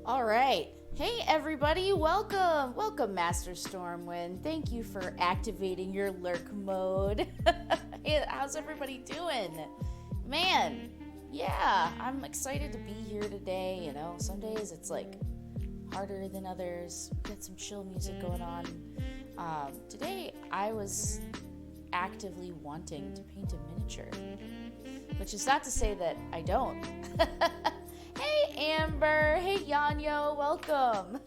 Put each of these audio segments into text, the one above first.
All right. Hey, everybody. Welcome. Welcome, Master Stormwind. Thank you for activating your lurk mode. Hey, how's everybody doing? Man, yeah, I'm excited to be here today. You know, some days it's like harder than others. Get some chill music going on. Today, I was actively wanting to paint a miniature, which is not to say that I don't. Hey, Amber. Hey, Yanyo. Welcome.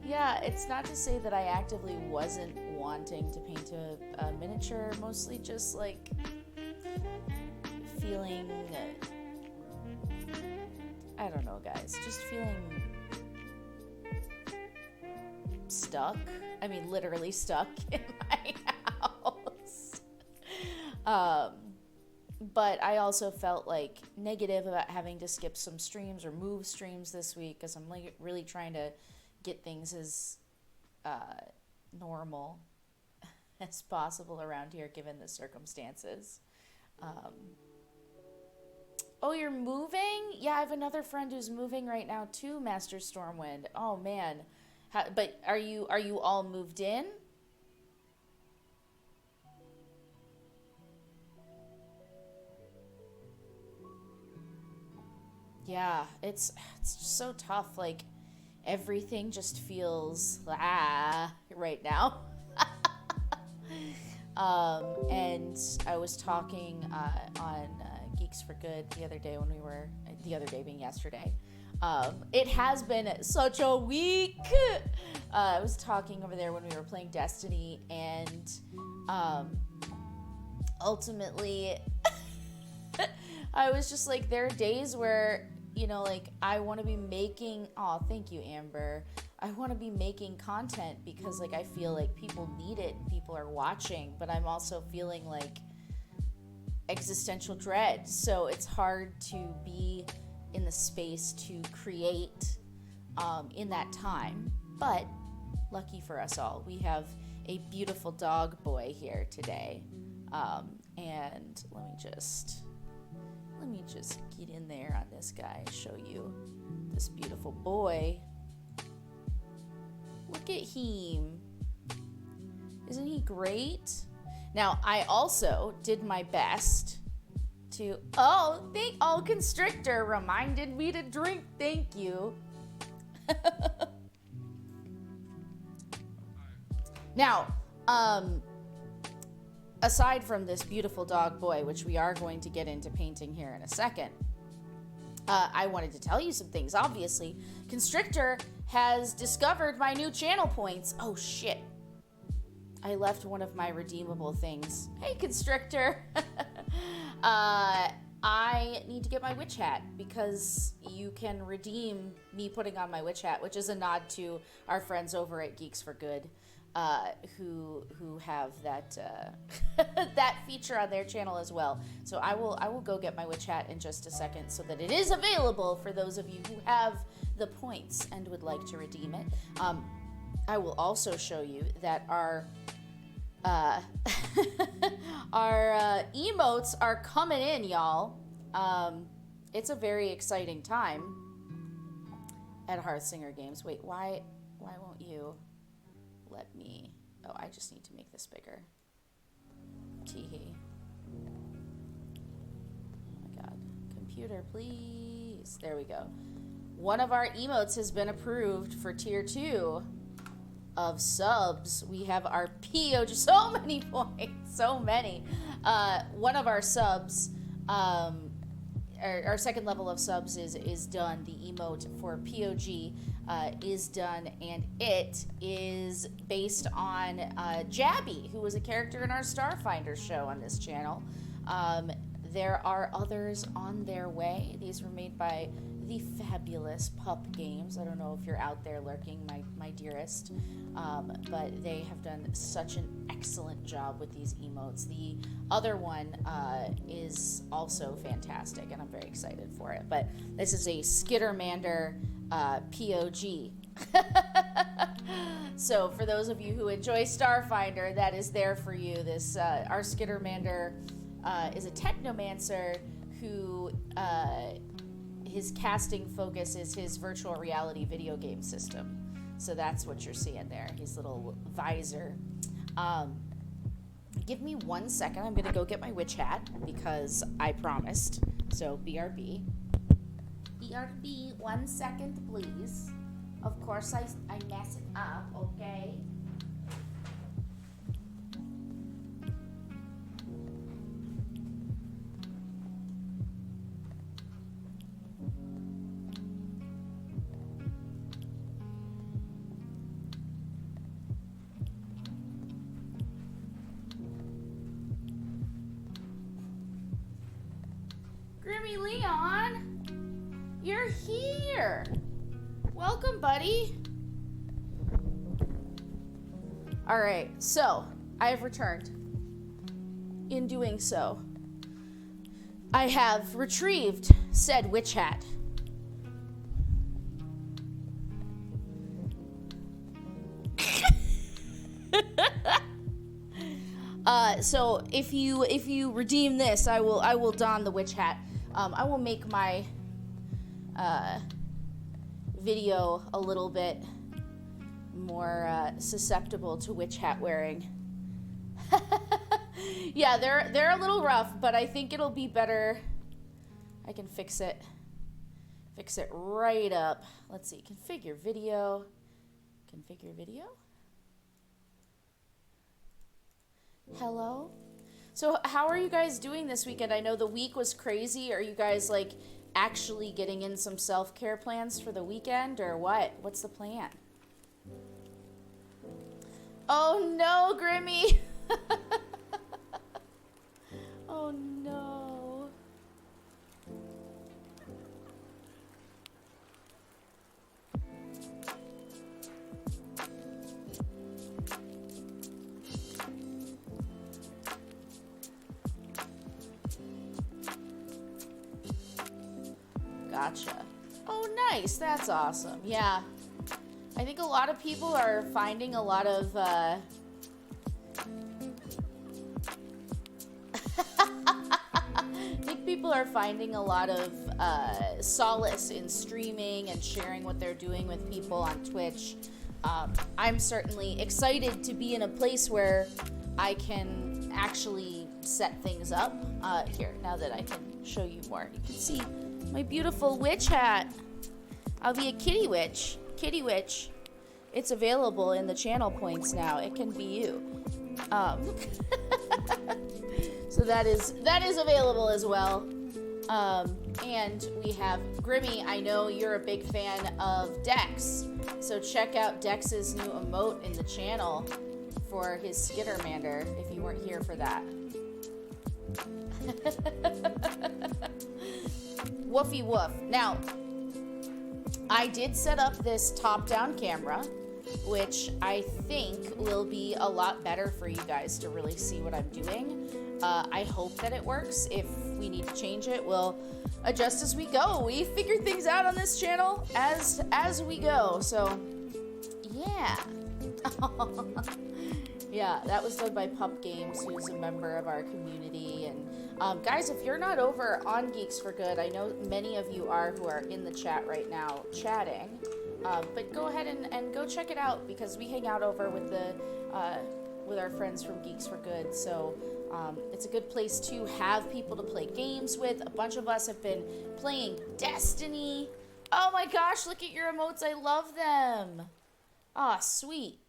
Yeah, it's not to say that I actively wasn't wanting to paint a miniature, mostly just like feeling, I don't know, guys, just feeling stuck. I mean, literally stuck in my house. But I also felt like negative about having to skip some streams or move streams this week because I'm like really trying to get things as normal as possible around here given the circumstances. Oh, you're moving? Yeah, I have another friend who's moving right now too, Master Stormwind. Oh man. But are you all moved in? Yeah, it's just so tough. Like everything just feels right now. And I was talking on Geeks for Good the other day being yesterday. It has been such a week. I was talking over there when we were playing Destiny, and ultimately, I was just like, there are days where, you know, like I want to be making, oh, thank you, Amber. I want to be making content because like I feel like people need it, people are watching, but I'm also feeling like existential dread. So it's hard to be in the space to create in that time. But lucky for us all, we have a beautiful dog boy here today. And let me just get in there on this guy, show you this beautiful boy. Look at him. Isn't he great? Now, I also did my best to, Constrictor reminded me to drink. Thank you. Now, aside from this beautiful dog boy, which we are going to get into painting here in a second, I wanted to tell you some things. Obviously, Constrictor has discovered my new channel points. Oh, shit. I left one of my redeemable things. Hey, Constrictor. I need to get my witch hat because you can redeem me putting on my witch hat, which is a nod to our friends over at Geeks for Good. Who have that that feature on their channel as well. So I will go get my witch hat in just a second so that it is available for those of you who have the points and would like to redeem it. I will also show you that our emotes are coming in, y'all. It's a very exciting time at Hearthsinger Games. Wait, why won't you? Let me, I just need to make this bigger. Teehee. Oh my god. Computer, please. There we go. One of our emotes has been approved for tier 2 of subs. We have our PO, so many points, so many. One of our subs, our second level of subs is done. The emote for POG is done, and it is based on Jabby, who was a character in our Starfinder show on this channel. There are others on their way. These were made by the fabulous Pup Games. I don't know if you're out there lurking, my dearest, but they have done such an excellent job with these emotes. The other one is also fantastic, and I'm very excited for it. But this is a Skittermander POG. So for those of you who enjoy Starfinder, that is there for you. This our Skittermander is a technomancer who his casting focus is his virtual reality video game system. So that's what you're seeing there, his little visor. Give me 1 second. I'm going to go get my witch hat because I promised. So BRB. BRB, 1 second, please. Of course, I mess it up, okay? Grimmy Leon, you're here. Welcome, buddy. All right, so I have returned. In doing so, I have retrieved said witch hat. So if you redeem this, I will don the witch hat. I will make my video a little bit more susceptible to witch hat wearing. Yeah, they're a little rough, but I think it'll be better. I can fix it right up. Let's see, configure video. Hello? So how are you guys doing this weekend? I know the week was crazy. Are you guys like actually getting in some self-care plans for the weekend or what? What's the plan? Oh no, Grimmy. Oh no. Gotcha. Oh, nice. That's awesome. Yeah. I think a lot of people are finding a lot of, I think people are finding a lot of solace in streaming and sharing what they're doing with people on Twitch. I'm certainly excited to be in a place where I can actually set things up. Here, now that I can show you more, you can see my beautiful witch hat. I'll be a kitty witch. Kitty witch. It's available in the channel points now. It can be you. So that is available as well. And we have Grimmy. I know you're a big fan of Dex, so check out Dex's new emote in the channel for his Skittermander if you weren't here for that. Woofy woof. Now, I did set up this top-down camera, which I think will be a lot better for you guys to really see what I'm doing. I hope that it works. If we need to change it, we'll adjust as we go. We figure things out on this channel as we go. So, yeah. Yeah, that was done by Pup Games, who's a member of our community. And guys, if you're not over on Geeks for Good, I know many of you are who are in the chat right now chatting. But go ahead and go check it out because we hang out over with with our friends from Geeks for Good. So it's a good place to have people to play games with. A bunch of us have been playing Destiny. Oh my gosh, look at your emotes. I love them. Ah, sweet.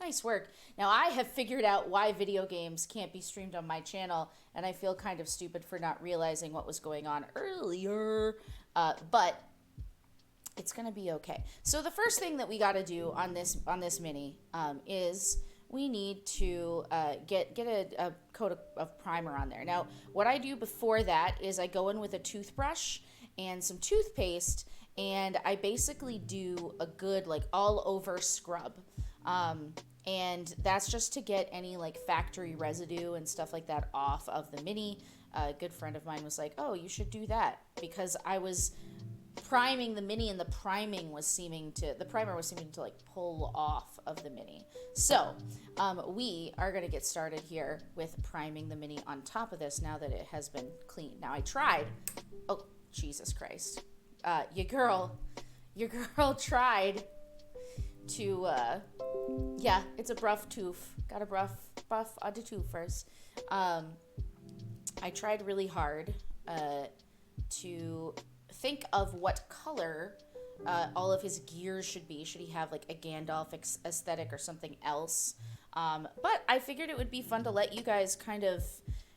Nice work. Now, I have figured out why video games can't be streamed on my channel, and I feel kind of stupid for not realizing what was going on earlier, but it's going to be okay. So the first thing that we got to do on this mini is we need to get a coat of primer on there. Now, what I do before that is I go in with a toothbrush and some toothpaste, and I basically do a good, like, all-over scrub. And that's just to get any like factory residue and stuff like that off of the mini. A good friend of mine was like, oh, you should do that, because I was priming the mini and the primer was seeming to like pull off of the mini. So we are going to get started here with priming the mini on top of this now that it has been cleaned. Now I tried, oh, Jesus Christ. your girl tried to, yeah, it's a bruff tooth. Got a buff onto tooth first. I tried really hard to think of what color all of his gear should be. Should he have like a Gandalf aesthetic or something else? But I figured it would be fun to let you guys kind of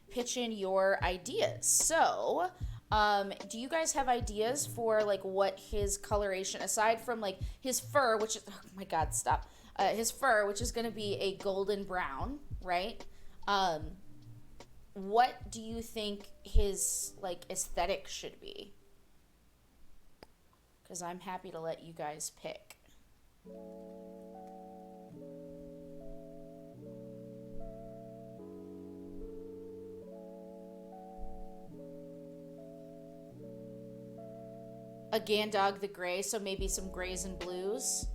pitch in your ideas. So, do you guys have ideas for like what his coloration, aside from like his fur, which is, oh my God, stop. His fur, which is going to be a golden brown, right? What do you think his like aesthetic should be? Because I'm happy to let you guys pick. A Gandog the Grey, so maybe some grays and blues.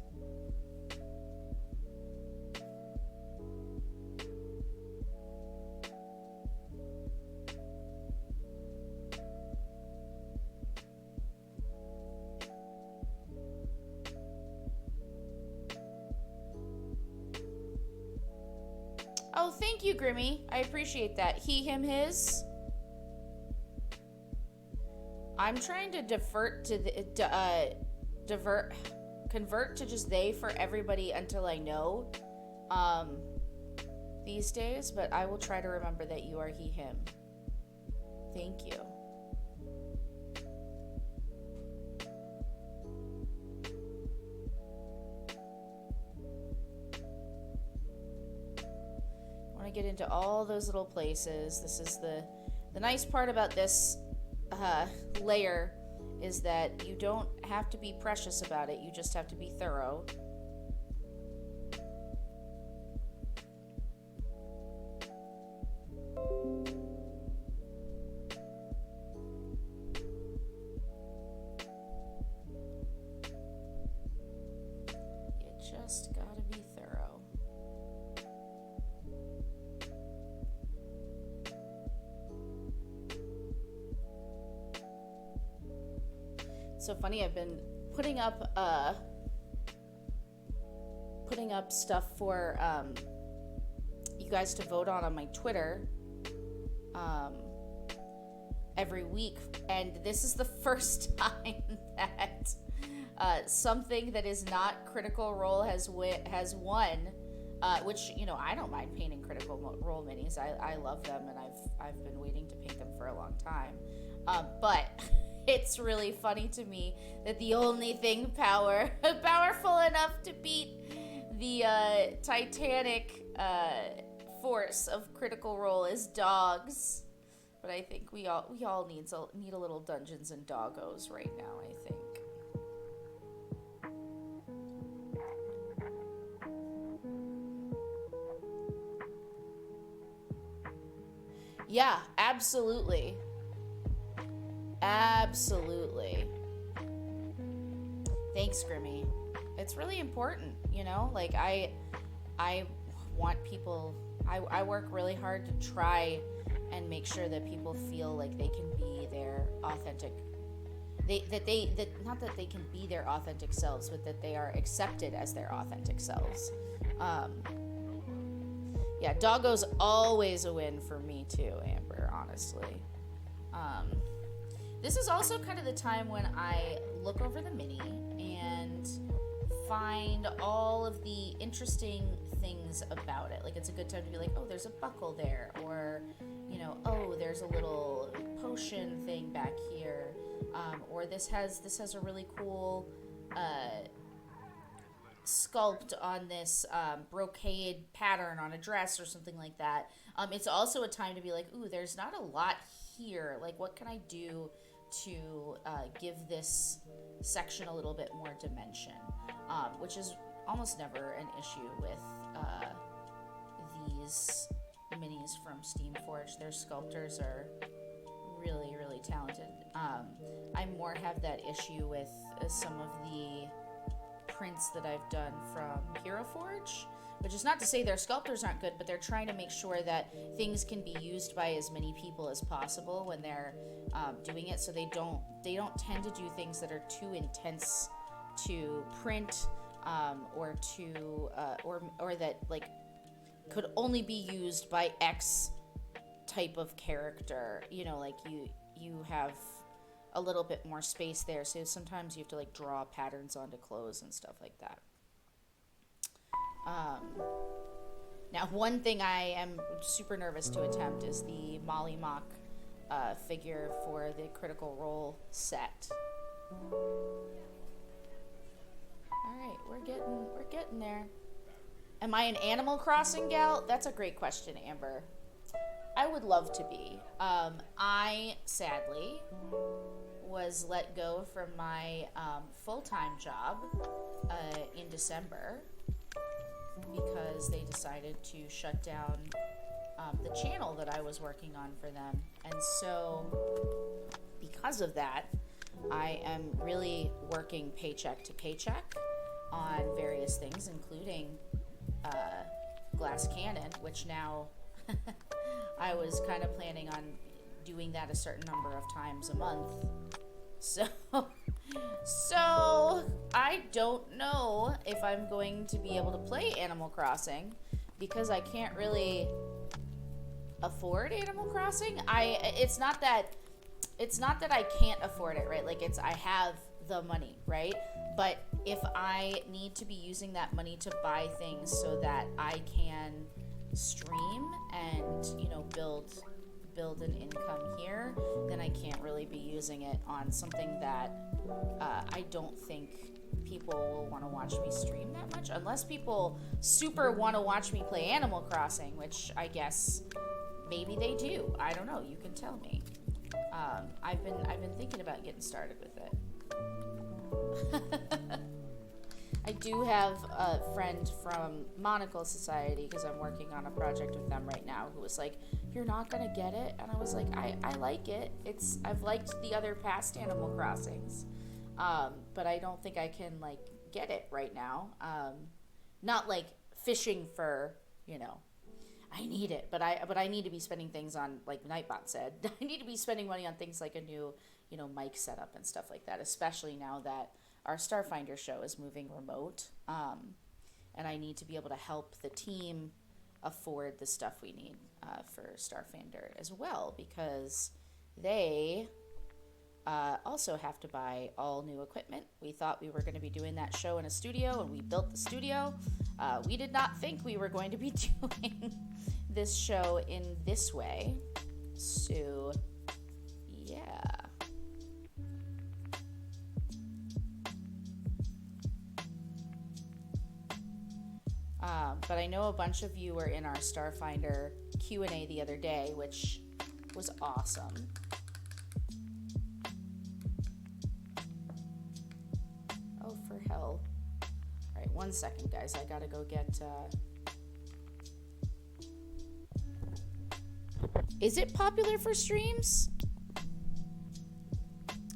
Oh, thank you, Grimmy. I appreciate that. He, him, his. I'm trying to convert to just they for everybody until I know these days, but I will try to remember that you are he, him. Thank you. I want to get into all those little places. This is the nice part about this layer is that you don't have to be precious about it. You just have to be thorough. You just gotta be thorough. It's so funny, I've been putting up stuff for you guys to vote on my Twitter every week, and this is the first time that something that is not Critical Role has won, which, you know, I don't mind painting Critical Role minis. I love them, and I've been waiting to paint them for a long time, but it's really funny to me that the only thing powerful enough to beat the titanic force of Critical Role is dogs. But I think we all need a little Dungeons and Doggos right now, I think. Yeah, absolutely. Absolutely. Thanks, Grimmy. It's really important, you know? Like, I want people... I work really hard to try and make sure that people feel like they can be their authentic... Not that they can be their authentic selves, but that they are accepted as their authentic selves. Yeah, Doggo's always a win for me, too, Amber, honestly. This is also kind of the time when I look over the mini and find all of the interesting things about it. Like, it's a good time to be like, oh, there's a buckle there, or, you know, oh, there's a little potion thing back here, or this has a really cool sculpt on this brocade pattern on a dress or something like that. It's also a time to be like, ooh, there's not a lot here. Like, what can I do to give this section a little bit more dimension, which is almost never an issue with these minis from Steamforged. Their sculptors are really, really talented. I more have that issue with some of the prints that I've done from Hero Forge, which is not to say their sculptors aren't good, but they're trying to make sure that things can be used by as many people as possible when they're doing it, so they don't tend to do things that are too intense to print, or that like could only be used by X type of character. You know, like you have a little bit more space there, so sometimes you have to like draw patterns onto clothes and stuff like that. Now, one thing I am super nervous to attempt is the Molly Mock figure for the Critical Role set. All right, we're getting there. Am I an Animal Crossing gal? That's a great question, Amber. I would love to be. I sadly was let go from my full-time job in December because they decided to shut down the channel that I was working on for them. And so because of that, I am really working paycheck to paycheck on various things, including Glass Cannon, which now I was kind of planning on doing that a certain number of times a month. So I don't know if I'm going to be able to play Animal Crossing because I can't really afford Animal Crossing. It's not that I can't afford it, right? Like I have the money, right? But if I need to be using that money to buy things so that I can stream and, you know, build an income here, then I can't really be using it on something that I don't think people will want to watch me stream that much, unless people super want to watch me play Animal Crossing, which I guess maybe they do. I don't know. You can tell me. I've been thinking about getting started with it. I do have a friend from Monocle Society, because I'm working on a project with them right now, who was like, "You're not gonna get it?" And I was like, I like it. I've liked the other past Animal Crossings, but I don't think I can like get it right now. Not like fishing for, you know, I need it, but I need to be spending things on, like Nightbot said, I need to be spending money on things like a new, you know, mic setup and stuff like that, especially now that our Starfinder show is moving remote, and I need to be able to help the team afford the stuff we need for Starfinder as well, because they also have to buy all new equipment. We thought we were going to be doing that show in a studio, and we built the studio. We did not think we were going to be doing this show in this way. So, yeah. But I know a bunch of you were in our Starfinder Q&A the other day, which was awesome. Oh, for hell. All right, 1 second, guys. I gotta go get... Is it popular for streams?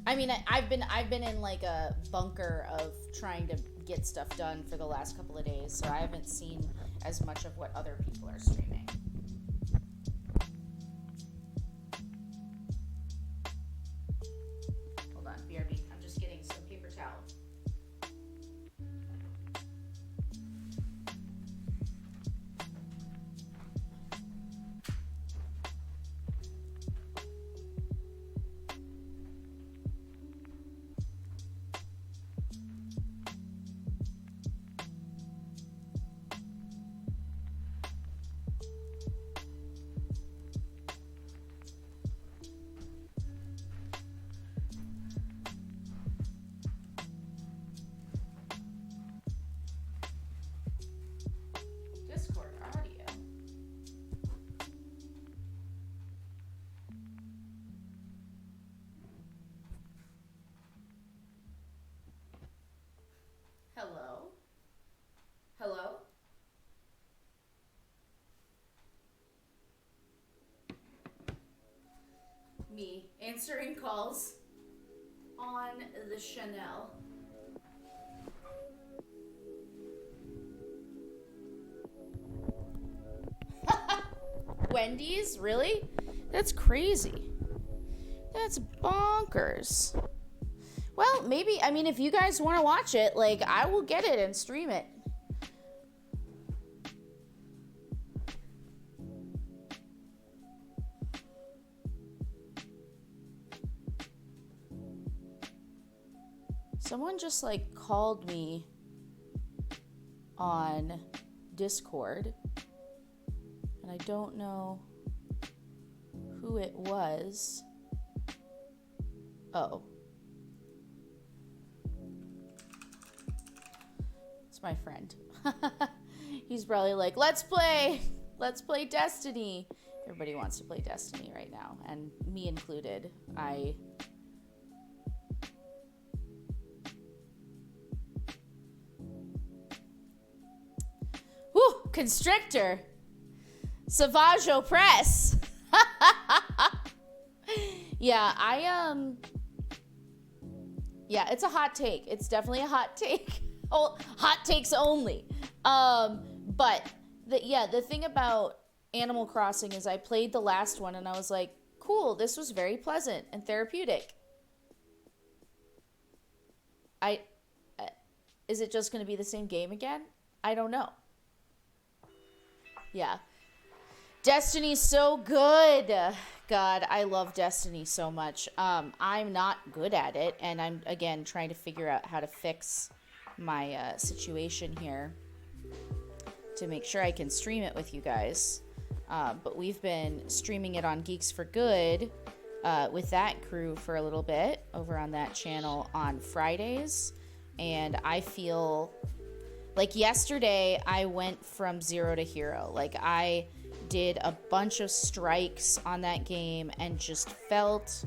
I mean, I've been in like a bunker of trying to get stuff done for the last couple of days, so I haven't seen as much of what other people are streaming. Hold on, BRB. I'm just getting some paper towel. Discord audio. Hello? Hello? Me answering calls on the Chanel. Wendy's? Really? That's crazy. That's bonkers. Well, maybe, I mean, if you guys want to watch it, like, I will get it and stream it. Someone just, like, called me on Discord, and I don't know who it was. Oh. It's my friend. He's probably like, let's play Destiny. Everybody wants to play Destiny right now, and me included. Whew, Constrictor. Savage Opress. Yeah, yeah, it's a hot take. It's definitely a hot take. Oh, hot takes only. But the thing about Animal Crossing is I played the last one and I was like, cool, this was very pleasant and therapeutic. Is it just going to be the same game again? I don't know. Yeah. Destiny's so good. God, I love Destiny so much. I'm not good at it, and I'm, again, trying to figure out how to fix my situation here to make sure I can stream it with you guys. But we've been streaming it on Geeks for Good with that crew for a little bit over on that channel on Fridays, and I feel like yesterday I went from zero to hero. Like, I did a bunch of strikes on that game and just felt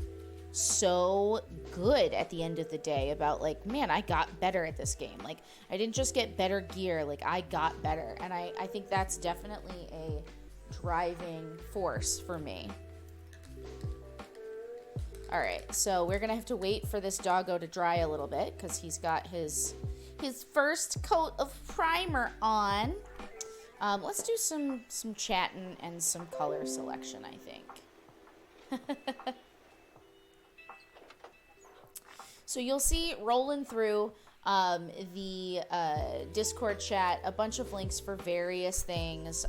so good at the end of the day about, like, man, I got better at this game. Like, I didn't just get better gear, like, I got better. And I think that's definitely a driving force for me. All right, so we're gonna have to wait for this doggo to dry a little bit because he's got his first coat of primer on. Let's do some chatting and some color selection, I think. So you'll see rolling through the Discord chat a bunch of links for various things,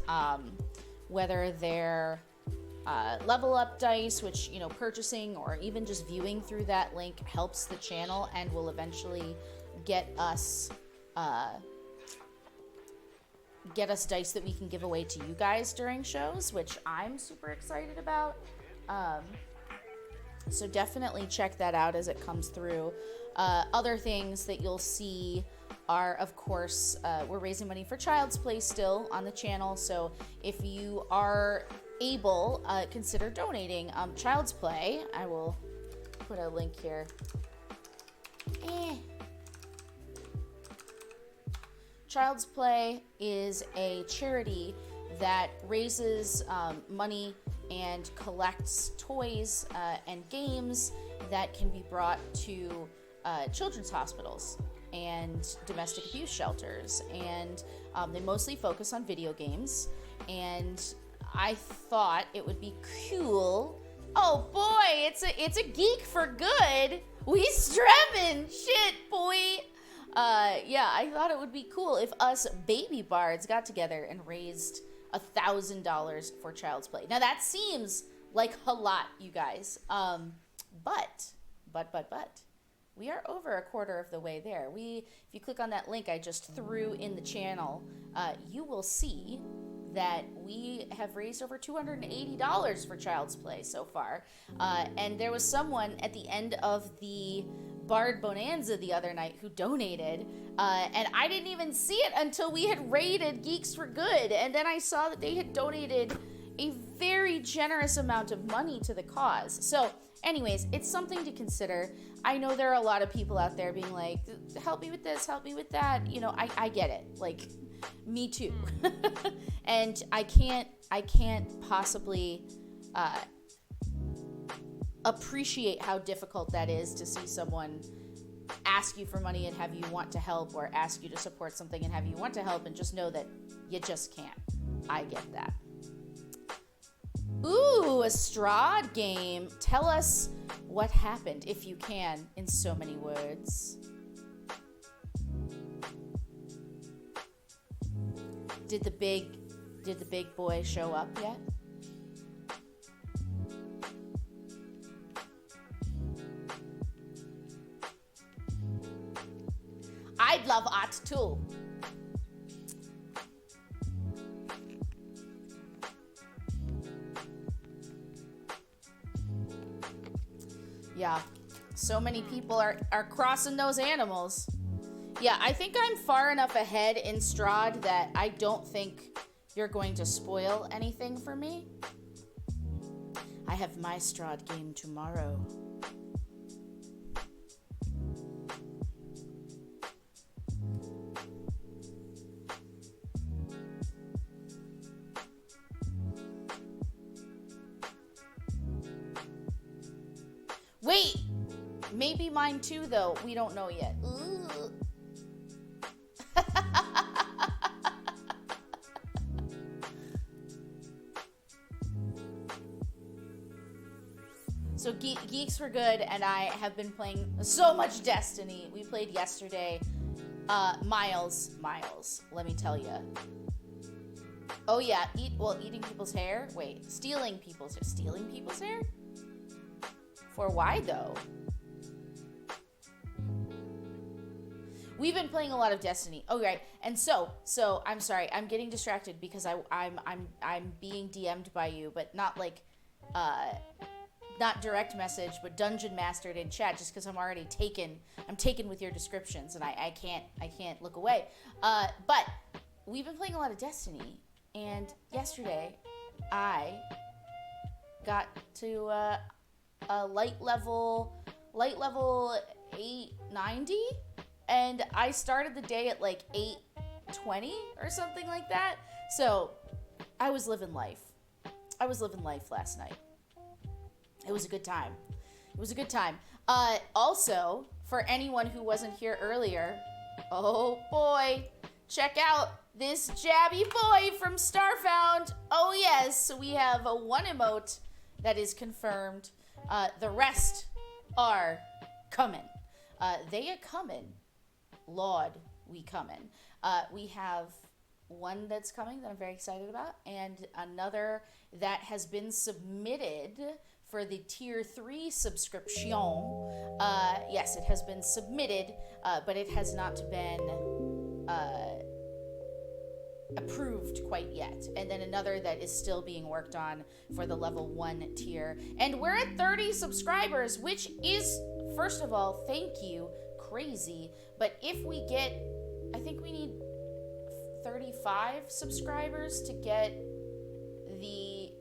whether they're level up dice, which, you know, purchasing or even just viewing through that link helps the channel and will eventually get us dice that we can give away to you guys during shows, which I'm super excited about. So definitely check that out as it comes through. Other things that you'll see are, of course, we're raising money for Child's Play still on the channel. So if you are able, consider donating. Child's Play, I will put a link here. Child's Play is a charity that raises money and collects toys and games that can be brought to children's hospitals and domestic abuse shelters. And they mostly focus on video games. And I thought it would be cool. Oh boy, it's a geek for good. We strevin', shit, boy. Yeah, I thought it would be cool if us baby bards got together and raised $1,000 for Child's Play. Now that seems like a lot, you guys. But we are over a quarter of the way there. If you click on that link I just threw in the channel, you will see that we have raised over $280 for Child's Play so far. And there was someone at the end of the Bard Bonanza the other night who donated, and I didn't even see it until we had raided Geeks for Good, and then I saw that they had donated a very generous amount of money to the cause. So anyways, it's something to consider. I know there are a lot of people out there being like, help me with this, help me with that. You know, I get it. Like, me too. And I can't possibly appreciate how difficult that is to see someone ask you for money and have you want to help, or ask you to support something and have you want to help and just know that you just can't. I get that. Ooh, a Strahd game. Tell us what happened, if you can, in so many words. Did the big boy show up yet? I'd love art too. Yeah, so many people are crossing those animals. Yeah, I think I'm far enough ahead in Strahd that I don't think you're going to spoil anything for me. I have my Strahd game tomorrow. Wait, maybe mine too, though. We don't know yet. Ooh. So Geeks were good, and I have been playing so much Destiny. We played yesterday. Miles, let me tell you. Oh yeah, eating people's hair? Wait, stealing people's hair? For why though? We've been playing a lot of Destiny. Oh right, and so I'm sorry, I'm getting distracted because I'm being DM'd by you, but not like not direct message, but dungeon mastered in chat, just because I'm already taken. I'm taken with your descriptions, and I can't look away. But we've been playing a lot of Destiny, and yesterday I got to a light level 890, and I started the day at like 820 or something like that. So I was living life. Last night. It was a good time. Also, for anyone who wasn't here earlier, oh boy, check out this jabby boy from Starfound. Oh yes, we have a one emote that is confirmed. The rest are coming. They are coming. Lord, we coming. We have one that's coming that I'm very excited about, and another that has been submitted for the tier 3 subscription. Yes, it has been submitted, but it has not been approved quite yet. And then another that is still being worked on for the level 1 tier. And we're at 30 subscribers, which is, first of all, thank you, crazy. But if we get, I think we need 35 subscribers to get the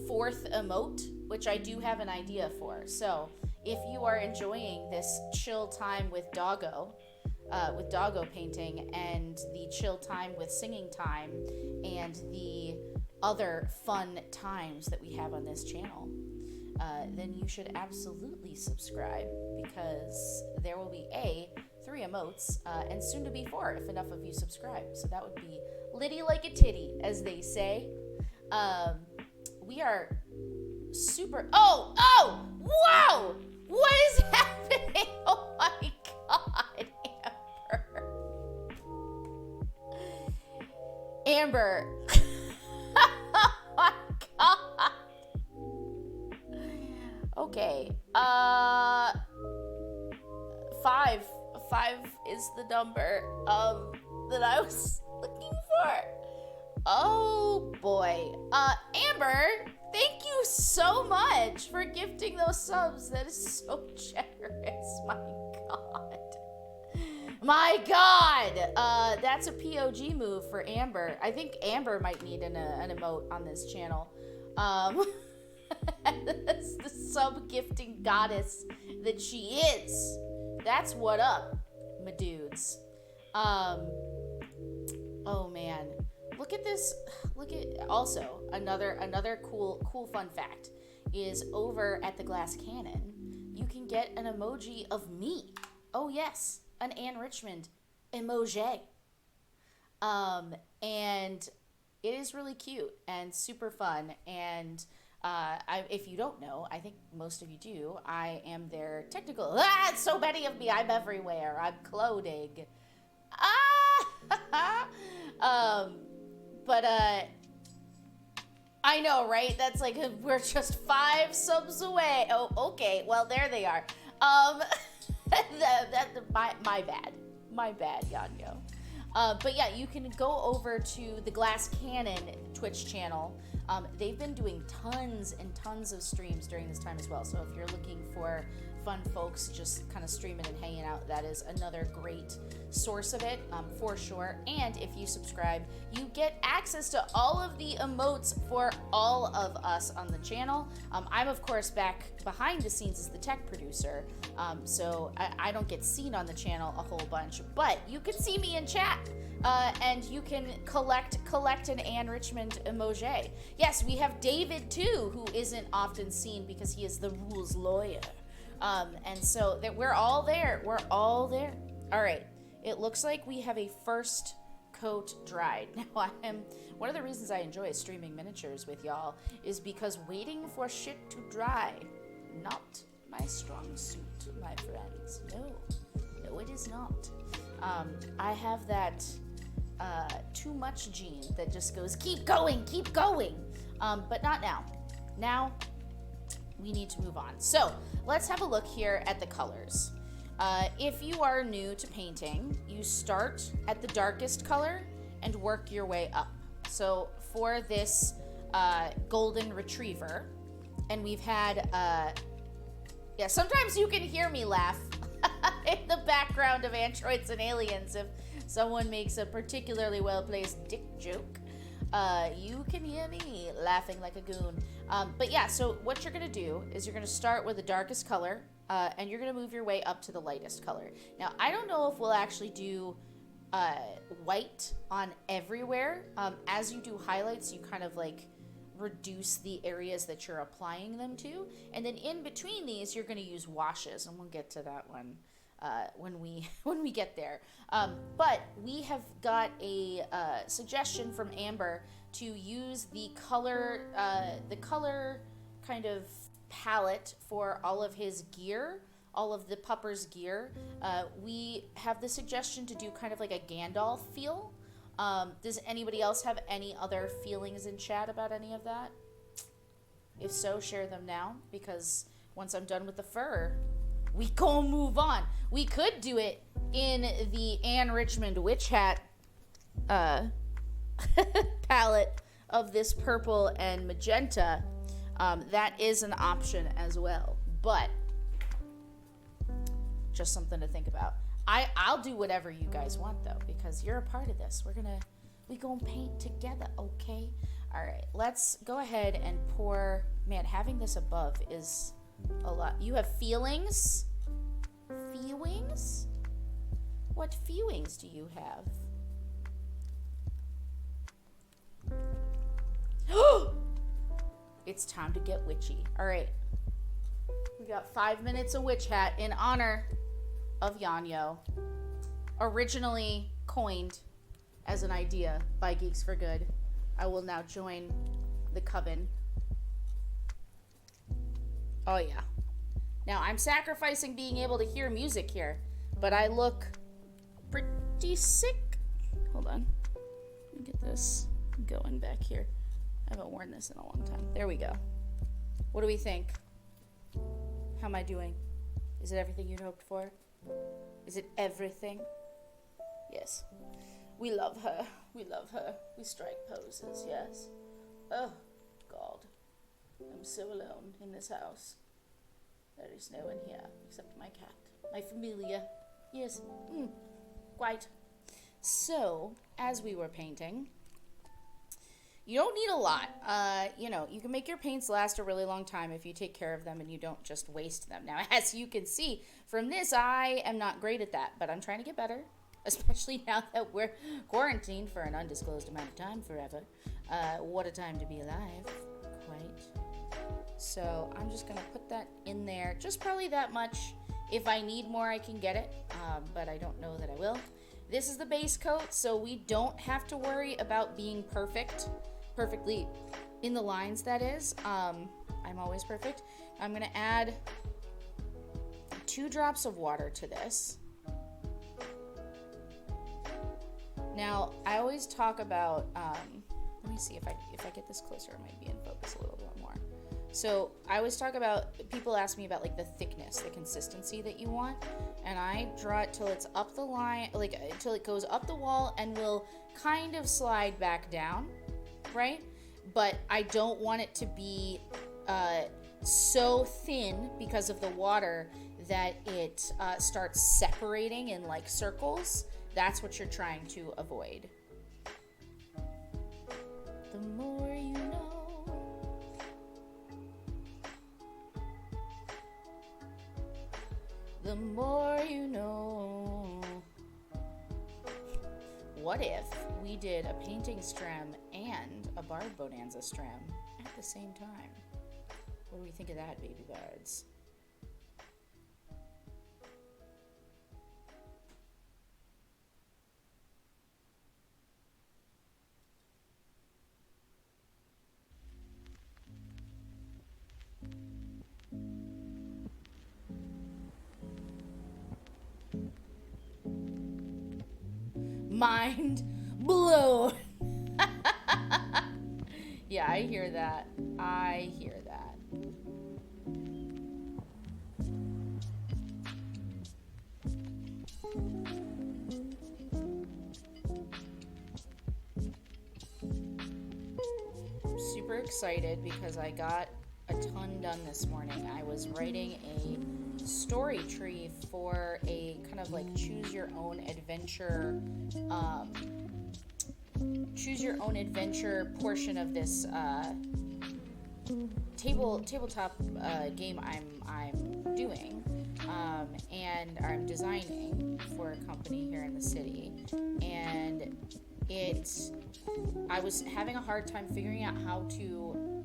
4th emote, which I do have an idea for. So if you are enjoying this chill time with doggo painting, and the chill time with singing time, and the other fun times that we have on this channel, then you should absolutely subscribe, because there will be 3 emotes, and soon to be 4 if enough of you subscribe. So that would be litty like a titty, as they say. We are super... Oh! Wow! What is happening? Oh my god, Amber. Oh my god. Okay. 5 is the number that I was looking for. Oh boy. Amber, thank you so much for gifting those subs. That is so generous. My god. That's a POG move for Amber. I think Amber might need an emote on this channel. That's the sub gifting goddess that she is. That's what up, my dudes. Oh man. Look at this. Also another cool fun fact is over at the Glass Cannon, you can get an emoji of me. Oh yes, an Richmond emoji. And It is really cute and super fun. And if you don't know, I think most of you do, I am their technical. It's so many of me. I'm everywhere. I'm clothing. Ah! But I know, right? That's like, we're just 5 subs away. Oh, okay. Well, there they are. My bad. My bad, Yanyo. But yeah, you can go over to the Glass Cannon Twitch channel. They've been doing tons and tons of streams during this time as well. So if you're looking for fun folks just kind of streaming and hanging out, that is another great source of it, for sure. And if you subscribe, you get access to all of the emotes for all of us on the channel. I'm of course back behind the scenes as the tech producer, so I don't get seen on the channel a whole bunch, but you can see me in chat. And you can collect an Anne Richmond emoji. Yes, we have David too, who isn't often seen because he is the rules lawyer. And so that we're all there. We're all there. All right. It looks like we have a first coat dried. Now, one of the reasons I enjoy streaming miniatures with y'all is because waiting for shit to dry, not my strong suit, my friends. No, it is not. I have that too much gene that just goes, keep going, but not now. Now, we need to move on. So, let's have a look here at the colors. If you are new to painting, you start at the darkest color and work your way up. So, for this golden retriever, and we've had, yeah, sometimes you can hear me laugh in the background of Androids and Aliens if someone makes a particularly well-placed dick joke. You can hear me laughing like a goon. But yeah, so what you're going to do is you're going to start with the darkest color, and you're going to move your way up to the lightest color. Now, I don't know if we'll actually do white on everywhere. As you do highlights, you kind of like reduce the areas that you're applying them to. And then in between these, you're going to use washes, and we'll get to that one when we get there. But we have got a suggestion from Amber to use the color kind of palette for all of his gear, all of the pupper's gear. We have the suggestion to do kind of like a Gandalf feel. Does anybody else have any other feelings in chat about any of that? If so, share them now, because once I'm done with the fur, we gon' move on. We could do it in the Anne Richmond witch hat palette of this purple and magenta. That is an option as well, but just something to think about. I'll do whatever you guys want though, because you're a part of this. We gonna paint together, okay? All right, let's go ahead and pour. Man, having this above is a lot. You have feelings? Feelings? What feelings do you have? It's time to get witchy. All right. We got 5 minutes of witch hat in honor of Yanyo. Originally coined as an idea by Geeks for Good. I will now join the coven. Oh yeah. Now I'm sacrificing being able to hear music here, but I look pretty sick. Hold on. Let me get this going back here. I haven't worn this in a long time. There we go. What do we think? How am I doing? Is it everything you'd hoped for? Is it everything? Yes. We love her. We love her. We strike poses, yes. Oh, God. I'm so alone in this house. There is no one here except my cat. My familia. Yes. Quite. So, as we were painting, you don't need a lot. You can make your paints last a really long time if you take care of them and you don't just waste them. Now, as you can see from this, I am not great at that, but I'm trying to get better, especially now that we're quarantined for an undisclosed amount of time forever. What a time to be alive. Quite. So I'm just going to put that in there, just probably that much. If I need more, I can get it, but I don't know that I will. this is the base coat, so we don't have to worry about being perfectly in the lines, that is. I'm always perfect. I'm gonna add 2 drops of water to this. Now, I always talk about, let me see if I get this closer, it might be in focus a little bit more. So I always talk about, people ask me about like the thickness, the consistency that you want, and I draw it till it's up the line, like till it goes up the wall and will kind of slide back down, right? But I don't want it to be so thin because of the water that it starts separating in like circles. That's what you're trying to avoid. The more you know. The more you know. What if we did a painting stram and a Bard Bonanza stram at the same time? What do we think of that, baby bards? Mind blown. Yeah, I hear that. I hear that. Super excited because I got a ton done this morning. I was writing a story tree for a kind of like choose your own adventure portion of this tabletop game I'm doing, and I'm designing for a company here in the city, and I was having a hard time figuring out how to,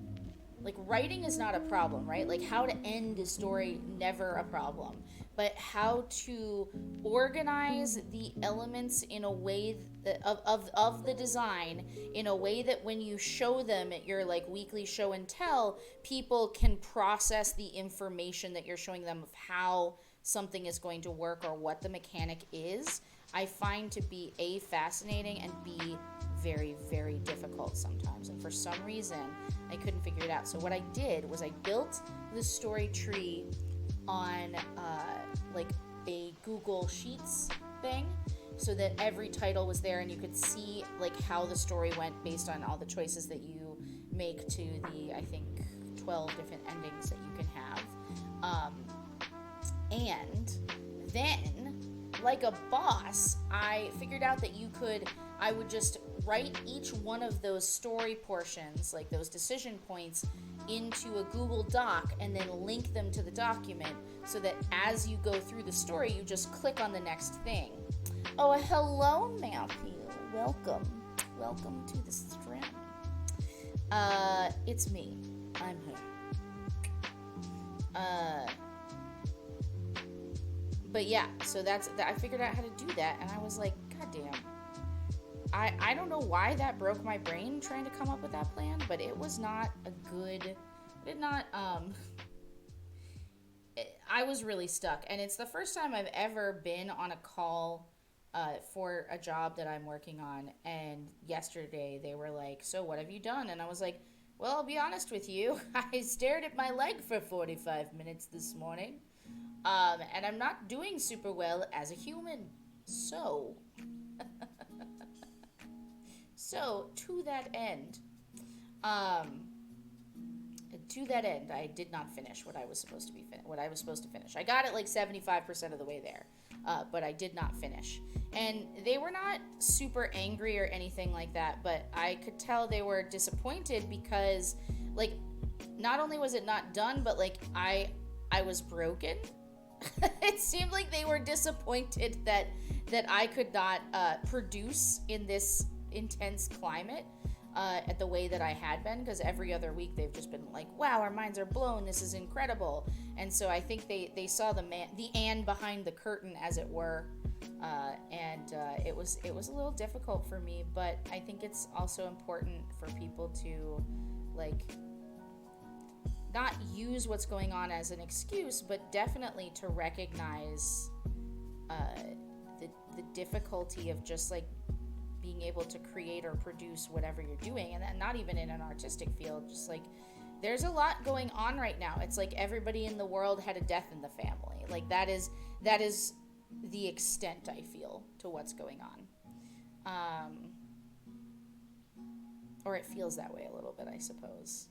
like, writing is not a problem, right? Like, how to end a story, never a problem. But how to organize the elements in a way that, of the design in a way that when you show them at your, like, weekly show and tell, people can process the information that you're showing them of how something is going to work or what the mechanic is, I find to be A, fascinating, and B, very, very difficult sometimes. And for some reason, I couldn't figure it out. So what I did was I built the story tree on like a Google Sheets thing, so that every title was there and you could see like how the story went based on all the choices that you make to the, I think, 12 different endings that you can have. And then, like a boss, I figured out that I would just write each one of those story portions, like those decision points, into a Google Doc and then link them to the document so that as you go through the story, you just click on the next thing. Oh, hello, Matthew. Welcome. Welcome to the stream. It's me. I'm here. But yeah, so I figured out how to do that, and I was like, God damn. I don't know why that broke my brain trying to come up with that plan, but it was not a good, I was really stuck, and it's the first time I've ever been on a call for a job that I'm working on, and yesterday they were like, so what have you done? And I was like, well, I'll be honest with you, I stared at my leg for 45 minutes this morning, and I'm not doing super well as a human, so... So, to that end, I did not finish what I was supposed to finish. I got it like 75% of the way there, but I did not finish. And they were not super angry or anything like that, but I could tell they were disappointed because, like, not only was it not done, but, like, I was broken. It seemed like they were disappointed that I could not produce in this intense climate at the way that I had been, because every other week they've just been like, wow, our minds are blown, this is incredible. And so I think they saw the man behind the curtain, as it were, It was a little difficult for me, but I think it's also important for people to like not use what's going on as an excuse, but definitely to recognize the difficulty of just like being able to create or produce whatever you're doing, and not even in an artistic field, just like there's a lot going on right now. It's like everybody in the world had a death in the family. Like that is the extent I feel to what's going on. Or it feels that way a little bit, I suppose.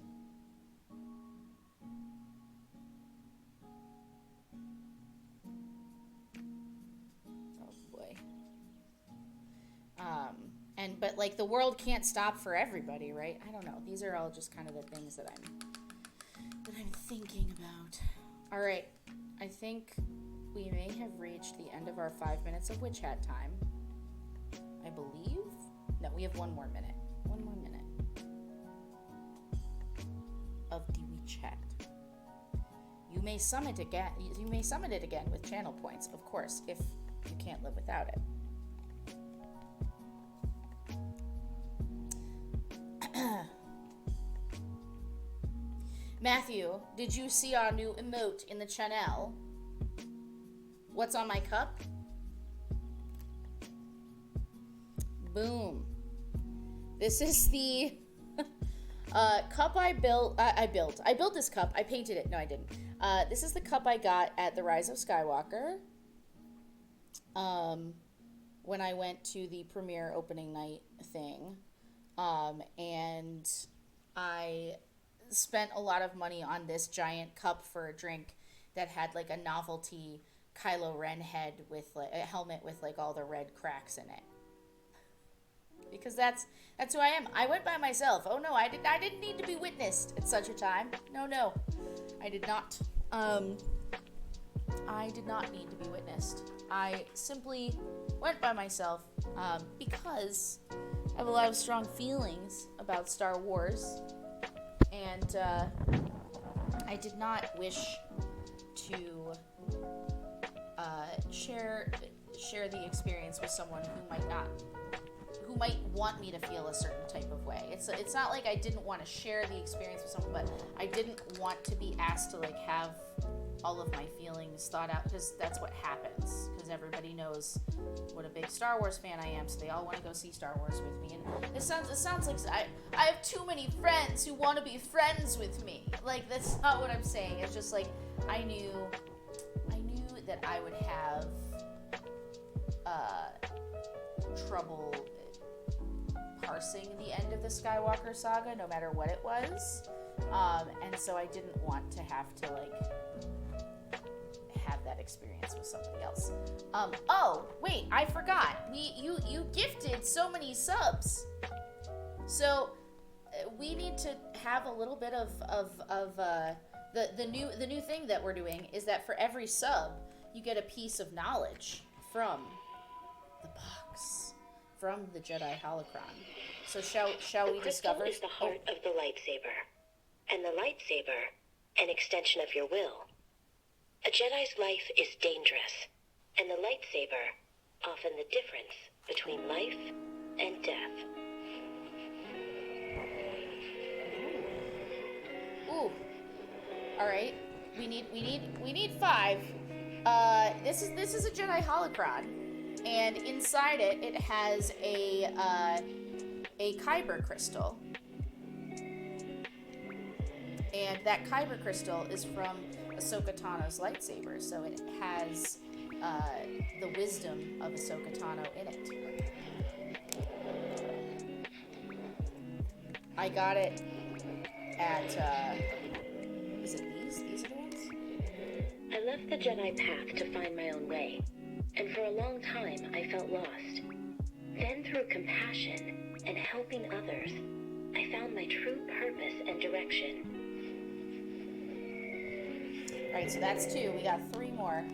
Oh boy. But like the world can't stop for everybody, right? I don't know. These are all just kind of the things that I'm thinking about. All right. I think we may have reached the end of our 5 minutes of Witch Hat time. I believe. No, we have one more minute. One more minute of the Witch Hat. You may summon it again. You may summon it again with channel points, of course, if you can't live without it. Matthew, did you see our new emote in the channel? What's on my cup? Boom. This is the cup I built. I built this cup. I painted it. No, I didn't. This is the cup I got at the Rise of Skywalker. When I went to the premiere opening night thing. And I spent a lot of money on this giant cup for a drink that had like a novelty Kylo Ren head with like a helmet with like all the red cracks in it. Because that's who I am. I went by myself. Oh no, I didn't need to be witnessed at such a time. No. I did not. I did not need to be witnessed. I simply went by myself because I have a lot of strong feelings about Star Wars, and I did not wish to share the experience with someone who might want me to feel a certain type of way. It's not like I didn't want to share the experience with someone, but I didn't want to be asked to like have all of my feelings thought out, because that's what happens, because everybody knows what a big Star Wars fan I am, so they all want to go see Star Wars with me. And it sounds like I have too many friends who want to be friends with me. Like, that's not what I'm saying. It's just like I knew that I would have trouble parsing the end of the Skywalker saga, no matter what it was, and so I didn't want to have to like have that experience with somebody else. Oh wait, I forgot. You gifted so many subs, so we need to have a little bit of the new thing that we're doing is that for every sub you get a piece of knowledge from the box, from the Jedi holocron. So shall we discover? The crystal is the heart of the lightsaber, and the lightsaber an extension of your will. A Jedi's life is dangerous, and the lightsaber often the difference between life and death. Ooh. All right. We need 5. This is a Jedi holocron, and inside it has a kyber crystal. And that kyber crystal is from Ahsoka Tano's lightsaber, so it has the wisdom of Ahsoka Tano in it. I got it at, is it these? These are the ones? I left the Jedi path to find my own way, and for a long time I felt lost. Then through compassion and helping others, I found my true purpose and direction. Alright, so that's 2. We got 3 more.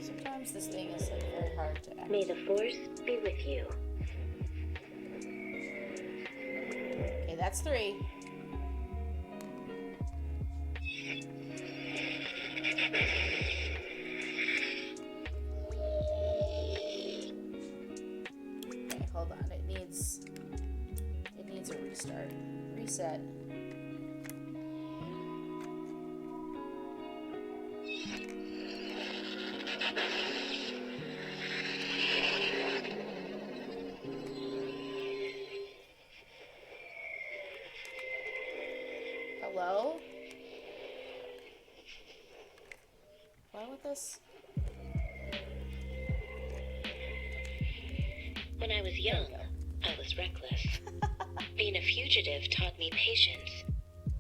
Sometimes this thing is like very hard to May the Force be with you. Okay, that's 3. Okay, hold on. It needs a restart. Reset. Hello? Why would this? When I was young, I was reckless. Being a fugitive taught me patience.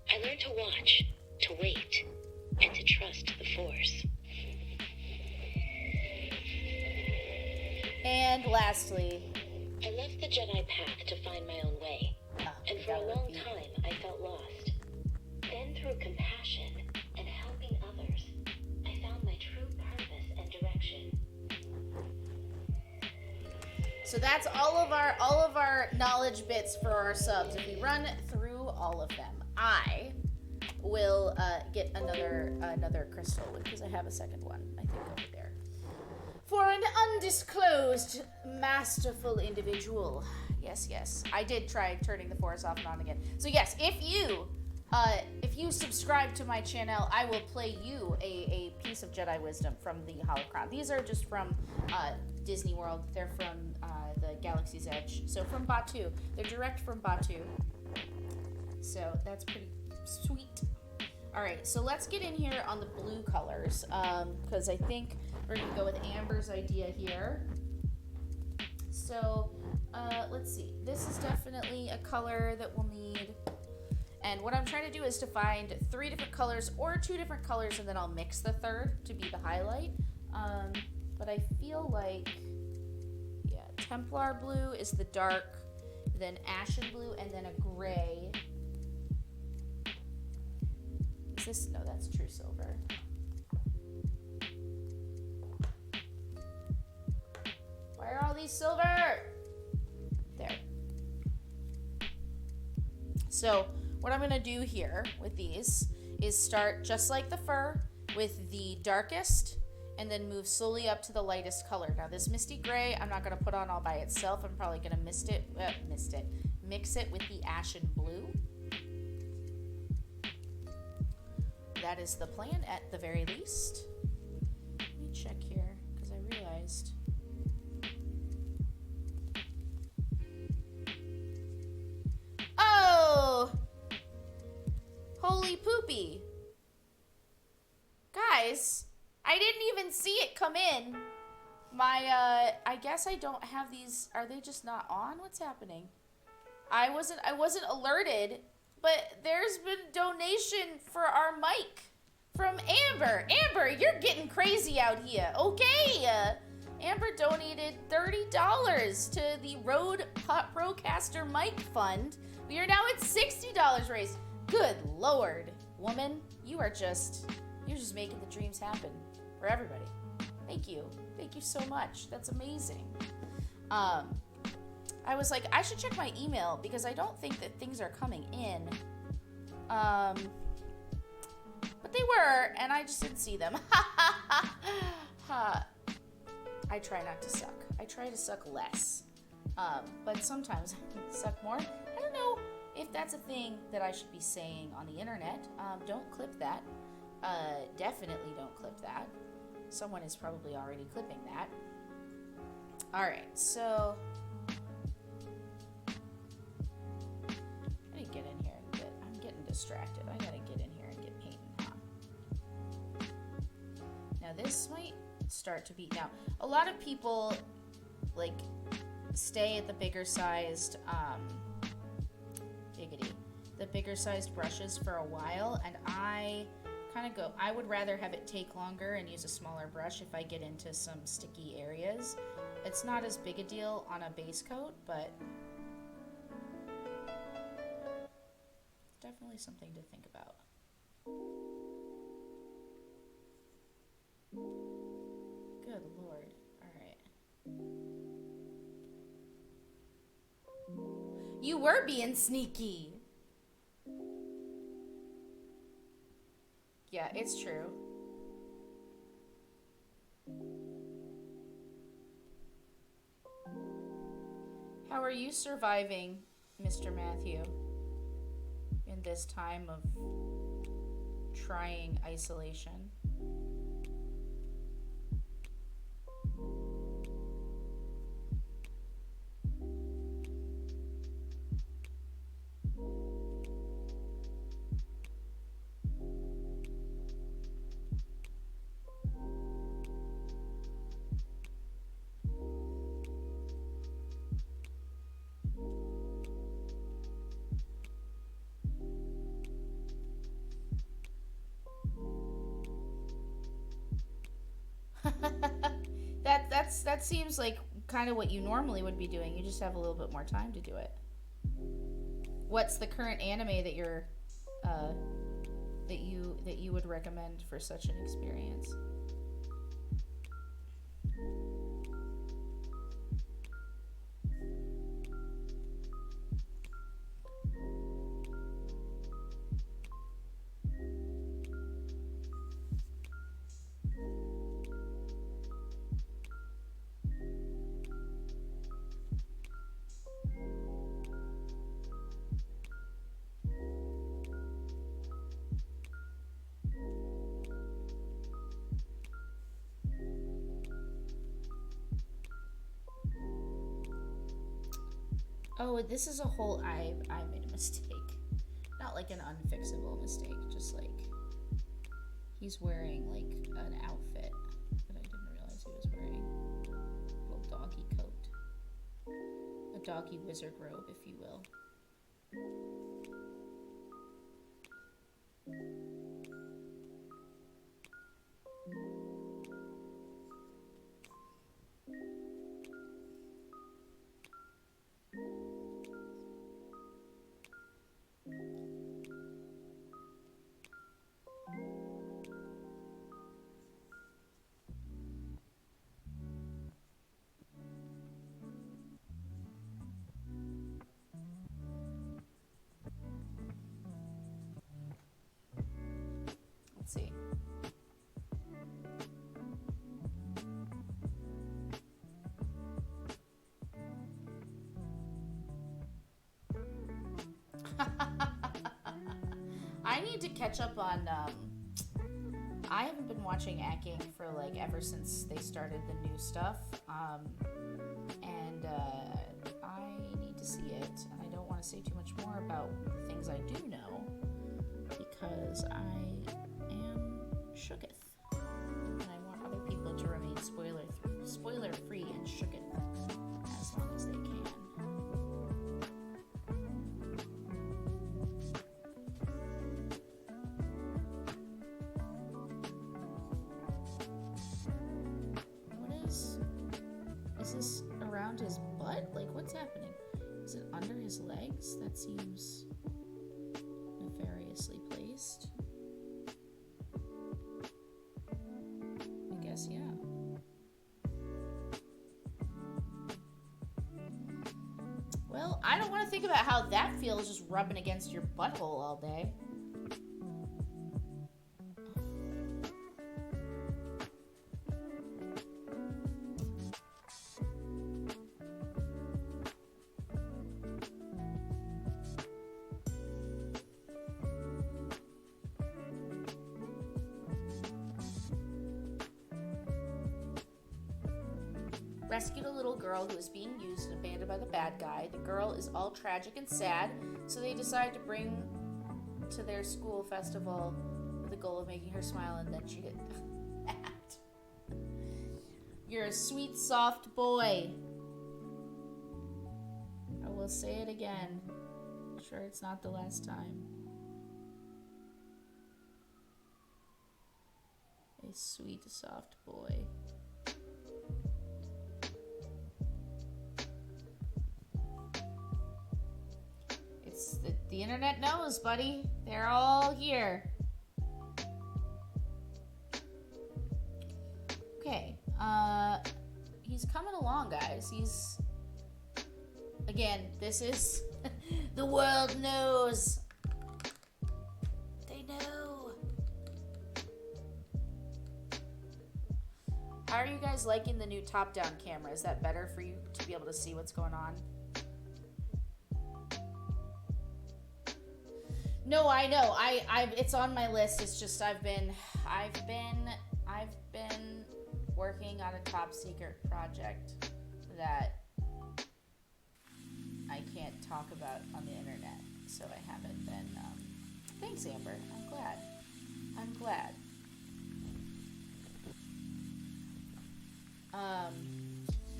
I learned to watch, to wait, and to trust the Force. And lastly, I left the Jedi path to find my own way. And for a long time, I felt lost. Then through compassion and helping others, I found my true purpose and direction. so that's all of our knowledge bits for our subs. If we run through all of them, I will get another crystal because I have a second one, I think, over there. For an undisclosed, masterful individual. Yes. I did try turning the Force off and on again. So yes, if you subscribe to my channel, I will play you a piece of Jedi wisdom from the Holocron. These are just from Disney World. They're from the Galaxy's Edge. So from Batuu. They're direct from Batuu. So that's pretty sweet. Alright, so let's get in here on the blue colors. Because I think we're going to go with Amber's idea here. So, let's see. This is definitely a color that we'll need. And what I'm trying to do is to find 3 different colors or 2 different colors, and then I'll mix the third to be the highlight. But I feel like, yeah, Templar blue is the dark, then Ashen blue, and then a gray. Is this? No, that's true silver. Why are all these silver? There. So what I'm going to do here with these is start just like the fur with the darkest and then move slowly up to the lightest color. Now this misty gray I'm not going to put on all by itself. I'm probably going to mix it with the ashen blue. That is the plan at the very least. Let me check here because I realized... Oh! Holy poopy. Guys, I didn't even see it come in. I guess I don't have these. Are they just not on? What's happening? I wasn't alerted, but there's been donation for our mic from Amber. Amber, you're getting crazy out here. Okay. Amber donated $30 to the Rode Procaster mic fund. We are now at $60 raised. Good Lord, woman, you're just making the dreams happen for everybody. Thank you so much. That's amazing. I was like, I should check my email because I don't think that things are coming in. But they were, and I just didn't see them. I try not to suck. I try to suck less. But sometimes I suck more. I don't know if that's a thing that I should be saying on the internet. Don't clip that. Definitely don't clip that. Someone is probably already clipping that. Alright, so... I need to get in here and I'm getting distracted. I gotta get in here and get painting, huh? Now this might start to be... Now, a lot of people, like, stay at the bigger sized, the bigger sized brushes for a while, and I kind of go, I would rather have it take longer and use a smaller brush if I get into some sticky areas. It's not as big a deal on a base coat, but it's definitely something to think about. Good Lord. All right. You were being sneaky. Yeah, it's true. How are you surviving, Mr. Matthew, in this time of trying isolation? That seems like kind of what you normally would be doing. You just have a little bit more time to do it. What's the current anime that you're that you would recommend for such an experience? Oh, this is a whole... I made a mistake. Not like an unfixable mistake, just like... He's wearing, like, an outfit that I didn't realize he was wearing. A little doggy coat. A doggy wizard robe, if you will. Let's see. I need to catch up on, I haven't been watching Acking for, like, ever since they started the new stuff, and I need to see it, and I don't want to say too much more about the things I do know, because I am shooketh, and I want other people to remain spoiler-free and shooketh as long as they can. Is this around his butt? Like, what's happening? Is it under his legs? That seems nefariously placed. I guess, yeah. Well, I don't want to think about how that feels just rubbing against your butthole all day. Rescued a little girl who was being used and abandoned by the bad guy. The girl is all tragic and sad, so they decide to bring to their school festival with the goal of making her smile, and then she did that. You're a sweet, soft boy. I will say it again. I'm sure it's not the last time. A sweet, soft boy. The internet knows, buddy. They're all here. Okay. He's coming along, guys. He's Again, this is the world knows. They know. How are you guys liking the new top-down camera? Is that better for you to be able to see what's going on? No, I know. It's on my list. It's just I've been working on a top secret project that I can't talk about on the internet, so I haven't been. Thanks, Amber. I'm glad.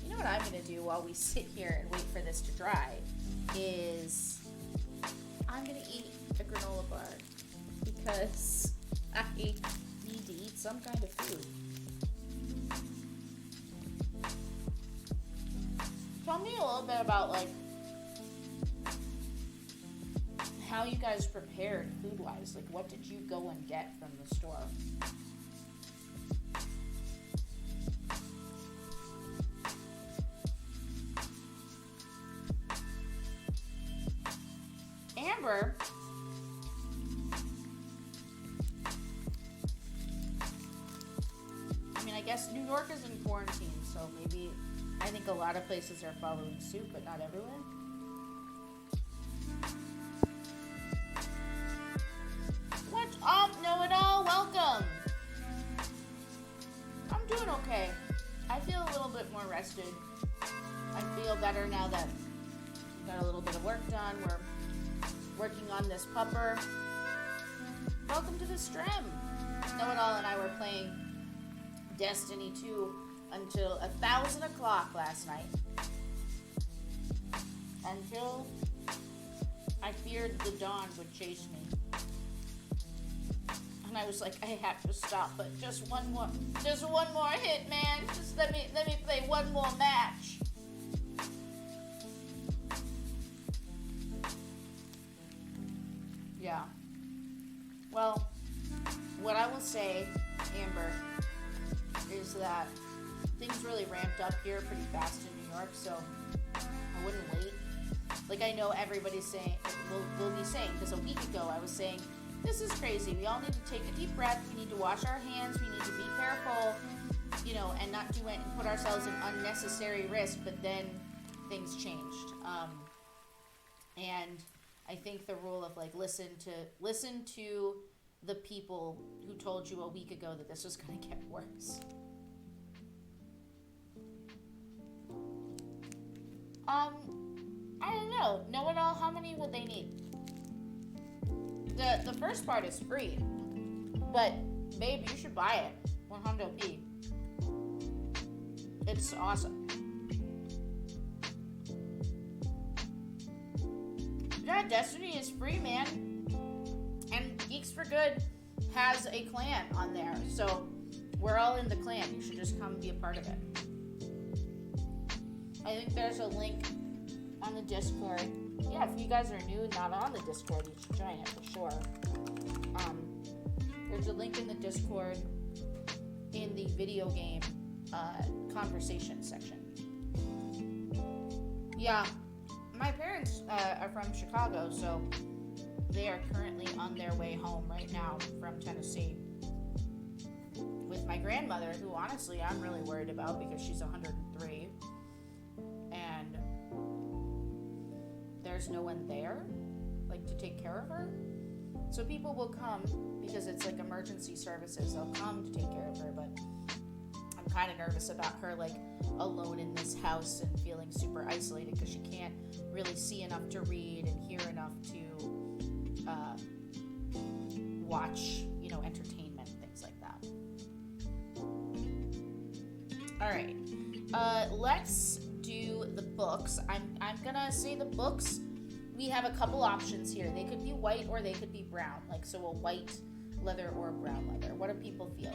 You know what I'm gonna do while we sit here and wait for this to dry is I'm gonna eat a granola bar because I need to eat some kind of food. Tell me a little bit about like how you guys prepared food-wise. Like, what did you go and get from the store? Amber, I mean, I guess New York is in quarantine, so maybe I think a lot of places are following suit, but not everywhere. What's up, Know-It-All? Welcome. I'm doing okay. I feel a little bit more rested. I feel better now that we got a little bit of work done. We're working on this pupper. Welcome to the stream. Know-It-All and I were playing Destiny 2 until 1,000 o'clock last night. Until I feared the dawn would chase me. And I was like, I have to stop, but just one more hit, man. Just let me play one more match. Yeah. Well, what I will say, Amber, is that things really ramped up here pretty fast in New York, so I wouldn't wait. Like, I know everybody's saying, will be saying, because a week ago I was saying, this is crazy. We all need to take a deep breath. We need to wash our hands. We need to be careful, you know, and not do it and put ourselves in unnecessary risk. But then things changed. And I think the rule of like listen to the people who told you a week ago that this was going to get worse. I don't know. Know-It-All, how many would they need? The first part is free, but babe, you should buy it. 100p. It's awesome. Yeah, Destiny is free, man. And Geeks for Good has a clan on there, so we're all in the clan. You should just come be a part of it. I think there's a link on the Discord. Yeah, if you guys are new and not on the Discord, you should join it for sure. There's a link in the Discord in the video game conversation section. Yeah, my parents are from Chicago, so they are currently on their way home right now from Tennessee with my grandmother, who honestly I'm really worried about because she's 103 and there's no one there like to take care of her. So people will come because it's like emergency services. They'll come to take care of her, but I'm kind of nervous about her like alone in this house and feeling super isolated because she can't really see enough to read and hear enough to watch, you know, entertainment, things like that. All right, let's do the books. I'm gonna say the books. We have a couple options here. They could be white or they could be brown. Like, so a white leather or a brown leather. What do people feel?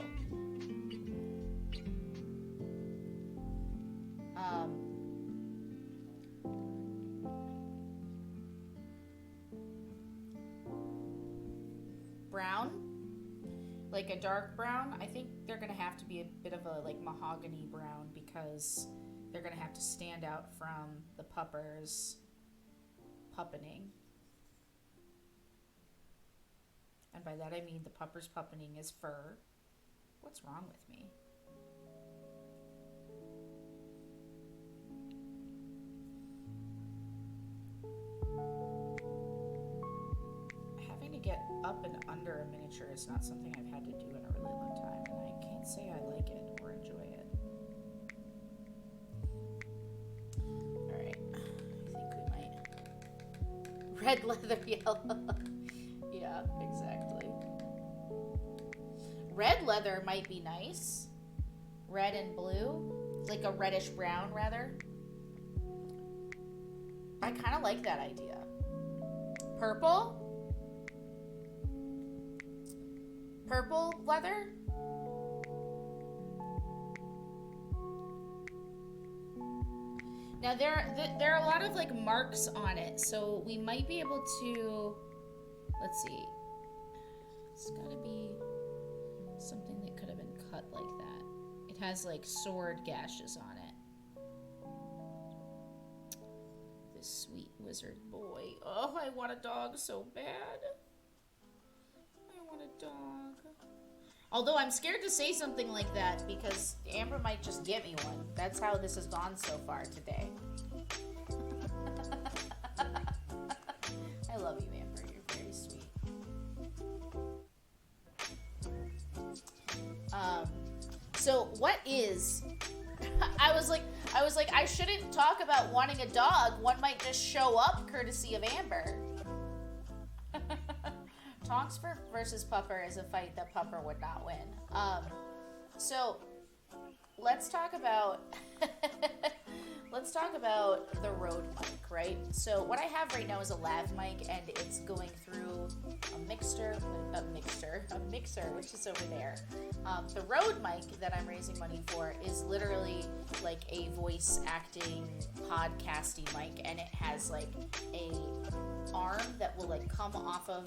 Brown? Like a dark brown? I think they're going to have to be a bit of a like mahogany brown because they're going to have to stand out from the puppers puppening. And by that I mean the pupper's puppening is fur. What's wrong with me? Having to get up and under a miniature is not something I've had to do in a really long time, and I can't say I like it or enjoy it. Alright, I think we might. Red leather, yellow. Yeah, exactly. Red leather might be nice. Red and blue. Like a reddish brown, rather. I kind of like that idea. Purple? Purple leather? Now there are a lot of like marks on it, so we might be able to, let's see. It's gotta be something that could have been cut like that. It has like sword gashes on it. This sweet wizard boy. Oh, I want a dog so bad. I want a dog. Although I'm scared to say something like that because Amber might just get me one. That's how this has gone so far today. I love you, Amber. You're very sweet. So what is... I was like, I shouldn't talk about wanting a dog. One might just show up courtesy of Amber. Tonks versus Pupper is a fight that Pupper would not win. So let's talk about the Rode mic, right? So what I have right now is a lav mic, and it's going through a mixer, which is over there. The Rode mic that I'm raising money for is literally like a voice acting podcasty mic, and it has like a arm that will like come off of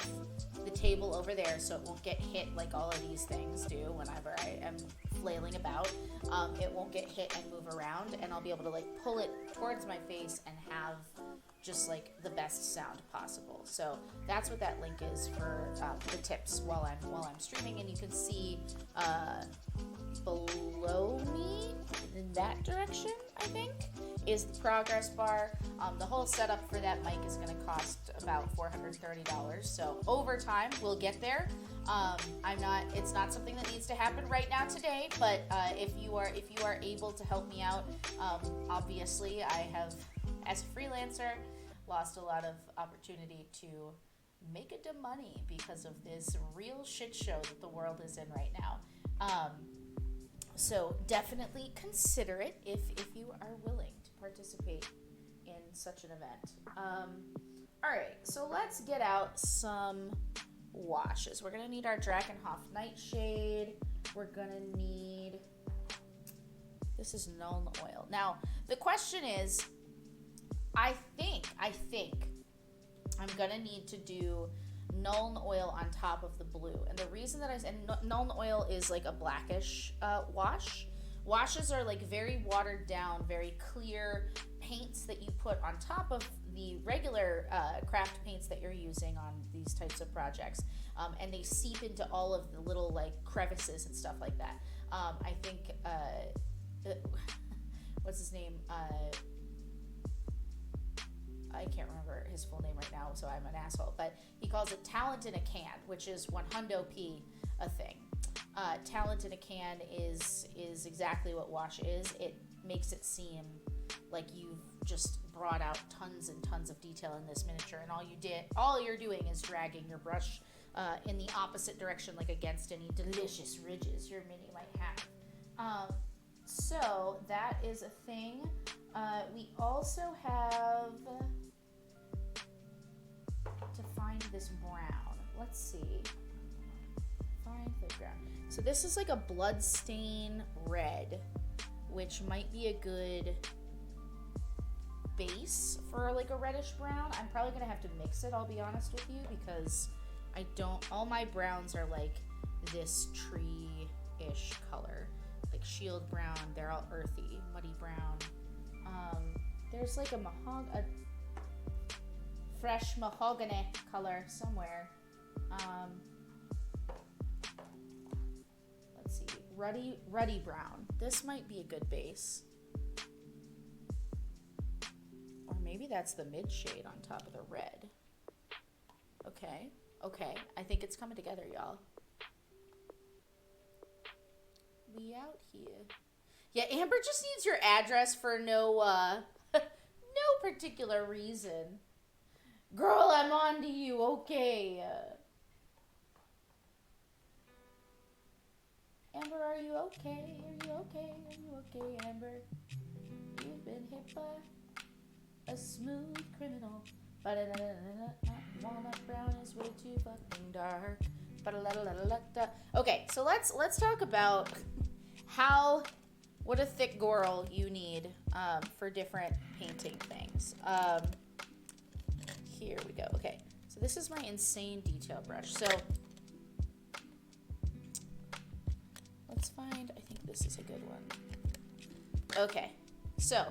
the table over there, so it won't get hit like all of these things do whenever I am flailing about. It won't get hit and move around, and I'll be able to like pull it towards my face and have just like the best sound possible. So that's what that link is for the tips while I'm streaming, and you can see below me in that direction, I think, is the progress bar. The whole setup for that mic is going to cost about $430. So over time, we'll get there. It's not something that needs to happen right now today, but if you are able to help me out, obviously I have, as a freelancer, lost a lot of opportunity to make a de money because of this real shit show that the world is in right now. So definitely consider it if you are willing to participate in such an event. Alright, so let's get out some washes. We're going to need our Drakenhof Nightshade. We're going to need... This is Nuln Oil. Now, the question is, I think I'm going to need to do Nuln Oil on top of the blue. And the reason that Nuln Oil is like a blackish wash. Washes are like very watered down, very clear paints that you put on top of the regular craft paints that you're using on these types of projects. And they seep into all of the little like crevices and stuff like that. I think, what's his name? I can't remember his full name right now, so I'm an asshole. But he calls it talent in a can, which is 100p a thing. Talent in a can is exactly what wash is. It makes it seem like you've just brought out tons and tons of detail in this miniature, and all you're doing is dragging your brush in the opposite direction, like against any delicious ridges your mini might have. So that is a thing. We also have to find this brown. Let's see. Find the brown. So this is like a bloodstain red, which might be a good base for like a reddish brown. I'm probably gonna have to mix it, I'll be honest with you, because all my browns are like this tree-ish color. Like shield brown, they're all earthy, muddy brown. There's like a fresh mahogany color somewhere. Let's see, ruddy brown. This might be a good base. Or maybe that's the mid shade on top of the red. Okay, I think it's coming together, y'all. We out here. Yeah, Amber just needs your address for no no particular reason. Girl, I'm on to you, okay. Amber, are you okay? Are you okay? Are you okay, Amber? You've been hit by a smooth criminal. Walnut brown is way too fucking dark. Okay, so let's talk about what a thick girl you need for different painting things. Here we go. Okay, so this is my insane detail brush. So let's find, I think this is a good one. Okay, so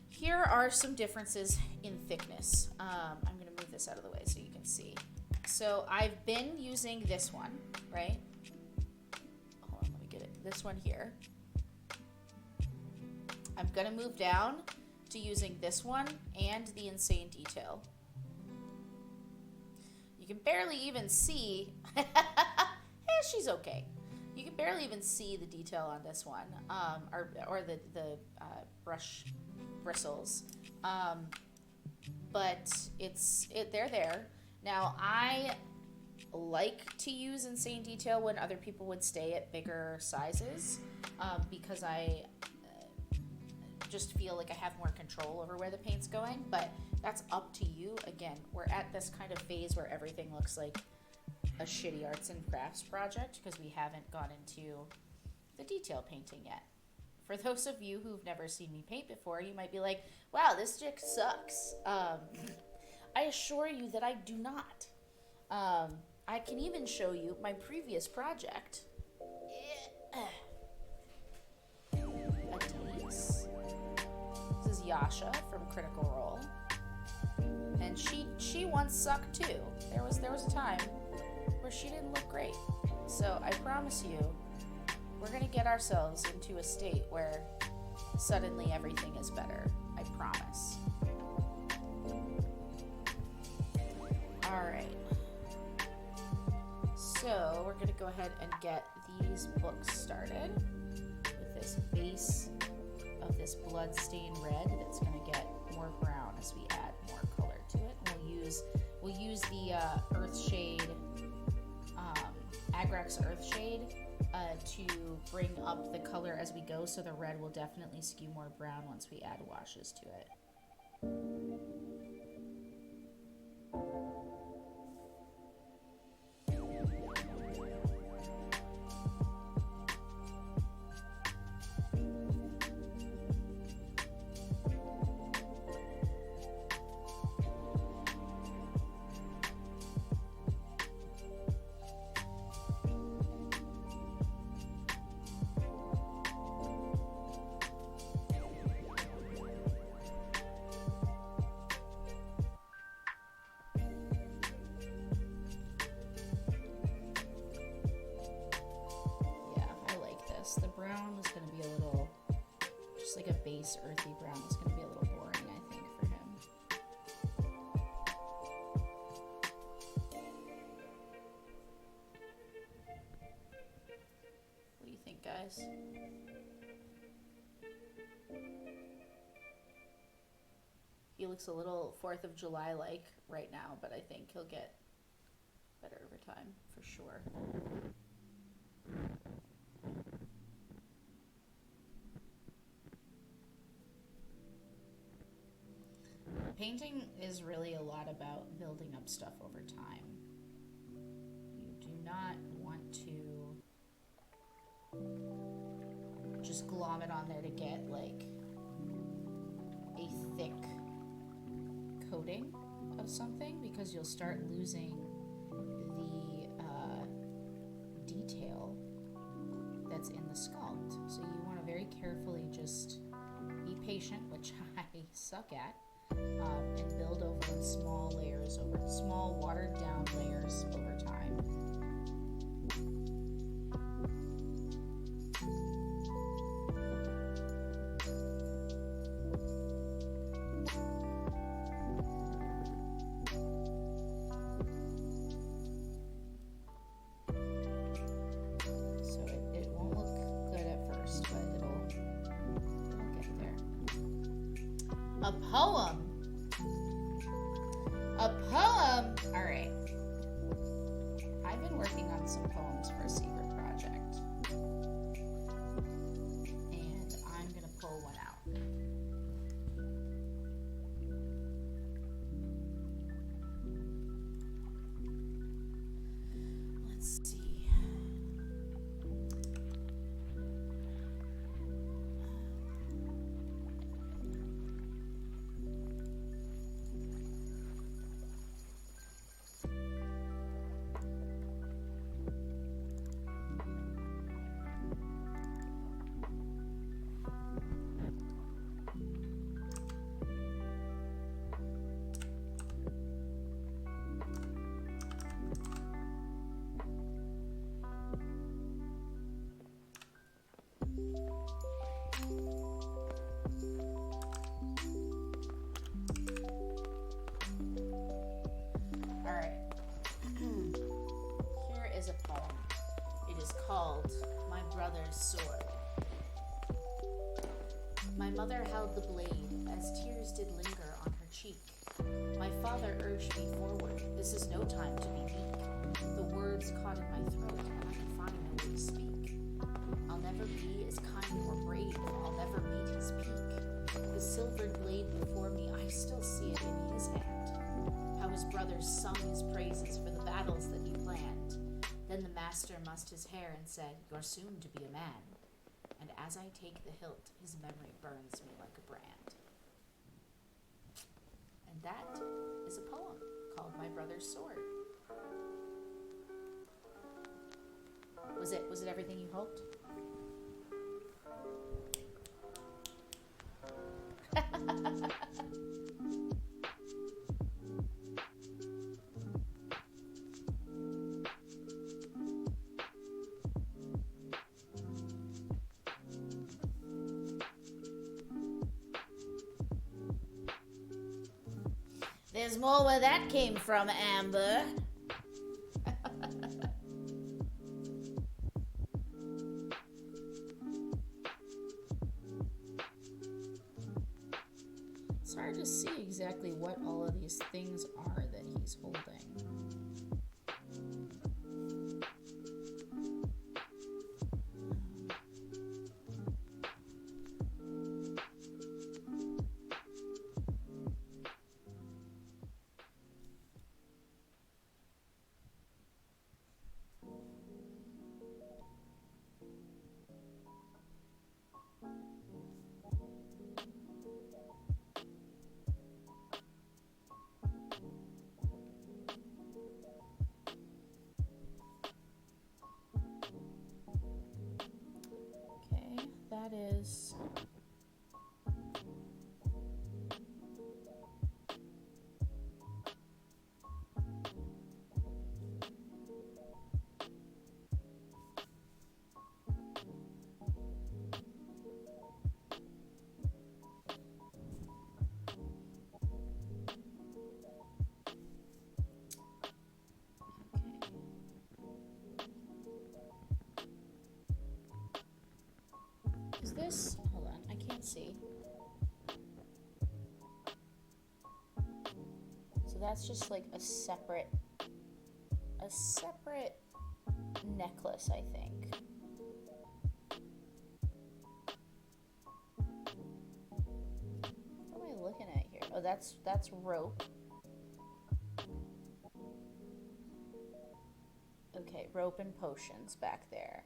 here are some differences in thickness. I'm going to move this out of the way so you can see. So I've been using this one, right? Hold on, let me get it. This one here. I'm going to move down to using this one and the insane detail. You can barely even see. She's okay. You can barely even see the detail on this one, or the brush bristles, but they're there. Now I like to use insane detail when other people would stay at bigger sizes, because I just feel like I have more control over where the paint's going, but that's up to you. Again, we're at this kind of phase where everything looks like a shitty arts and crafts project because we haven't gone into the detail painting yet. For those of you who've never seen me paint before, you might be like, wow, this chick sucks. I assure you that I do not. I can even show you my previous project. This is Yasha from Critical Role. And she once sucked too. There was a time where she didn't look great. So I promise you, we're going to get ourselves into a state where suddenly everything is better. I promise. Alright. So we're going to go ahead and get these books started with this base of this blood-stained red that's going to get more brown as we add more color to it. And we'll use the Earthshade, Agrax Earthshade, to bring up the color as we go, so the red will definitely skew more brown once we add washes to it. The brown was going to be a little, just like a base earthy brown was going to be a little boring, I think, for him. What do you think, guys? He looks a little 4th of July-like right now, but I think he'll get better over time, for sure. Painting is really a lot about building up stuff over time. You do not want to just glom it on there to get like a thick coating of something, because you'll start losing the detail that's in the sculpt. So you want to very carefully just be patient, which I suck at. and build over in small layers, over small watered down layers over time. So it won't look good at first, but it'll get there. A poem. A poem. All right. I've been working on some poems for a secret project, and I'm gonna pull one out. Let's see. Here is a poem. It is called My Brother's Sword. My mother held the blade as tears did linger on her cheek. My father urged me forward. This is no time to be meek. The words caught in my throat and I could find no way to speak. I'll never be as kind or brave. I'll never meet his peak. The silvered blade before me, I still see it in his hand. How his brothers sung his praises for the battles that he planned. Then the master mussed his hair and said, "You're soon to be a man." And as I take the hilt, his memory burns me like a brand. And that is a poem called My Brother's Sword. Was it everything you hoped? There's more where that came from, Amber. It's hard to see exactly what all of these things are that he's holding. That is Is this, hold on, I can't see. So that's just like a separate necklace, I think. What am I looking at here? Oh, that's rope. Okay, rope and potions back there.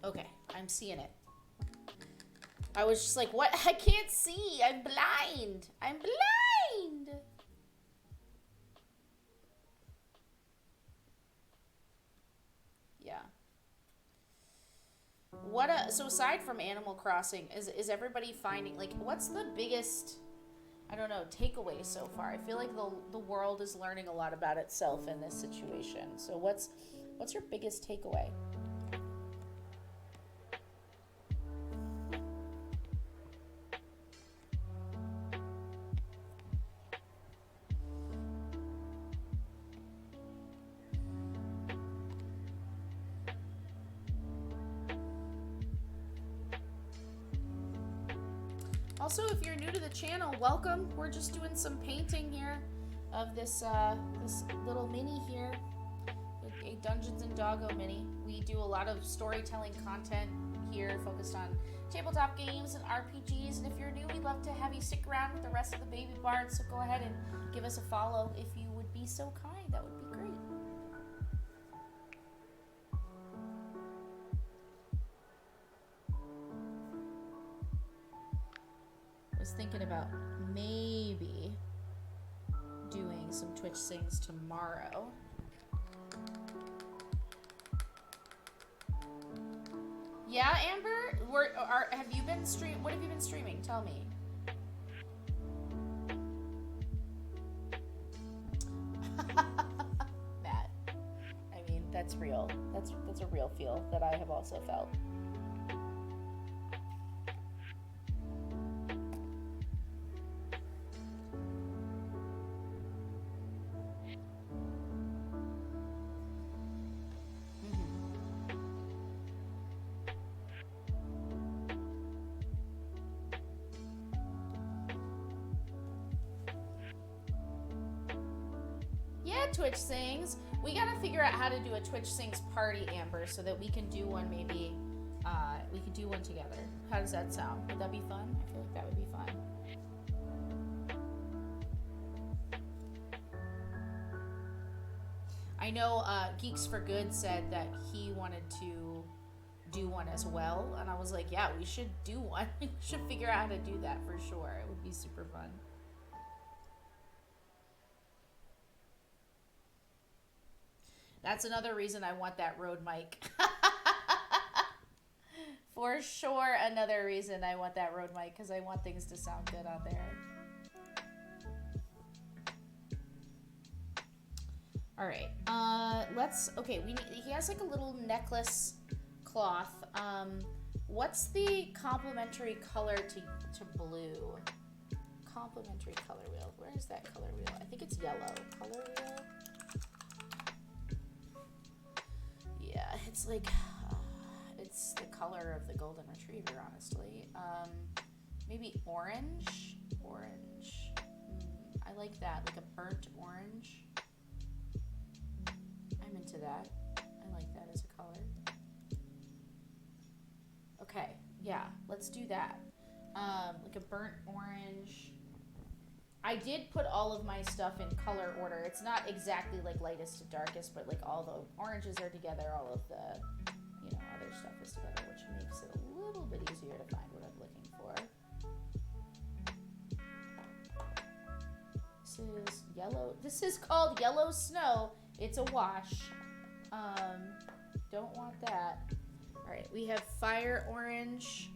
Okay, I'm seeing it. I was just like, what? I can't see. I'm blind. I'm blind. Yeah. So aside from Animal Crossing, is everybody finding, like, what's the biggest, I don't know, takeaway so far? I feel like the world is learning a lot about itself in this situation. So what's your biggest takeaway? Also, if you're new to the channel, welcome. We're just doing some painting here of this this little mini here, a Dungeons and Doggo mini. We do a lot of storytelling content here focused on tabletop games and RPGs, and if you're new, we'd love to have you stick around with the rest of the baby bards, so go ahead and give us a follow if you would be so kind. That would be great. Was thinking about maybe doing some Twitch sings tomorrow. Yeah, Amber, have you been what have you been streaming? Tell me. Matt, I mean, that's real. That's a real feel that I have also felt. Twitch sings. We gotta figure out how to do a Twitch sings party, Amber, so that we can do one maybe. We could do one together. How does that sound? Would that be fun? I feel like that would be fun. I know Geeks for Good said that he wanted to do one as well, and I was like, yeah, we should do one. We should figure out how to do that for sure. It would be super fun. That's another reason I want that Rode mic. For sure, another reason I want that Rode mic, because I want things to sound good on there. All right, he has like a little necklace cloth. What's the complementary color to blue? Complementary color wheel. Where is that color wheel? I think it's yellow. Color wheel? Yeah, it's like, it's the color of the golden retriever, honestly. Maybe orange? Orange. I like that, like a burnt orange. I'm into that. I like that as a color. Okay, yeah, let's do that. Like a burnt orange. I did put all of my stuff in color order. It's not exactly like lightest to darkest, but like all the oranges are together, all of the, other stuff is together, which makes it a little bit easier to find what I'm looking for. This is yellow. This is called Yellow Snow. It's a wash. Don't want that. All right, we have fire orange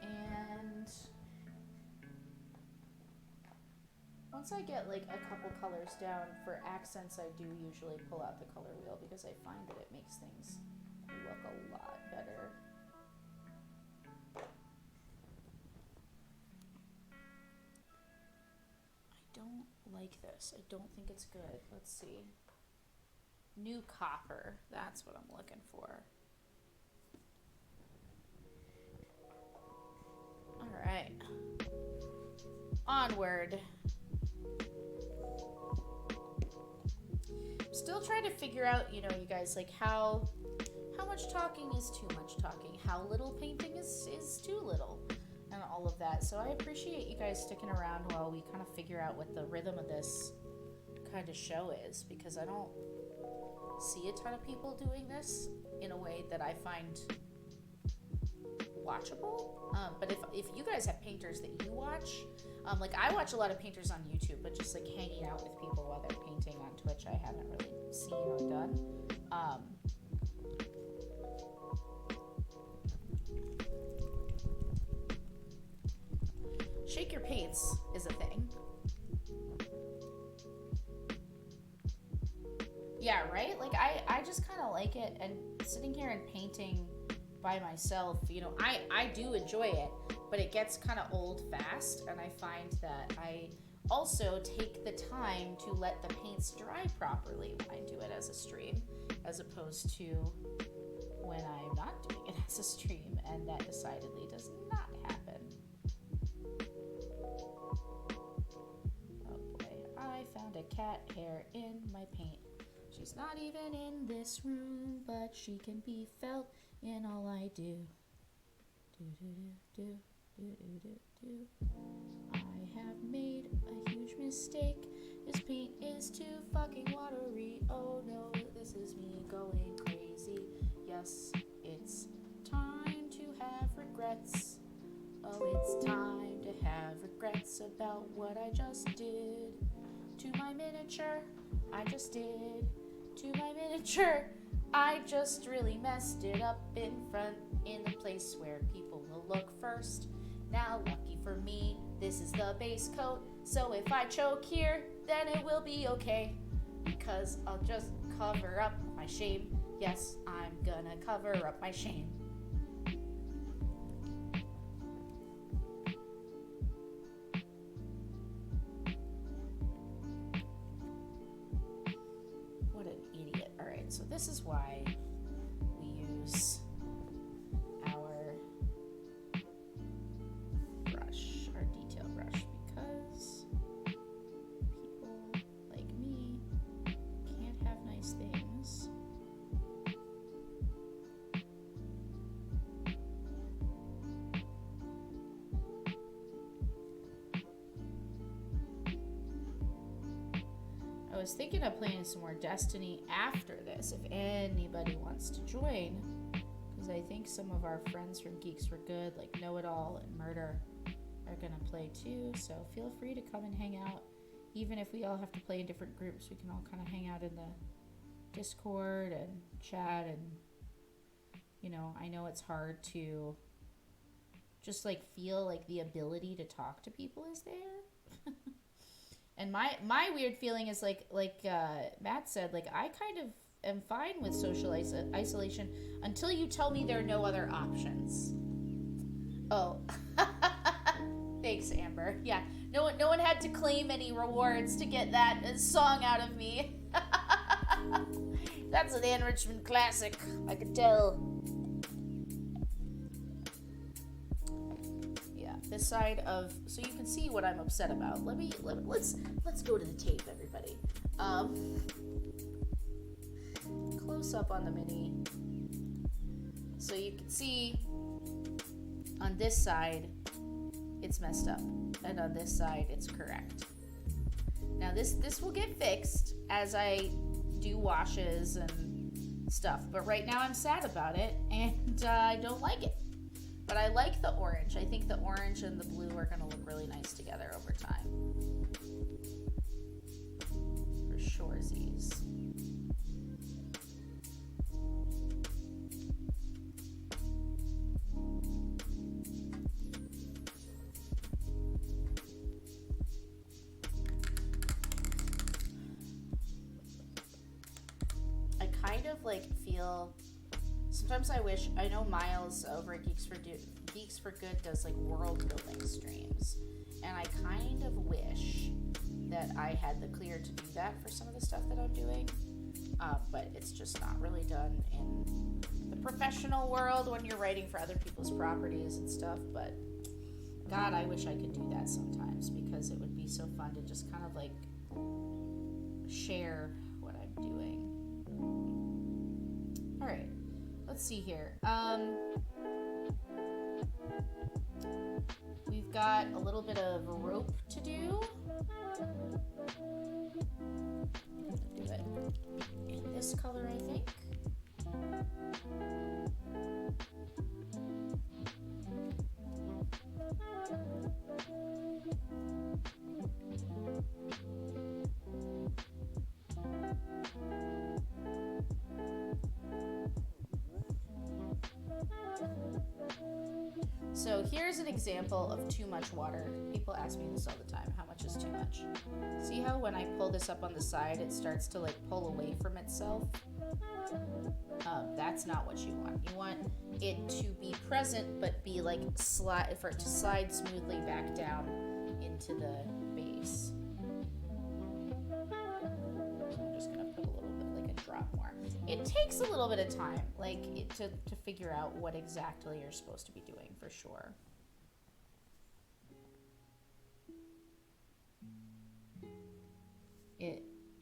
and once I get like a couple colors down for accents, I do usually pull out the color wheel because I find that it makes things look a lot better. I don't like this. I don't think it's good. Let's see. New copper. That's what I'm looking for. All right. Onward. Still trying to figure out, you guys, like how much talking is too much talking, how little painting is too little, and all of that. So I appreciate you guys sticking around while we kind of figure out what the rhythm of this kind of show is, because I don't see a ton of people doing this in a way that I find watchable. But if you guys have painters that you watch, like I watch a lot of painters on YouTube, but just like hanging out with people while they're painting on Twitch, I haven't really seen or done. Yeah, right? Like, I just kind of like it, and sitting here and painting by myself, you know, I do enjoy it, but it gets kind of old fast, and I find that I also take the time to let the paints dry properly when I do it as a stream, as opposed to when I'm not doing it as a stream, and that decidedly does not happen. Oh boy, I found a cat hair in my paint. She's not even in this room, but she can be felt in all I do. Do do do do do do do. I have made a huge mistake. This paint is too fucking watery. Oh no, this is me going crazy. Yes, it's time to have regrets. Oh, it's time to have regrets about what I just did to my miniature. I just did to my miniature. I just really messed it up in front, in the place where people will look first. Now, lucky for me, this is the base coat, so if I choke here, then it will be okay, because I'll just cover up my shame. Yes, I'm gonna cover up my shame. What an idiot. Alright, so this is why we use our brush, our detail brush, because people like me can't have nice things. I was thinking of playing some more Destiny after this, if anybody wants to join, because I think some of our friends from Geeks for Good, like Know It All and Murder, are gonna play too, so feel free to come and hang out. Even if we all have to play in different groups, we can all kind of hang out in the Discord and chat, and you know, I know it's hard to just like feel like the ability to talk to people is there. And my weird feeling is like Matt said, like I kind of am fine with social isolation until you tell me there are no other options. Oh, thanks, Amber. Yeah, no one had to claim any rewards to get that song out of me. That's an Ann Richmond classic, I could tell. This side of, so you can see what I'm upset about. Let's go to the tape, everybody. Close up on the mini, so you can see on this side it's messed up, and on this side it's correct. Now this will get fixed as I do washes and stuff, but right now I'm sad about it, and I don't like it. But I like the orange. I think the orange and the blue are going to look really nice together over time. For shoresies. I kind of like feel... Sometimes I wish, I know Miles over at Geeks for Good does like world building streams, and I kind of wish that I had the clear to do that for some of the stuff that I'm doing, but it's just not really done in the professional world when you're writing for other people's properties and stuff. But God, I wish I could do that sometimes, because it would be so fun to just kind of like share what I'm doing. All right. Let's see here. We've got a little bit of rope to do. Do it in this color, I think. So here's an example of too much water. People ask me this all the time. How much just too much. See how when I pull this up on the side, it starts to like pull away from itself? That's not what you want. You want it to be present, but be like for it to slide smoothly back down into the base. So I'm just gonna put a little bit, like a drop more. It takes a little bit of time, like to figure out what exactly you're supposed to be doing for sure.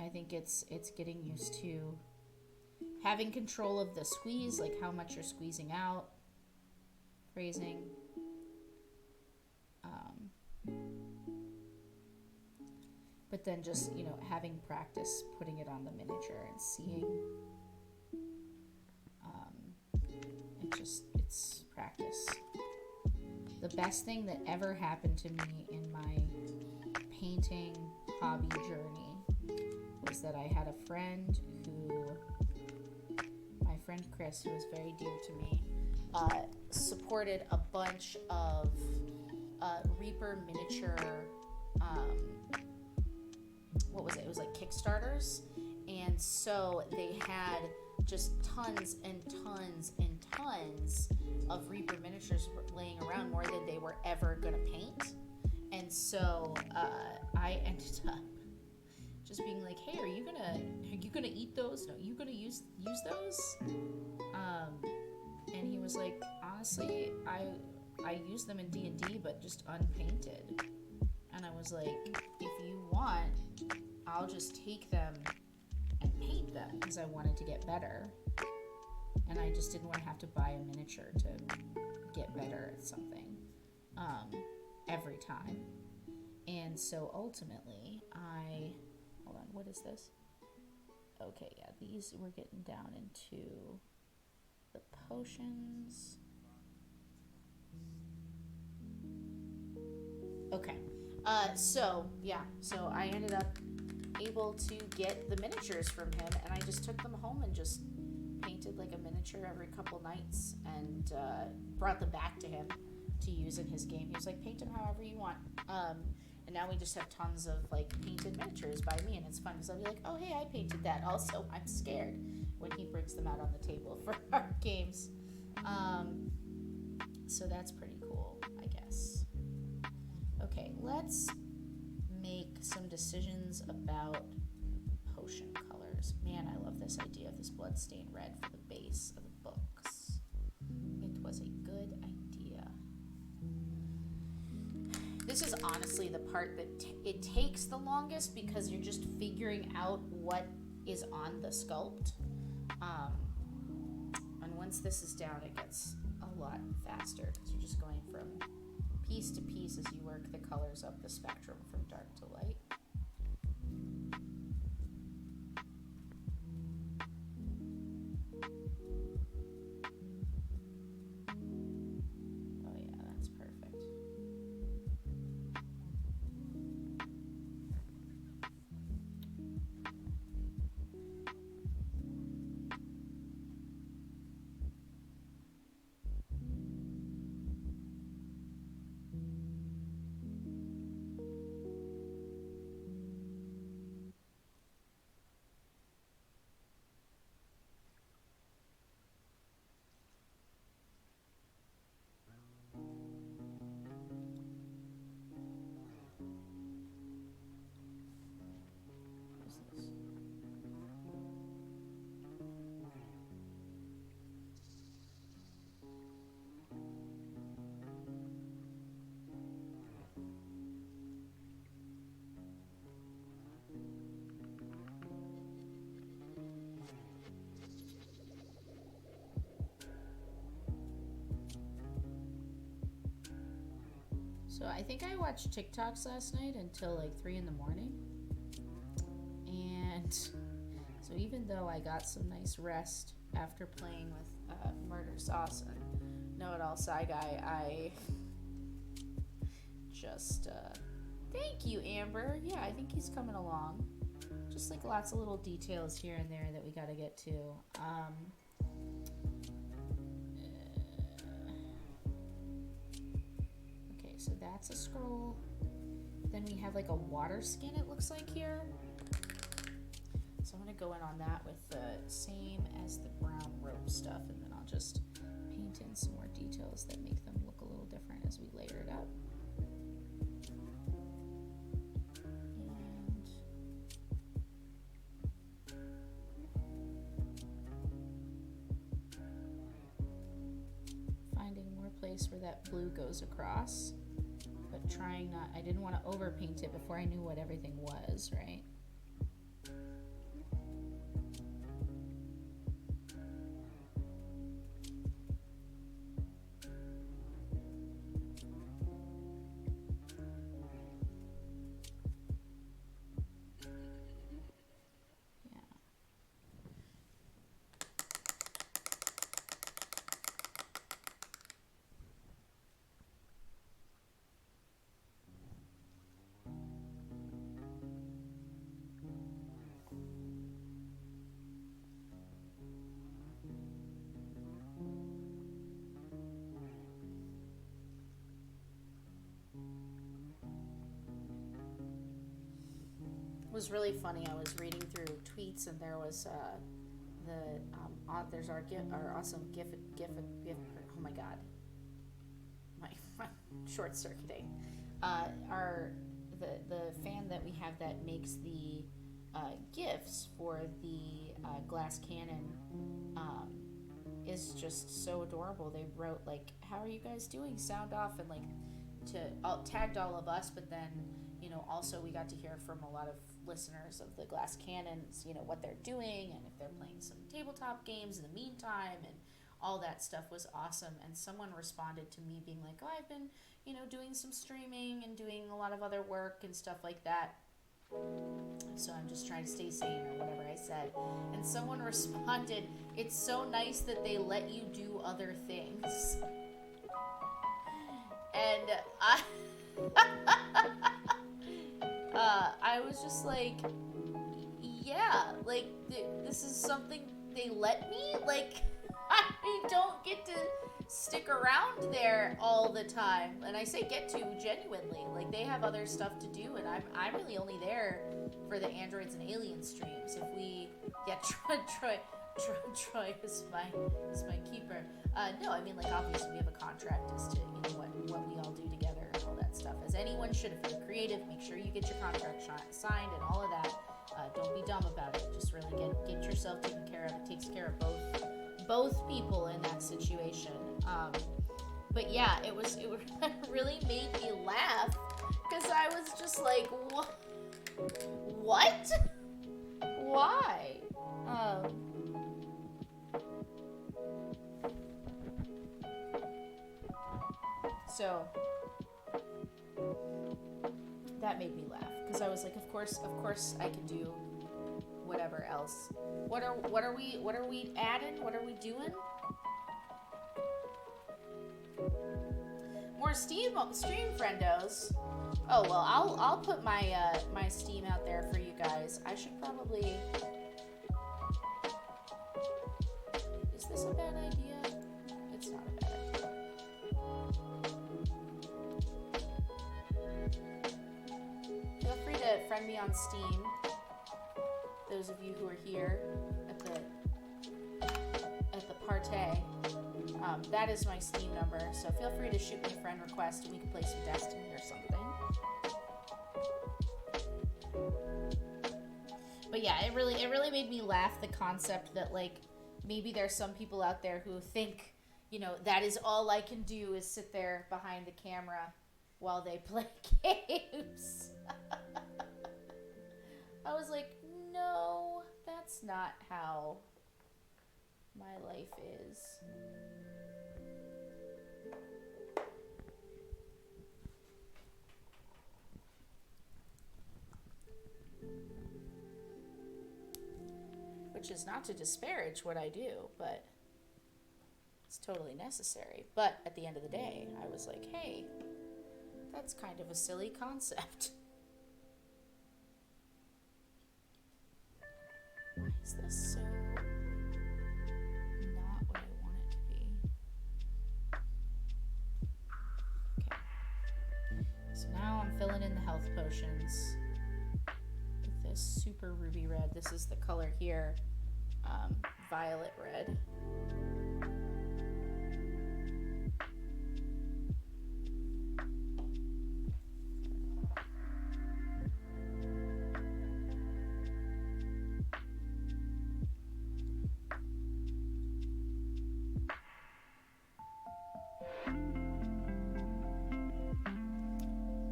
I think it's getting used to having control of the squeeze, like how much you're squeezing out, phrasing. But then just, you know, having practice putting it on the miniature and seeing. It's practice. The best thing that ever happened to me in my painting hobby journey was that I had a friend my friend Chris, who was very dear to me, supported a bunch of Reaper miniature, what was it? It was like Kickstarters. And so they had just tons and tons and tons of Reaper miniatures laying around, more than they were ever going to paint. And so I ended up just being like, hey, are you gonna eat those? No, you gonna use those? And he was like, honestly, I use them in D&D, but just unpainted. And I was like, if you want, I'll just take them and paint them, because I wanted to get better. And I just didn't want to have to buy a miniature to get better at something every time. And so ultimately, hold on, what is this? Okay, yeah, these, we're getting down into the potions. Okay, so I ended up able to get the miniatures from him, and I just took them home and just painted like a miniature every couple nights, and brought them back to him to use in his game. He was like, paint them however you want. And now we just have tons of like painted miniatures by me, and it's fun because I'll be like, oh hey, I painted that. Also, I'm scared when he brings them out on the table for our games. So that's pretty cool, I guess. Okay, let's make some decisions about potion colors. Man, I love this idea of this bloodstained red for the base of the books. It was a good idea. This is honestly the part that it takes the longest, because you're just figuring out what is on the sculpt. And once this is down, it gets a lot faster, because you're just going from piece to piece as you work the colors up the spectrum from dark to light. Oh yeah, that's perfect. So I think I watched TikToks last night until like 3 in the morning. And so even though I got some nice rest after playing with Murder Sauce and Know-It-All Sci Guy, I just, thank you, Amber. Yeah, I think he's coming along. Just like lots of little details here and there that we gotta get to. So that's a scroll. then we have like a water skin, it looks like here. So I'm going to go in on that with the same as the brown rope stuff, and then I'll just paint in some more details that make them look a little different as we layer it up. And finding more place where that blue goes across, but trying not, I didn't want to overpaint it before I knew what everything was, right? It was really funny. I was reading through tweets, and there was there's our awesome GIF. Oh my god, my short circuiting. The fan that we have that makes the GIFs for the glass cannon is just so adorable. They wrote like, "How are you guys doing? Sound off," and like tagged all of us, but then, you know, also we got to hear from a lot of listeners of the glass cannons, you know, what they're doing and if they're playing some tabletop games in the meantime, and all that stuff was awesome. And someone responded to me being like, "Oh, I've been, you know, doing some streaming and doing a lot of other work and stuff like that, so I'm just trying to stay sane," or whatever I said. And someone responded, "It's so nice that they let you do other things." And I was just like, yeah, like, this is something they let me? Like, I don't get to stick around there all the time. And I say get to genuinely. Like, they have other stuff to do, and I'm really only there for the Androids and Aliens streams. If we, yeah, Troy is my keeper. No, I mean, like, obviously we have a contract as to, you know, what we all do together and all that stuff, as anyone should. If you're creative, make sure you get your contract signed and all of that. Don't be dumb about it. Just really get yourself taken care of. It takes care of both people in that situation. But yeah, it really made me laugh, because I was just like, what? Why? So that made me laugh, because I was like, of course I can do whatever else. What are we adding? What are we doing? More stream friendos. Oh well, I'll put my my Steam out there for you guys. I should probably. Is this a bad idea? It's not a bad idea. Feel free to friend me on Steam. Those of you who are here at the party. That is my Steam number, so feel free to shoot me a friend request and we can play some Destiny or something. But yeah, it really made me laugh, the concept that, like, maybe there's some people out there who think, you know, that is all I can do is sit there behind the camera while they play games. I was like, no, that's not how my life is. Which is not to disparage what I do, but it's totally necessary. But at the end of the day, I was like, hey, that's kind of a silly concept. Why is this so not what I want it to be? Okay. So now I'm filling in the health potion. super ruby red. This is the color here, violet red.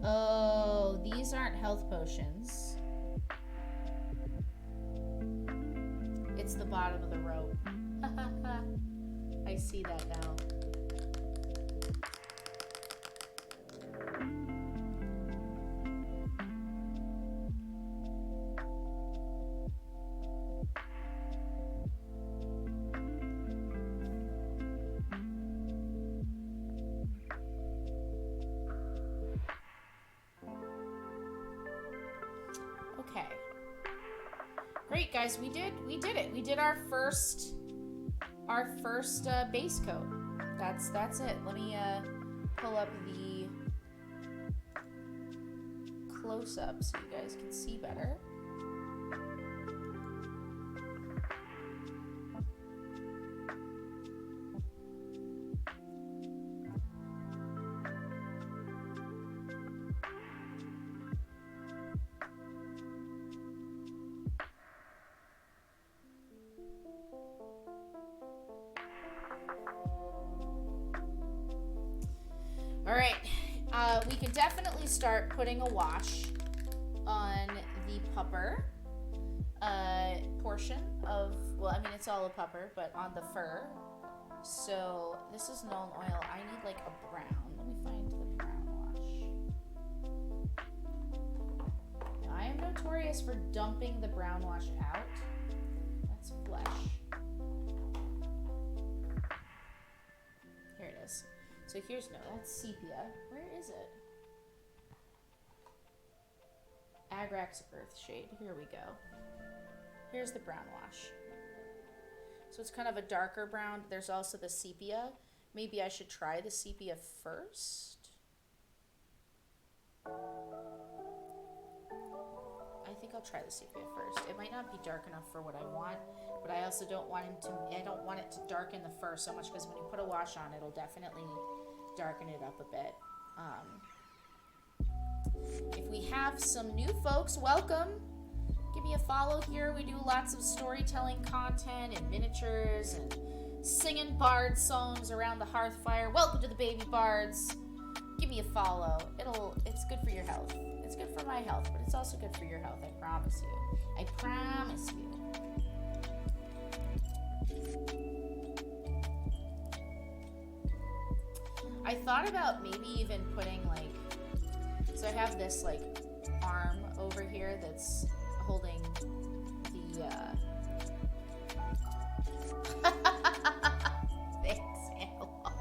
Oh, these aren't health potions. It's the bottom of the rope. I see that now. Okay. Great, guys. We did it. We did our first base coat. That's it. Let me pull up the close-up so you guys can see better. All right, we can definitely start putting a wash on the pupper portion of, well, I mean, it's all a pupper, but on the fur. So this is Nuln Oil. I need like a brown. Let me find the brown wash. Now, I am notorious for dumping the brown wash out. That's flesh. Here it is. So here's, no, that's sepia. Where is it? Agrax Earthshade. Here we go. Here's the brown wash. So it's kind of a darker brown. There's also the sepia. Maybe I should try the sepia first. I think I'll try the sepia first. It might not be dark enough for what I want, but I also don't want I don't want it to darken the fur so much, because when you put a wash on, it'll definitely darken it up a bit. If we have some new folks, welcome. Give me a follow here. We do lots of storytelling content and miniatures and singing bard songs around the hearth fire. Welcome to the Baby Bards. Give me a follow. It's good for your health. It's good for my health, but it's also good for your health. I promise you. I promise you. I thought about maybe even putting like, so I have this like arm over here that's holding the thanks, Analog.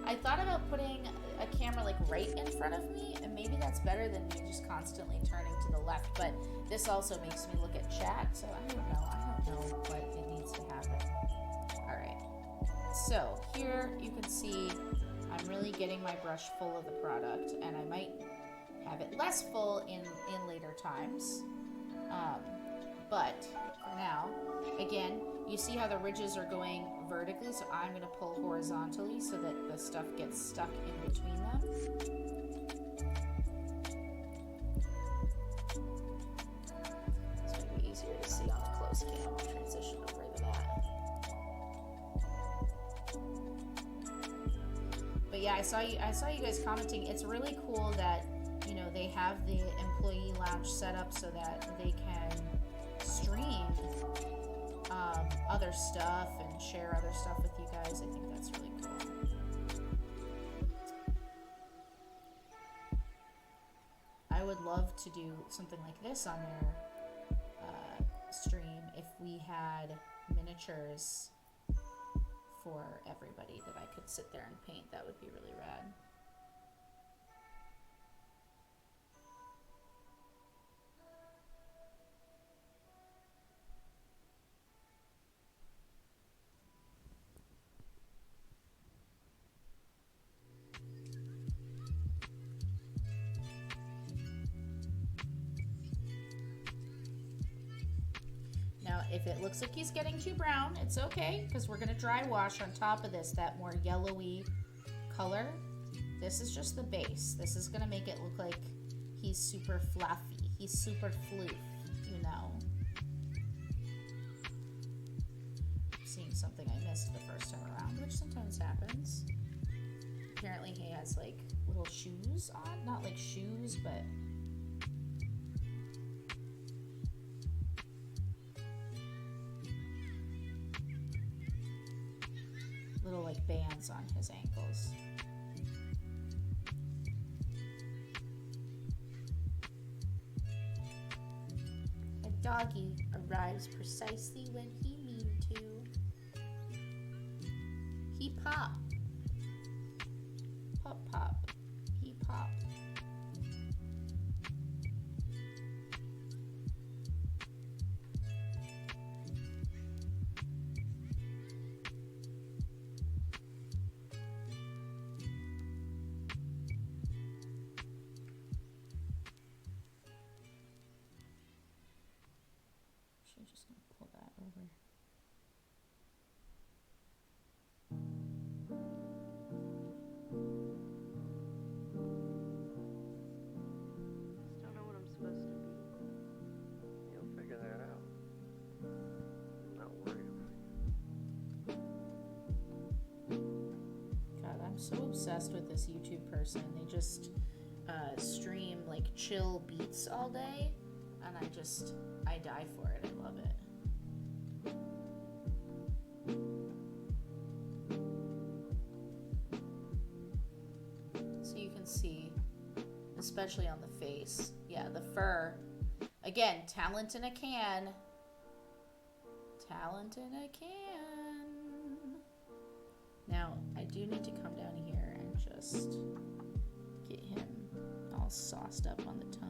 I thought about putting a camera like right in front of me, and maybe that's better than me just constantly turning to the left, but this also makes me look at chat, so I don't know what it needs to happen. Alright, so here you can see I'm really getting my brush full of the product, and I might have it less full in later times, but for now, again, you see how the ridges are going vertically, so I'm going to pull horizontally so that the stuff gets stuck in between them. It's going to be easier to see on the close cam. I'll transition over to that. But yeah, I saw you guys commenting. It's really cool that, you know, they have the employee lounge set up so that they can stream other stuff and share other stuff with you guys. I think that's really cool. I would love to do something like this on their stream if we had miniatures for everybody that I could sit there and paint. That would be really rad. if it looks like he's getting too brown, it's okay, because we're gonna dry wash on top of this, that more yellowy color. This is just the base. This is gonna make it look like he's super fluffy. He's super floof, you know. Seeing something I missed the first time around, which sometimes happens. Apparently he has like little shoes on. Not like shoes, but little like bands on his ankles. A doggy arrives precisely when he mean to. He pop. Pop pop. He pop. I'm just gonna pull that over. Don't know what I'm supposed to be. You'll figure that out. I'm not worried about you. God, I'm so obsessed with this YouTube person. They just stream like chill beats all day, and I die for it. I love it. So you can see, especially on the face, yeah, the fur. Again, talent in a can. Talent in a can. Now, I do need to come down here and just get him all sauced up on the tongue.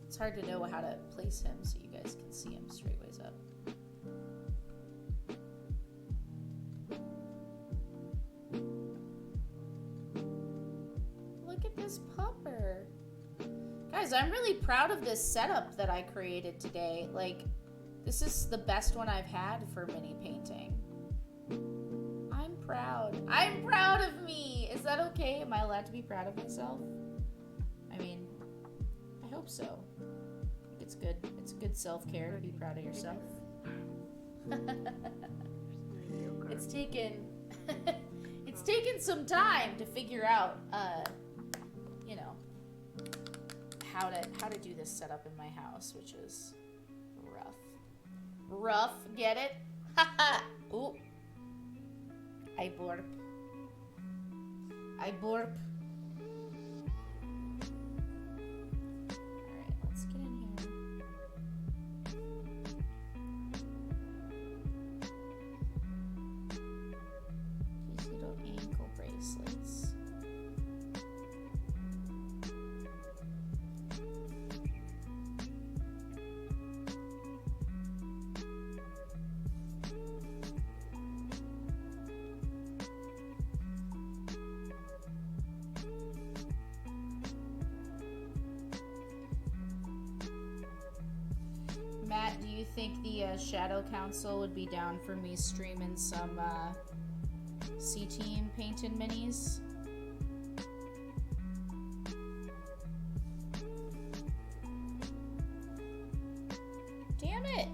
It's hard to know how to place him so you guys can see him straight ways up. Look at this pupper. Guys, I'm really proud of this setup that I created today. Like, this is the best one I've had for mini painting. I'm proud. I'm proud of me. Is that okay? Am I allowed to be proud of myself? I mean, I hope so. It's good. It's good self-care to be proud of yourself. It's taken it's taken some time to figure out you know, how to do this setup in my house, which is rough. Get it? Haha. Ooh, I burp. Alright, let's get in here. These little ankle bracelets. Matt, do you think the Shadow Council would be down for me streaming some C-Team painted minis? Damn it!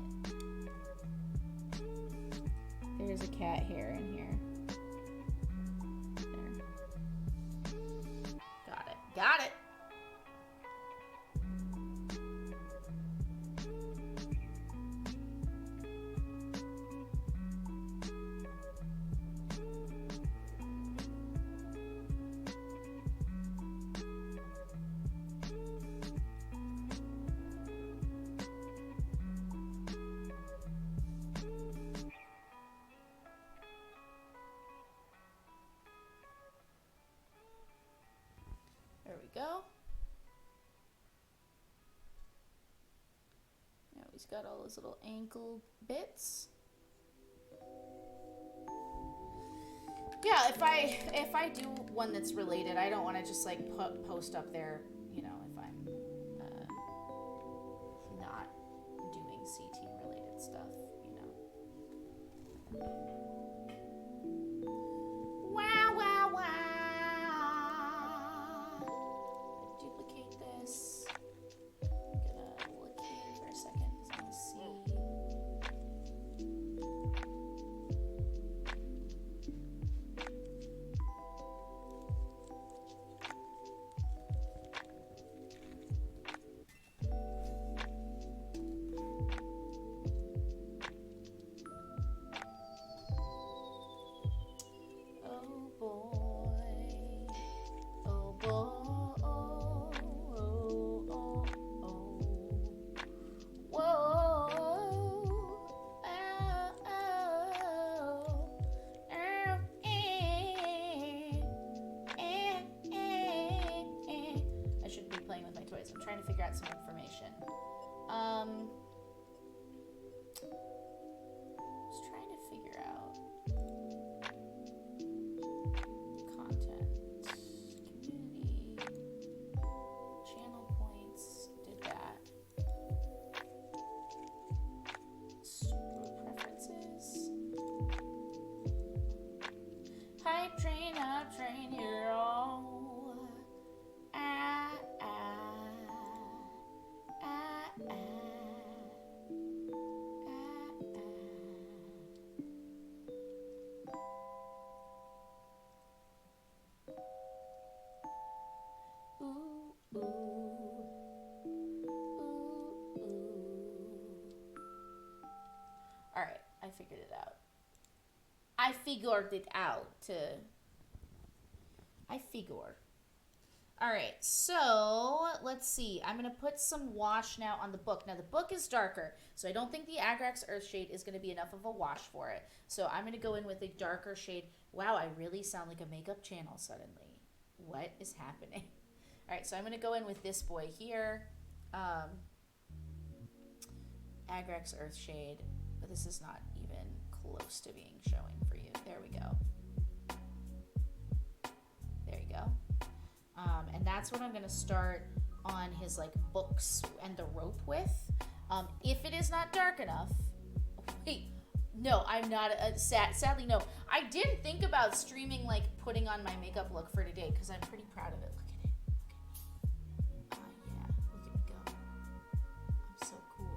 There's a cat hair in here. There. Got it! There we go. he's got all his little ankle bits. Yeah, if I do one that's related, I don't want to just like post up there, you know, if I'm not doing C-Team related stuff, you know. Wow, wow, wow. Duplicate this. I'm gonna look here for a second because I want to see. I'm trying to figure out some information. Just trying to figure out content, community, channel points, did that. Preferences. Hype train, you're all. Alright, I figured it out. I figured. Alright, so let's see. I'm going to put some wash now on the book. Now, the book is darker, so I don't think the Agrax Earthshade is going to be enough of a wash for it. So I'm going to go in with a darker shade. Wow, I really sound like a makeup channel suddenly. What is happening? Alright, so I'm going to go in with this boy here. Agrax Earthshade. But this is not even close to being showing for you. There we go. There you go. And that's what I'm going to start on his like books and the rope with. If it is not dark enough, wait, no, I'm not, sadly, no. I did think about streaming, like putting on my makeup look for today because I'm pretty proud of it. Look at it. Yeah, look at me go. I'm so cool.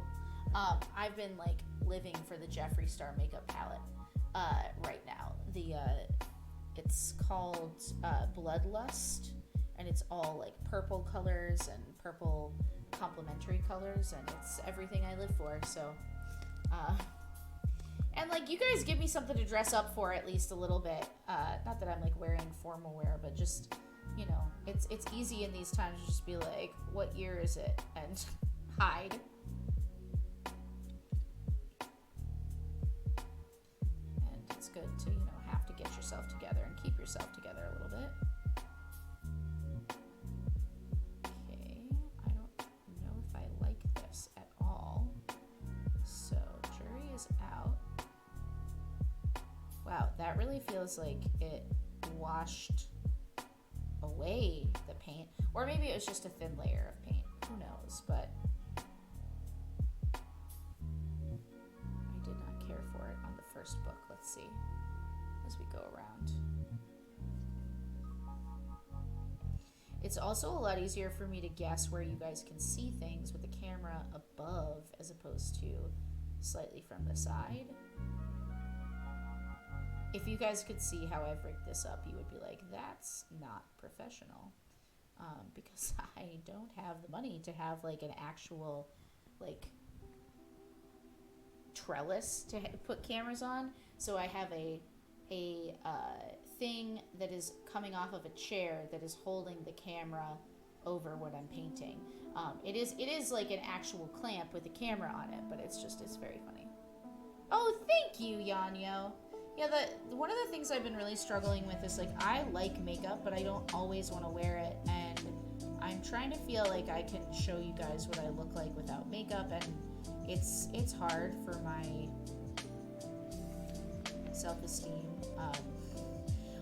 I've been like living for the Jeffree Star makeup palette right now. It's called Bloodlust, and it's all like purple colors and purple complementary colors, and it's everything I live for. So and like you guys give me something to dress up for at least a little bit. Not that I'm like wearing formal wear, but just, you know, it's easy in these times to just be like, what year is it, and hide. It's good to, you know, have to get yourself together and keep yourself together a little bit. Okay, I don't know if I like this at all. So, jury is out. Wow, that really feels like it washed away the paint. Or maybe it was just a thin layer of paint. Who knows, but I did not care for it on the first book. Let's see as we go around. It's also a lot easier for me to guess where you guys can see things with the camera above as opposed to slightly from the side. If you guys could see how I've rigged this up, you would be like, that's not professional. Because I don't have the money to have like an actual like trellis to put cameras on. So I have a thing that is coming off of a chair that is holding the camera over what I'm painting. It is like an actual clamp with a camera on it, but it's very funny. Oh, thank you, Yanyo. Yeah, one of the things I've been really struggling with is like I like makeup, but I don't always want to wear it, and I'm trying to feel like I can show you guys what I look like without makeup, and it's hard for my self-esteem,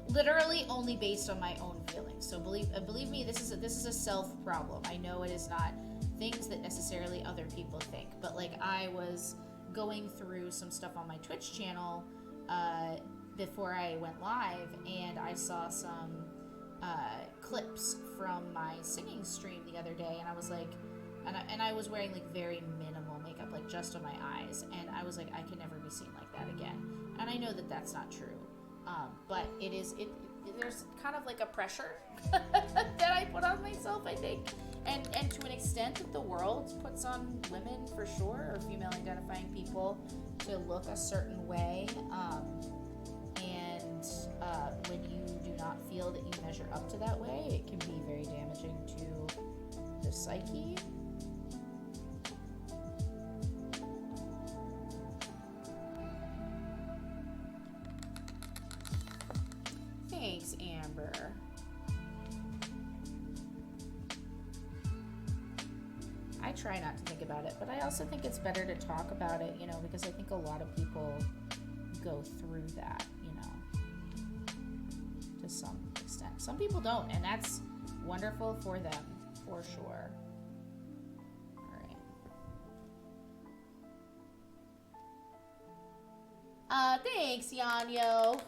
literally only based on my own feelings. So believe me, this is a self problem. I know it is not things that necessarily other people think, but like I was going through some stuff on my Twitch channel before I went live, and I saw some clips from my singing stream the other day, and I was like, and I was wearing like very minimal makeup, like just on my eyes, and I was like, I can never be seen like that again. And I know that that's not true, but there's kind of like a pressure that I put on myself, I think, and to an extent that the world puts on women for sure, or female identifying people, to look a certain way, and when you do not feel that you measure up to that way, it can be very damaging to the psyche. Thanks, Amber. I try not to think about it, but I also think it's better to talk about it, you know, because I think a lot of people go through that, you know, to some extent. Some people don't, and that's wonderful for them, for sure. All right. Thanks, Yanyo.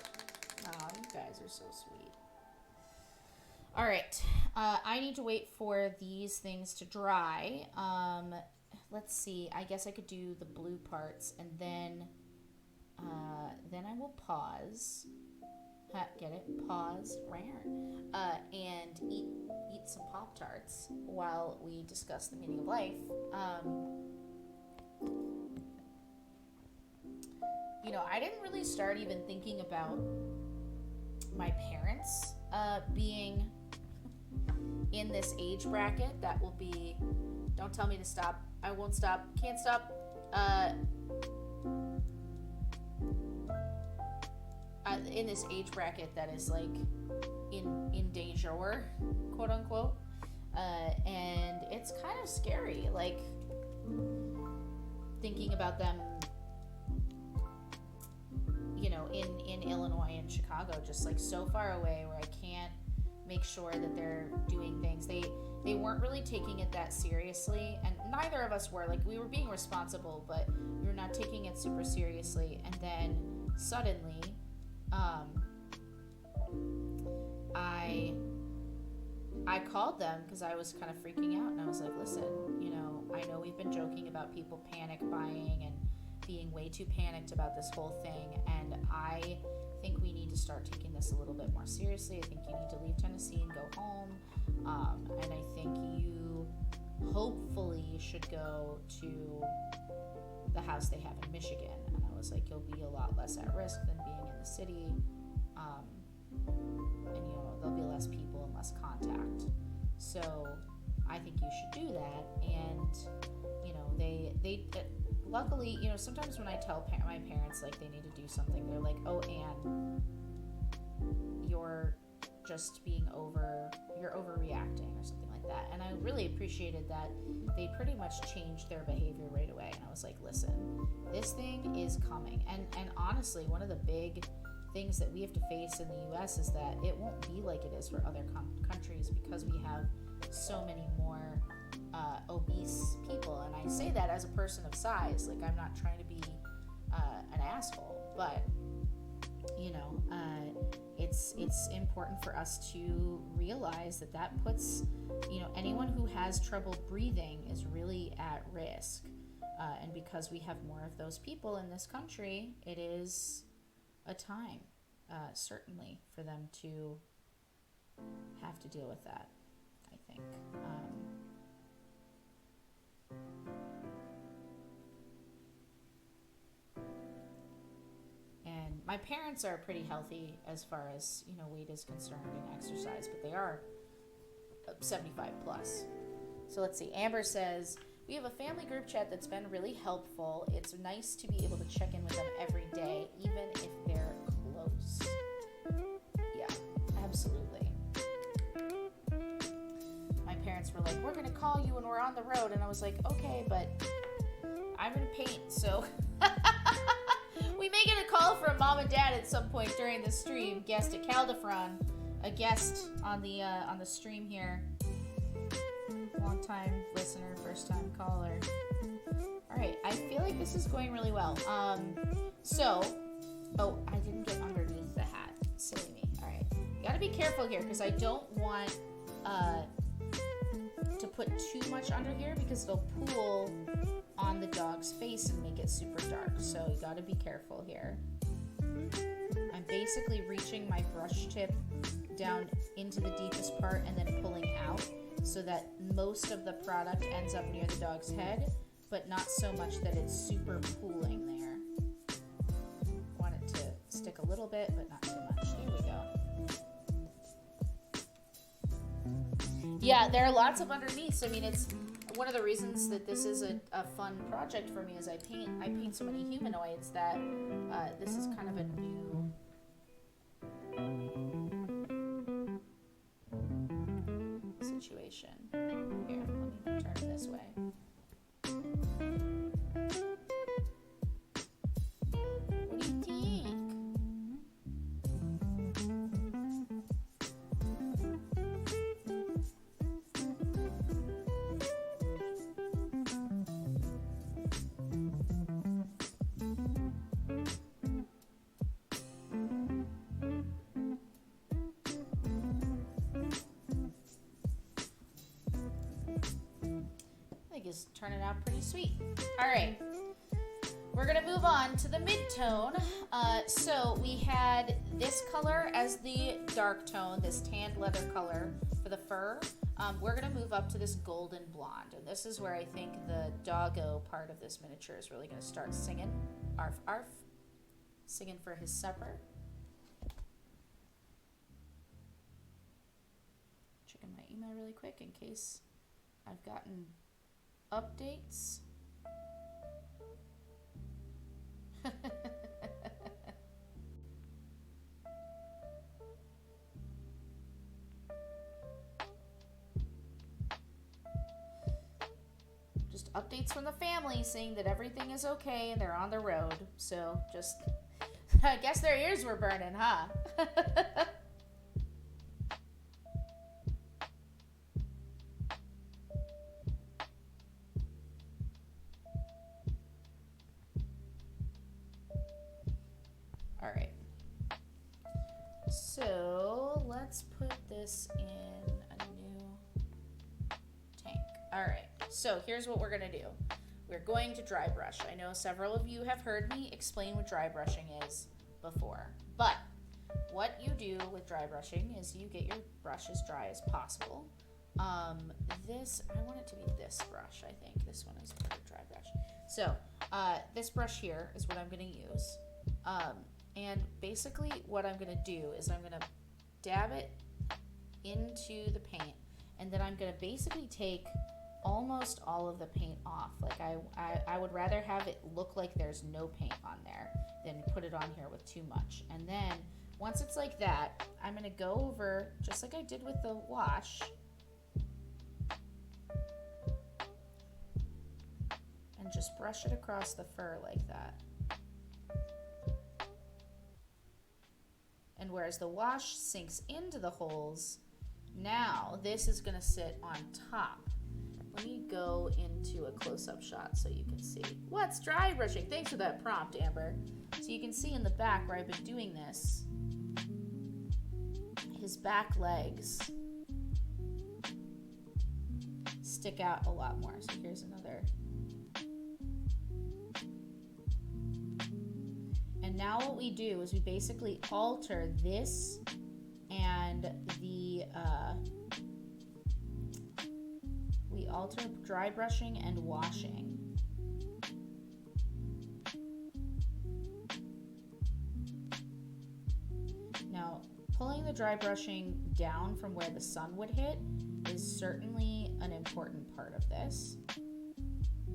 Oh, you guys are so sweet. All right. I need to wait for these things to dry. Let's see. I guess I could do the blue parts, and then I will pause. Get it? Pause. And eat some Pop-Tarts while we discuss the meaning of life. You know, I didn't really start even thinking about my parents being in this age bracket that will be, don't tell me to stop, I won't stop, can't stop, in this age bracket that is like in danger, quote unquote, and it's kind of scary, like thinking about them, you know, in Illinois and Chicago, just like so far away where I can't make sure that they're doing things. They weren't really taking it that seriously, and neither of us were. Like, we were being responsible, but we were not taking it super seriously. And then suddenly, I called them because I was kind of freaking out, and I was like, listen, you know, I know we've been joking about people panic buying and being way too panicked about this whole thing, and I think we need to start taking this a little bit more seriously. I think you need to leave Tennessee and go home, and I think you hopefully should go to the house they have in Michigan. And I was like, you'll be a lot less at risk than being in the city, and you know, there'll be less people and less contact. So I think you should do that. And you know, they luckily, you know, sometimes when I tell my parents like they need to do something, they're like, oh, Anne, you're just you're overreacting or something like that. And I really appreciated that they pretty much changed their behavior right away. And I was like, listen, this thing is coming. And honestly, one of the big things that we have to face in the US is that it won't be like it is for other countries, because we have so many more obese people. And I say that as a person of size, like I'm not trying to be an asshole, but you know, it's important for us to realize that puts, you know, anyone who has trouble breathing is really at risk, and because we have more of those people in this country, it is a time, certainly, for them to have to deal with that, I think. And my parents are pretty healthy as far as, you know, weight is concerned and exercise, but they are 75 plus. So let's see. Amber says, we have a family group chat that's been really helpful. It's nice to be able to check in with them every day, even if they're close. Yeah, absolutely. My parents were like, we're going to call you when we're on the road. And I was like, okay, but I'm gonna paint, so we may get a call from mom and dad at some point during the stream. Guest at Caldefron, a guest on the stream here. Long time listener, first time caller. All right, I feel like this is going really well. Oh, I didn't get underneath the hat. Silly me. All right, gotta be careful here because I don't want to put too much under here because it'll pool on the dog's face and make it super dark. So you gotta be careful here. I'm basically reaching my brush tip down into the deepest part and then pulling out so that most of the product ends up near the dog's head, but not so much that it's super pooling there. Want it to stick a little bit, but not too much. Here we go. Yeah, there are lots of underneaths. I mean, it's one of the reasons that this is a fun project for me is I paint so many humanoids that this is kind of a new situation. Here, let me turn it this way. What do you think? Is turning out pretty sweet. All right, we're gonna move on to the mid-tone. So we had this color as the dark tone, this tanned leather color for the fur. We're gonna move up to this golden blonde, and this is where I think the doggo part of this miniature is really gonna start singing, arf arf, singing for his supper. Checking my email really quick in case I've gotten updates. Just updates from the family saying that everything is okay and they're on the road. So just, I guess their ears were burning, huh? So let's put this in a new tank. All right, so here's what we're gonna do. We're going to dry brush. I know several of you have heard me explain what dry brushing is before, but what you do with dry brushing is you get your brush as dry as possible. I want it to be this brush, I think. This one is for dry brush. So this brush here is what I'm gonna use. And basically what I'm going to do is I'm going to dab it into the paint, and then I'm going to basically take almost all of the paint off. Like I would rather have it look like there's no paint on there than put it on here with too much. And then once it's like that, I'm going to go over, just like I did with the wash, and just brush it across the fur like that. And whereas the wash sinks into the holes, now this is gonna sit on top. Let me go into a close-up shot so you can see. What's dry brushing? Thanks for that prompt, Amber. So you can see in the back where I've been doing this, his back legs stick out a lot more. So here's another. And now what we do is we basically alter this and we alter dry brushing and washing. Now, pulling the dry brushing down from where the sun would hit is certainly an important part of this,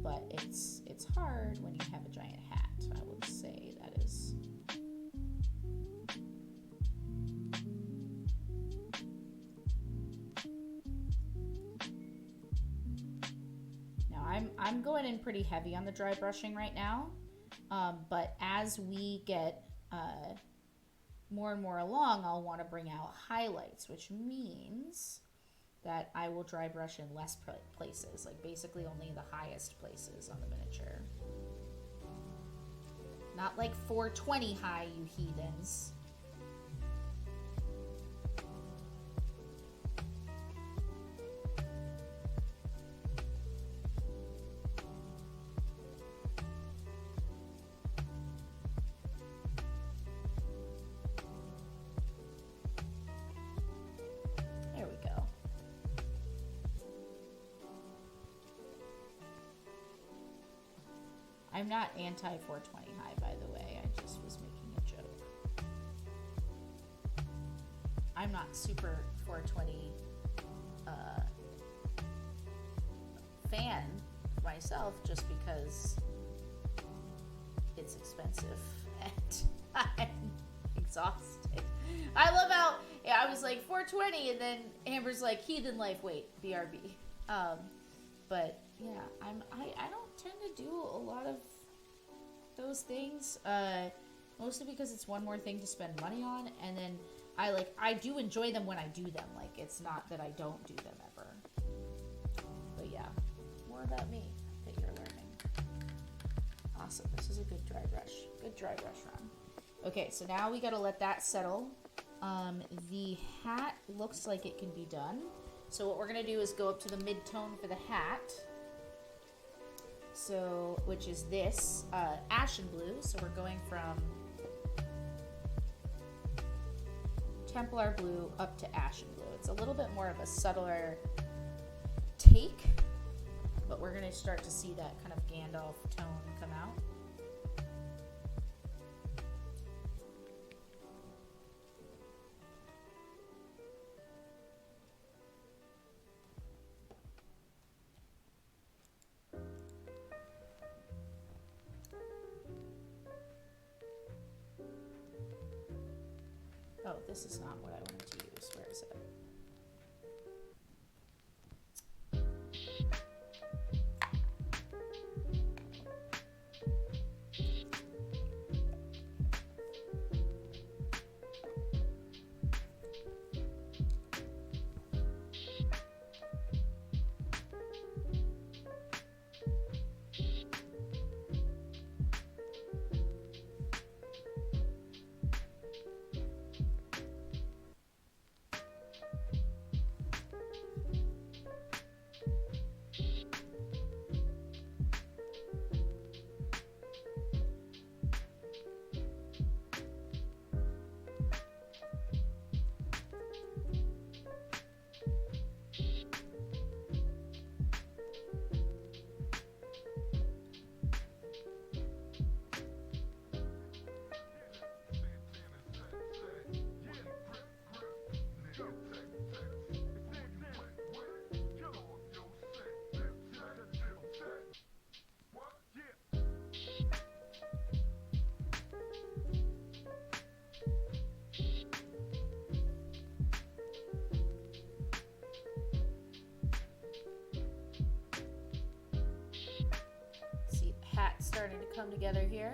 but it's hard when you have a giant hat, I would say that is. I'm going in pretty heavy on the dry brushing right now. But as we get more and more along, I'll want to bring out highlights, which means that I will dry brush in less places, like basically only the highest places on the miniature. Not like 420 high, you heathens. There we go. I'm not anti-420 high, by the way. I just was making a joke. I'm not super 420 fan myself, just because it's expensive and I'm exhausted. I love how I was like 420, and then Amber's like heathen life. Wait, BRB. But yeah, I don't tend to do a lot of those things, mostly because it's one more thing to spend money on, and then I do enjoy them when I do them. Like, it's not that I don't do them ever. But yeah, more about me that you're learning. Awesome. This is a good dry brush. Good dry brush run. Okay, so now we gotta let that settle. The hat looks like it can be done. So what we're gonna do is go up to the mid-tone for the hat. So, which is this, ashen blue. So we're going from Templar blue up to ashen blue. It's a little bit more of a subtler take, but we're gonna start to see that kind of Gandalf tone come out. Oh, this is not what I wanted to use. Where is it? Starting to come together here.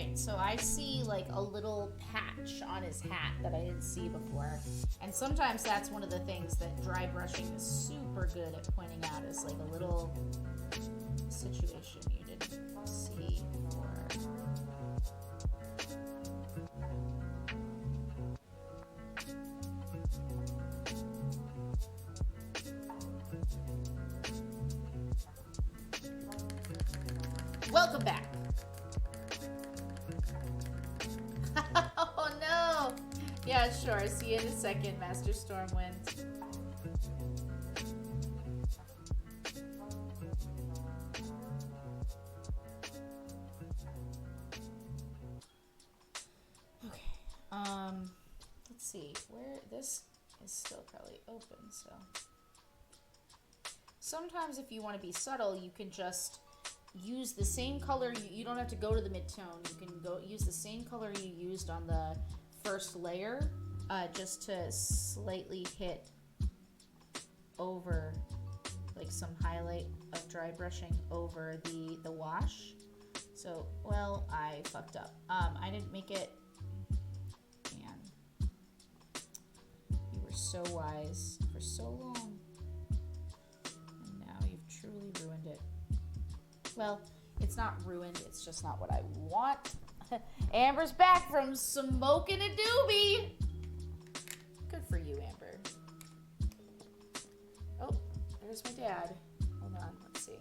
Alright, so I see like a little patch on his hat that I didn't see before. And sometimes that's one of the things that dry brushing is super good at pointing out, is like a little situation you didn't see before. Welcome back. Oh no! Yeah, sure. See you in a second, Master Stormwind. Okay. Let's see. Where this is still probably open, so. Sometimes if you want to be subtle, you can just use the same color. You don't have to go to the mid-tone. You can go use the same color you used on the first layer, just to slightly hit over, like some highlight of dry brushing over the wash. So, well, I fucked up. I didn't make it. Man, you were so wise for so long, and now you've truly ruined it. Well, it's not ruined, it's just not what I want. Amber's back from smoking a doobie. Good for you, Amber. Oh, there's my dad. Hold on, let's see.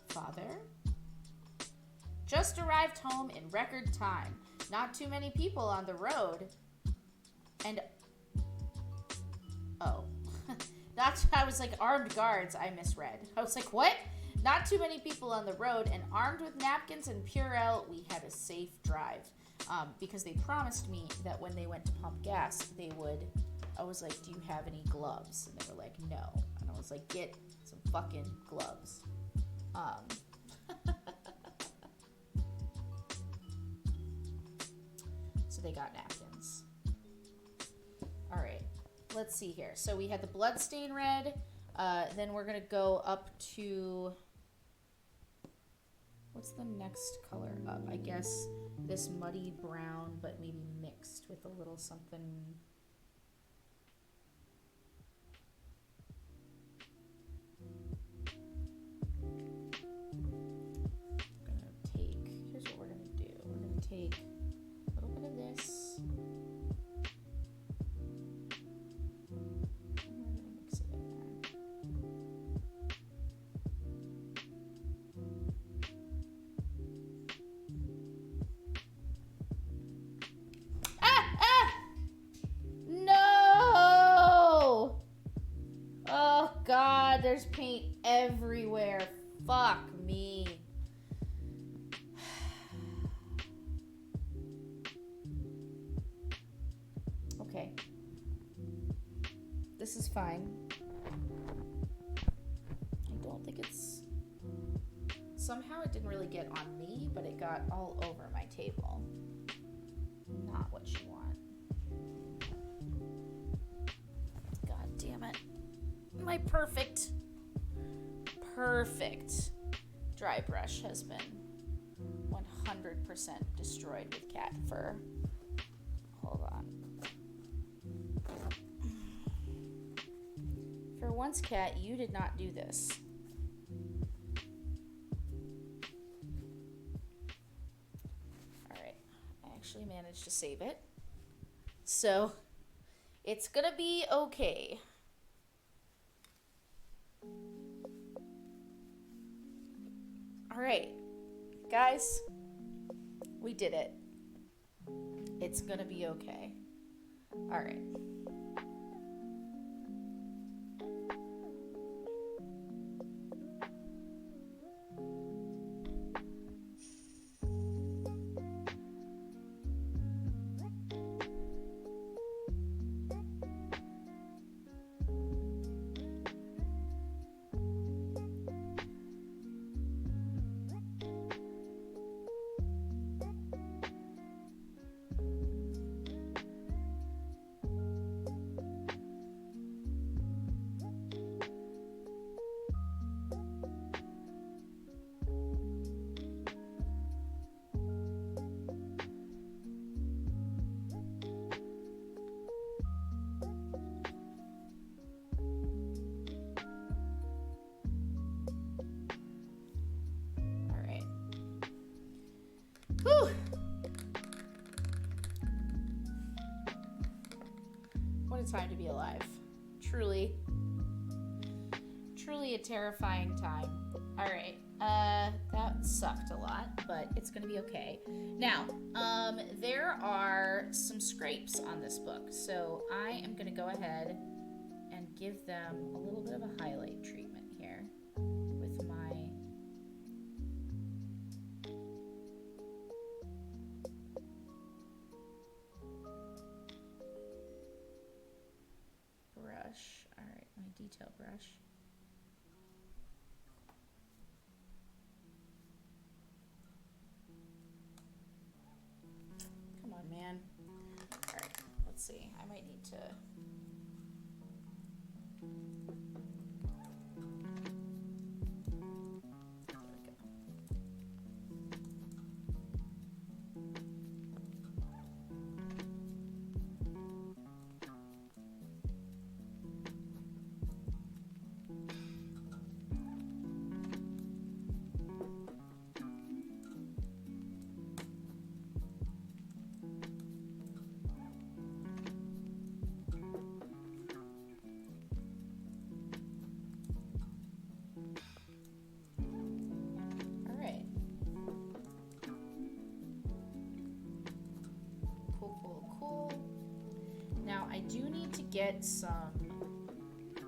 Father? Just arrived home in record time. Not too many people on the road. And oh, I was like, armed guards, I misread. I was like, what? Not too many people on the road, and armed with napkins and Purell, we had a safe drive. Because they promised me that when they went to pump gas, they would, I was like, do you have any gloves? And they were like, no. And I was like, get some fucking gloves. So they got napkins. All right. Let's see here. So we had the bloodstain red. Then we're going to go up to... What's the next color up? I guess this muddy brown, but maybe mixed with a little something... Here's what we're going to do. We're going to take a little bit of this... God, there's paint everywhere. Fuck me. Okay. This is fine. I don't think it's... Somehow it didn't really get on me, but it got all over my table. Not what you want. God damn it. My perfect dry brush has been 100% destroyed with cat fur. Hold on. For once, cat, you did not do this. Alright, I actually managed to save it. So, it's gonna be okay. Alright, guys, we did it. It's gonna be okay. Alright. time to be alive. Truly. Truly a terrifying time. Alright. That sucked a lot, but it's gonna be okay. Now, there are some scrapes on this book, so I am gonna go ahead and give them a little bit of a highlight treatment here with my brush. Alright, my detail brush. Come on, man. Alright, let's see. I might need to... There we go. Alright. Cool. Now, I do need to get some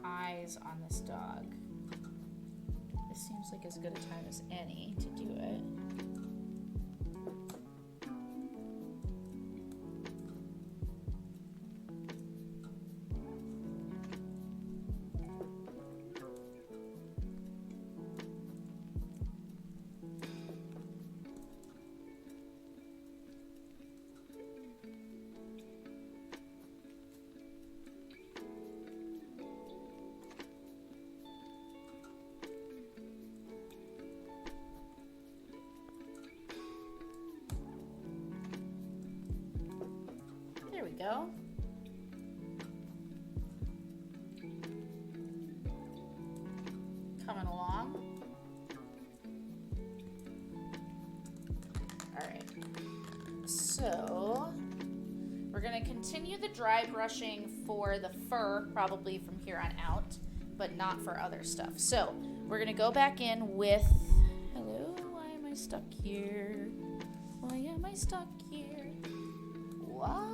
eyes on this dog. This seems like as good a time as any to do it. There we go. Coming along. Alright. So, we're going to continue the dry brushing for the fur, probably from here on out, but not for other stuff. So, we're going to go back in with... Hello, why am I stuck here? Why am I stuck here? Why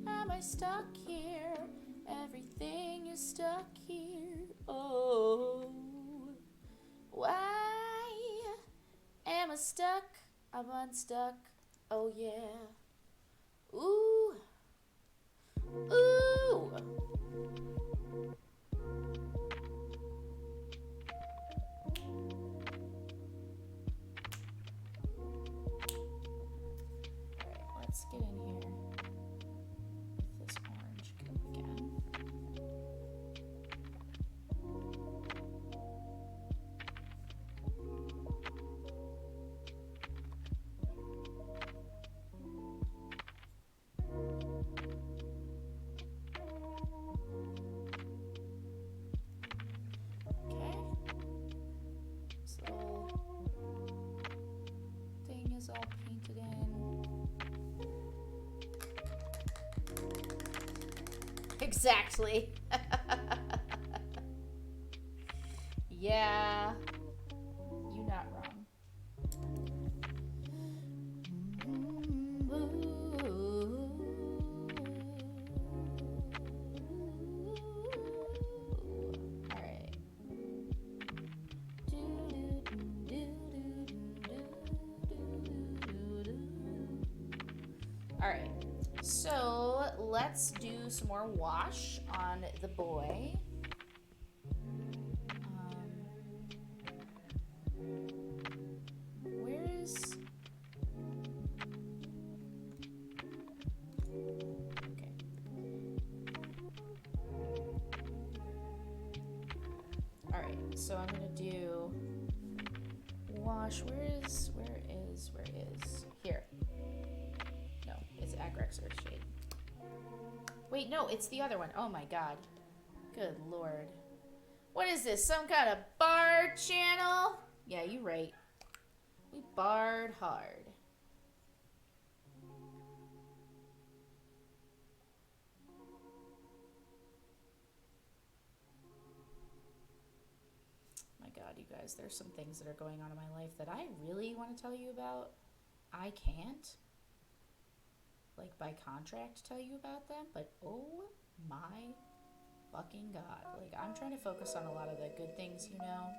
am I stuck here? Everything is stuck here. Oh, why am I stuck? I'm unstuck. Oh yeah. Ooh. Ooh. Alright, let's get in here with this orange goop again. Okay. This little thing is all painted in. Exactly. Yeah. You not wrong. Alright. Alright. So let's do some more wash on the boy. Where is... Okay. Alright, so I'm gonna do wash. Where is here? No, it's Agrex Earthshade. Wait, no, it's the other one. Oh my god. Good lord. What is this? Some kind of bard channel? Yeah, you right. We barred hard. you guys, there's some things that are going on in my life that I really want to tell you about. I can't, like, by contract tell you about them, but oh my fucking God. Like, I'm trying to focus on a lot of the good things, you know,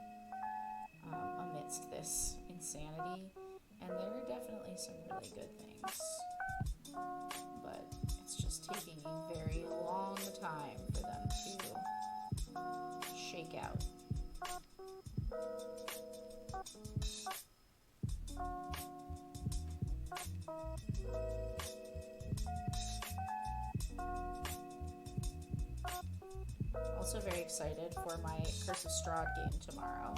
amidst this insanity. And there are definitely some really good things. But it's just taking a very long time for them to shake out. Also very excited for my Curse of Strahd game tomorrow,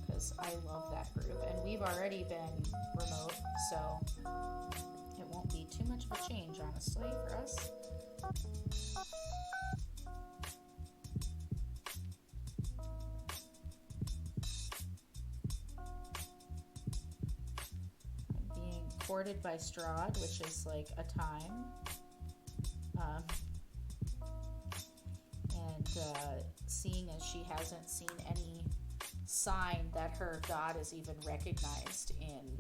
because I love that group, and we've already been remote, so it won't be too much of a change, honestly, for us. I'm being courted by Strahd, which is like a time. Seeing as she hasn't seen any sign that her god is even recognized in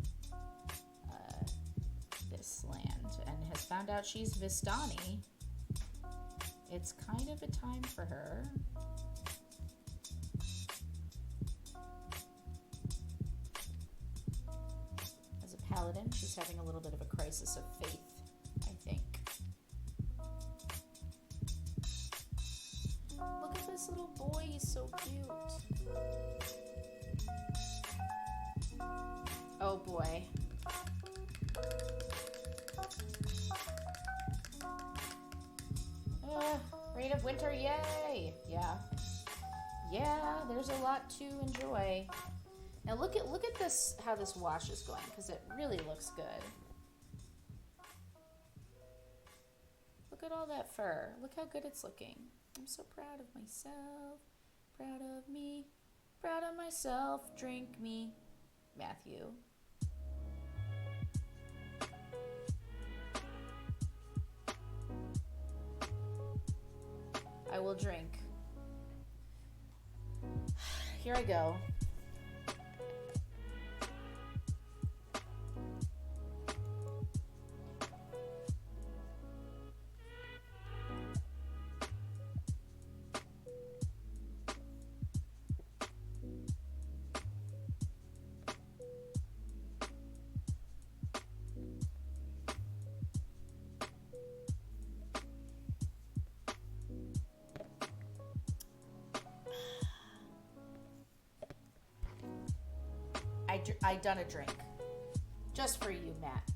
this land, and has found out she's Vistani, it's kind of a time for her. As a paladin, she's having a little bit of a crisis of faith, I think. Look at this little boy, he's so cute. Oh boy. Reign of Winter, yay! Yeah. Yeah, there's a lot to enjoy. Now look at this, how this wash is going, because it really looks good. Look at all that fur. Look how good it's looking. I'm so proud of myself. Proud of me. Proud of myself. Drink me. Matthew. I will drink. Here I go. I done a drink. Just for you, Matt.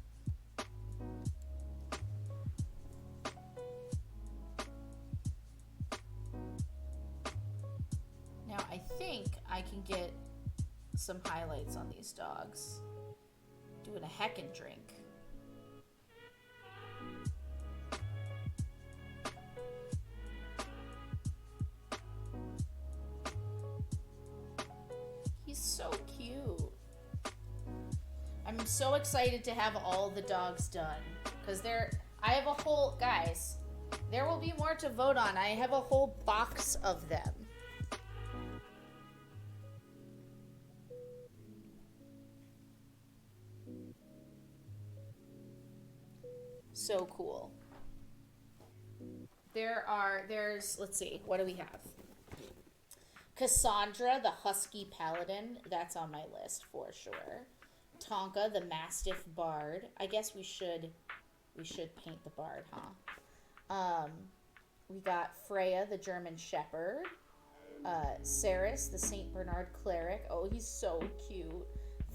Now, I think I can get some highlights on these dogs. Doing a heckin' drink. He's so cute. I'm so excited to have all the dogs done, because I have a whole, guys, there will be more to vote on. I have a whole box of them. So cool. Let's see, what do we have? Cassandra, the Husky Paladin, that's on my list for sure. Tonka, the Mastiff Bard. I guess we should paint the Bard, huh? We got Freya, the German Shepherd. Saris, the St. Bernard Cleric. Oh, he's so cute.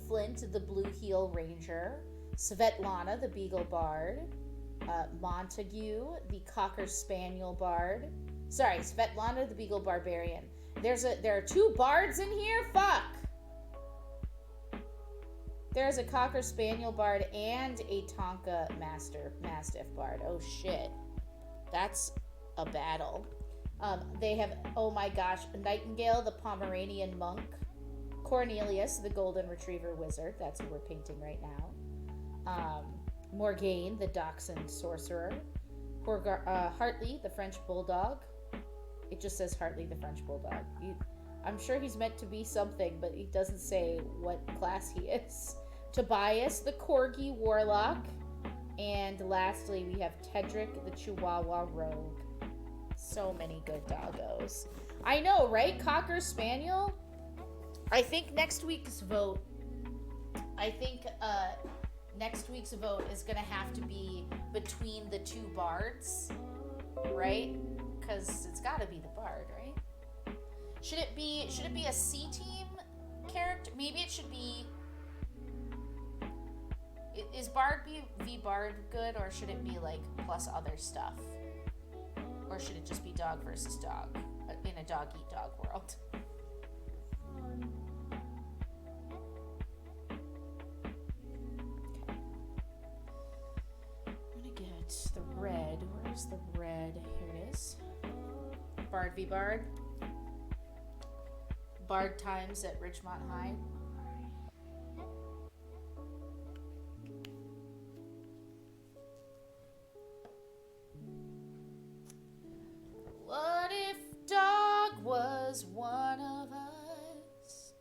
Flint, the Blue Heel Ranger. Svetlana, the Beagle Bard. Montague, the Cocker Spaniel Bard. Sorry, Svetlana, the Beagle Barbarian. There are two bards in here? Fuck! There's a Cocker Spaniel Bard and a Tonka Mastiff Bard. Oh shit. That's a battle. They have, oh my gosh, Nightingale, the Pomeranian Monk. Cornelius, the Golden Retriever Wizard. That's who we're painting right now. Morgaine, the Dachshund Sorcerer. Hartley, the French Bulldog. It just says Hartley, the French Bulldog. I'm sure he's meant to be something, but he doesn't say what class he is. Tobias, the Corgi Warlock. And lastly, we have Tedric, the Chihuahua Rogue. So many good doggos. I know, right? Cocker Spaniel? I think next week's vote is gonna have to be between the two bards, right? Because it's gotta be the bard, right? Should it be a C team character? Maybe it should be. Is Bard v Bard good, or should it be like plus other stuff? Or should it just be dog versus dog in a dog eat dog world? I'm gonna get the red. Where's the red? Here it is. Bard v Bard. Bard times at Richmond High. What if dog was one of us?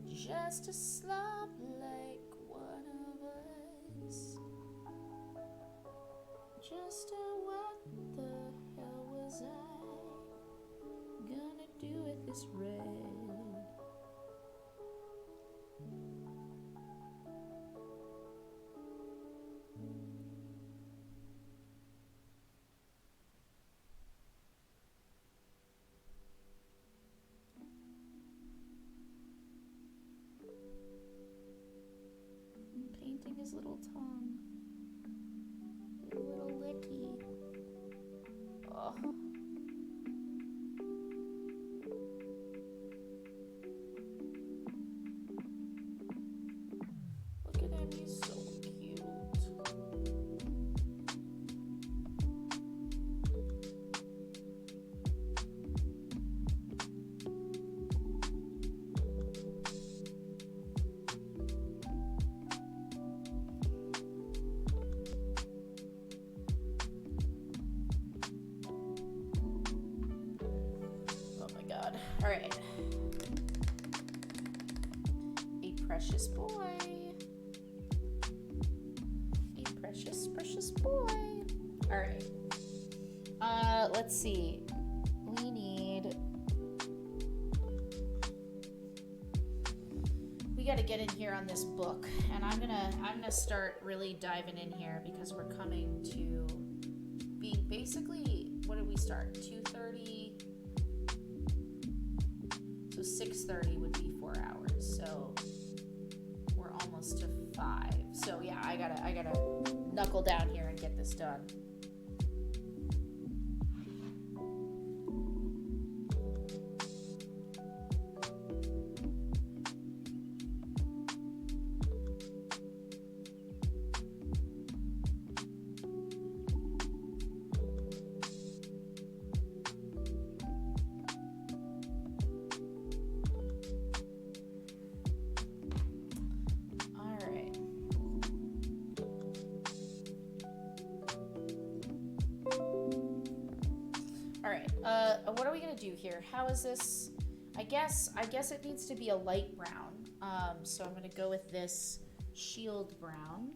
Just a slop like one of us. Just a what the hell was I gonna do with this red? Painting his little tongue. His little licky. Oh. Look at him, he's so cute. All right. A precious boy. A precious, precious boy. All right. Let's see. We got to get in here on this book, and I'm gonna start really diving in here because we're coming to be basically, what did we start? 2:30. 6:30 would be 4 hours, so we're almost to 5. So yeah, I gotta knuckle down here and get this done. What are we gonna do here? How is this? I guess it needs to be a light brown. So I'm gonna go with this shield brown.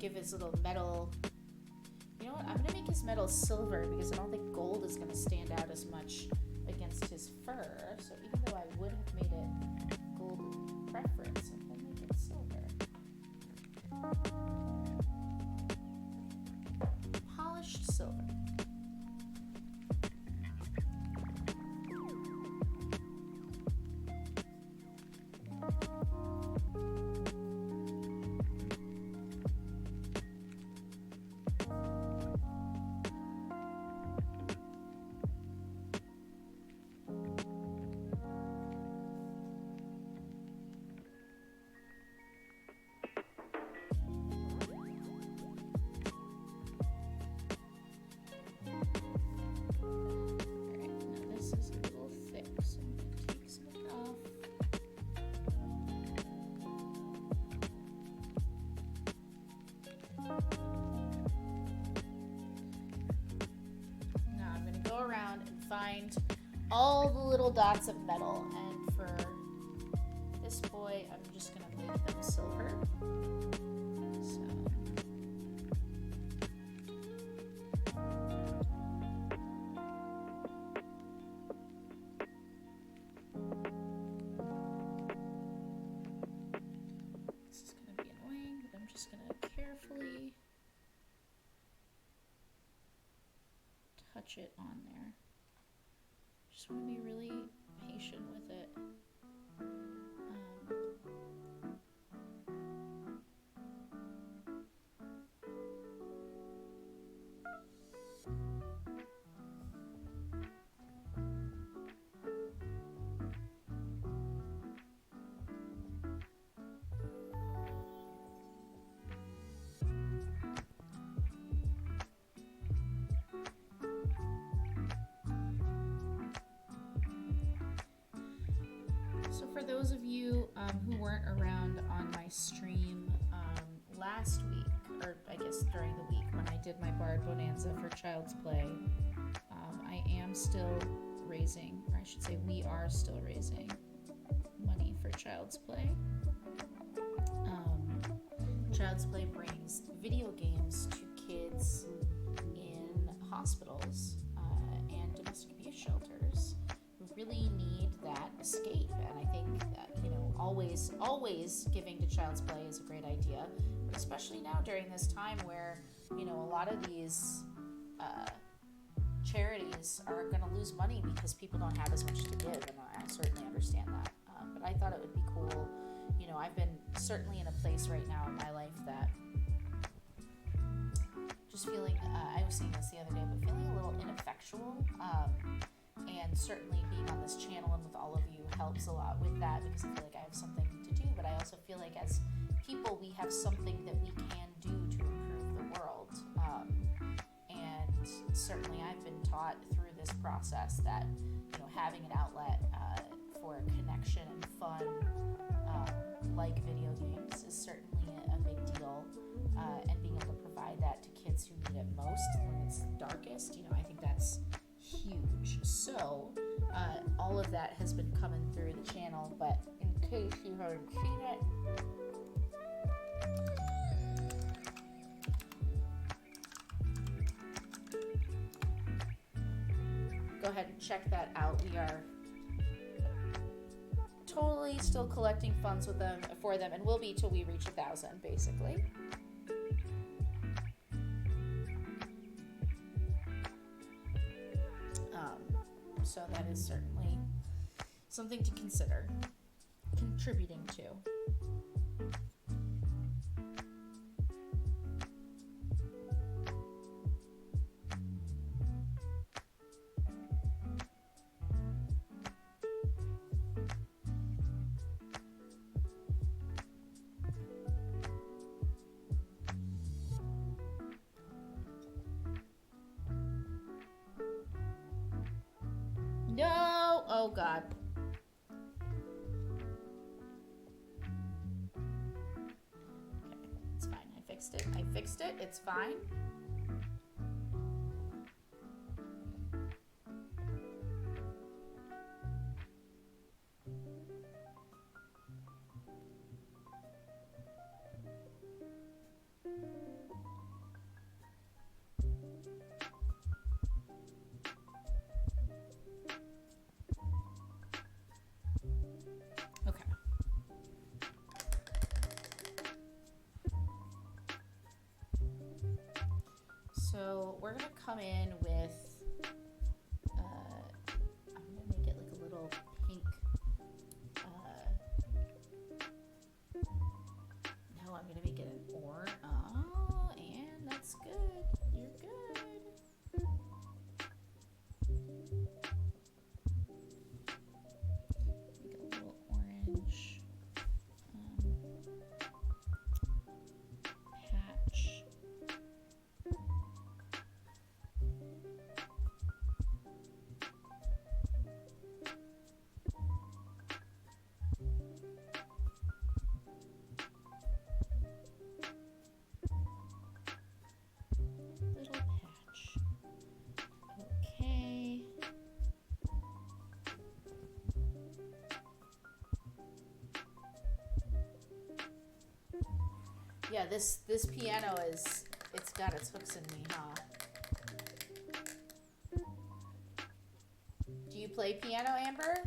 give his little metal. You know what? I'm gonna make his metal silver because I don't think gold is gonna stand out as much against his fur. So even though I would have made it gold preference, I'm gonna make it silver. Polished silver. Find all the little dots of metal, and for this boy I'm just gonna make them silver. So this is gonna be annoying, but I'm just gonna carefully touch it on there. Just want to be really patient with it. So for those of you who weren't around on my stream last week, or I guess during the week when I did my Bard Bonanza for Child's Play, I am still raising, or I should say we are still raising money for Child's Play. Child's Play brings video games to kids in hospitals and domestic abuse shelters who really need that escape. And I think that, always giving to Child's Play is a great idea, but especially now during this time where, a lot of these charities are going to lose money because people don't have as much to give, and I certainly understand that. But I thought it would be cool. I've been certainly in a place right now in my life that just feeling, I was saying this the other day, but feeling a little ineffectual. And certainly being on this channel and with all of you helps a lot with that, because I feel like I have something to do, but I also feel like as people we have something that we can do to improve the world. And certainly I've been taught through this process that having an outlet for connection and fun like video games is certainly a big deal, and being able to provide that to kids who need it most when it's darkest, I think that's huge. So all of that has been coming through the channel, but in case you haven't seen it, go ahead and check that out. We are totally still collecting funds for them, and will be till we reach 1,000 basically. So that is certainly something to consider contributing to. No! Oh God. Okay, it's fine. I fixed it. It's fine. come in with, I'm gonna make it like a little pink, no, I'm gonna make it an orange. Oh, and that's good. You're good. Make it a little orange patch. Little patch. Okay. Yeah, this piano it's got its hooks in me, huh? Do you play piano, Amber?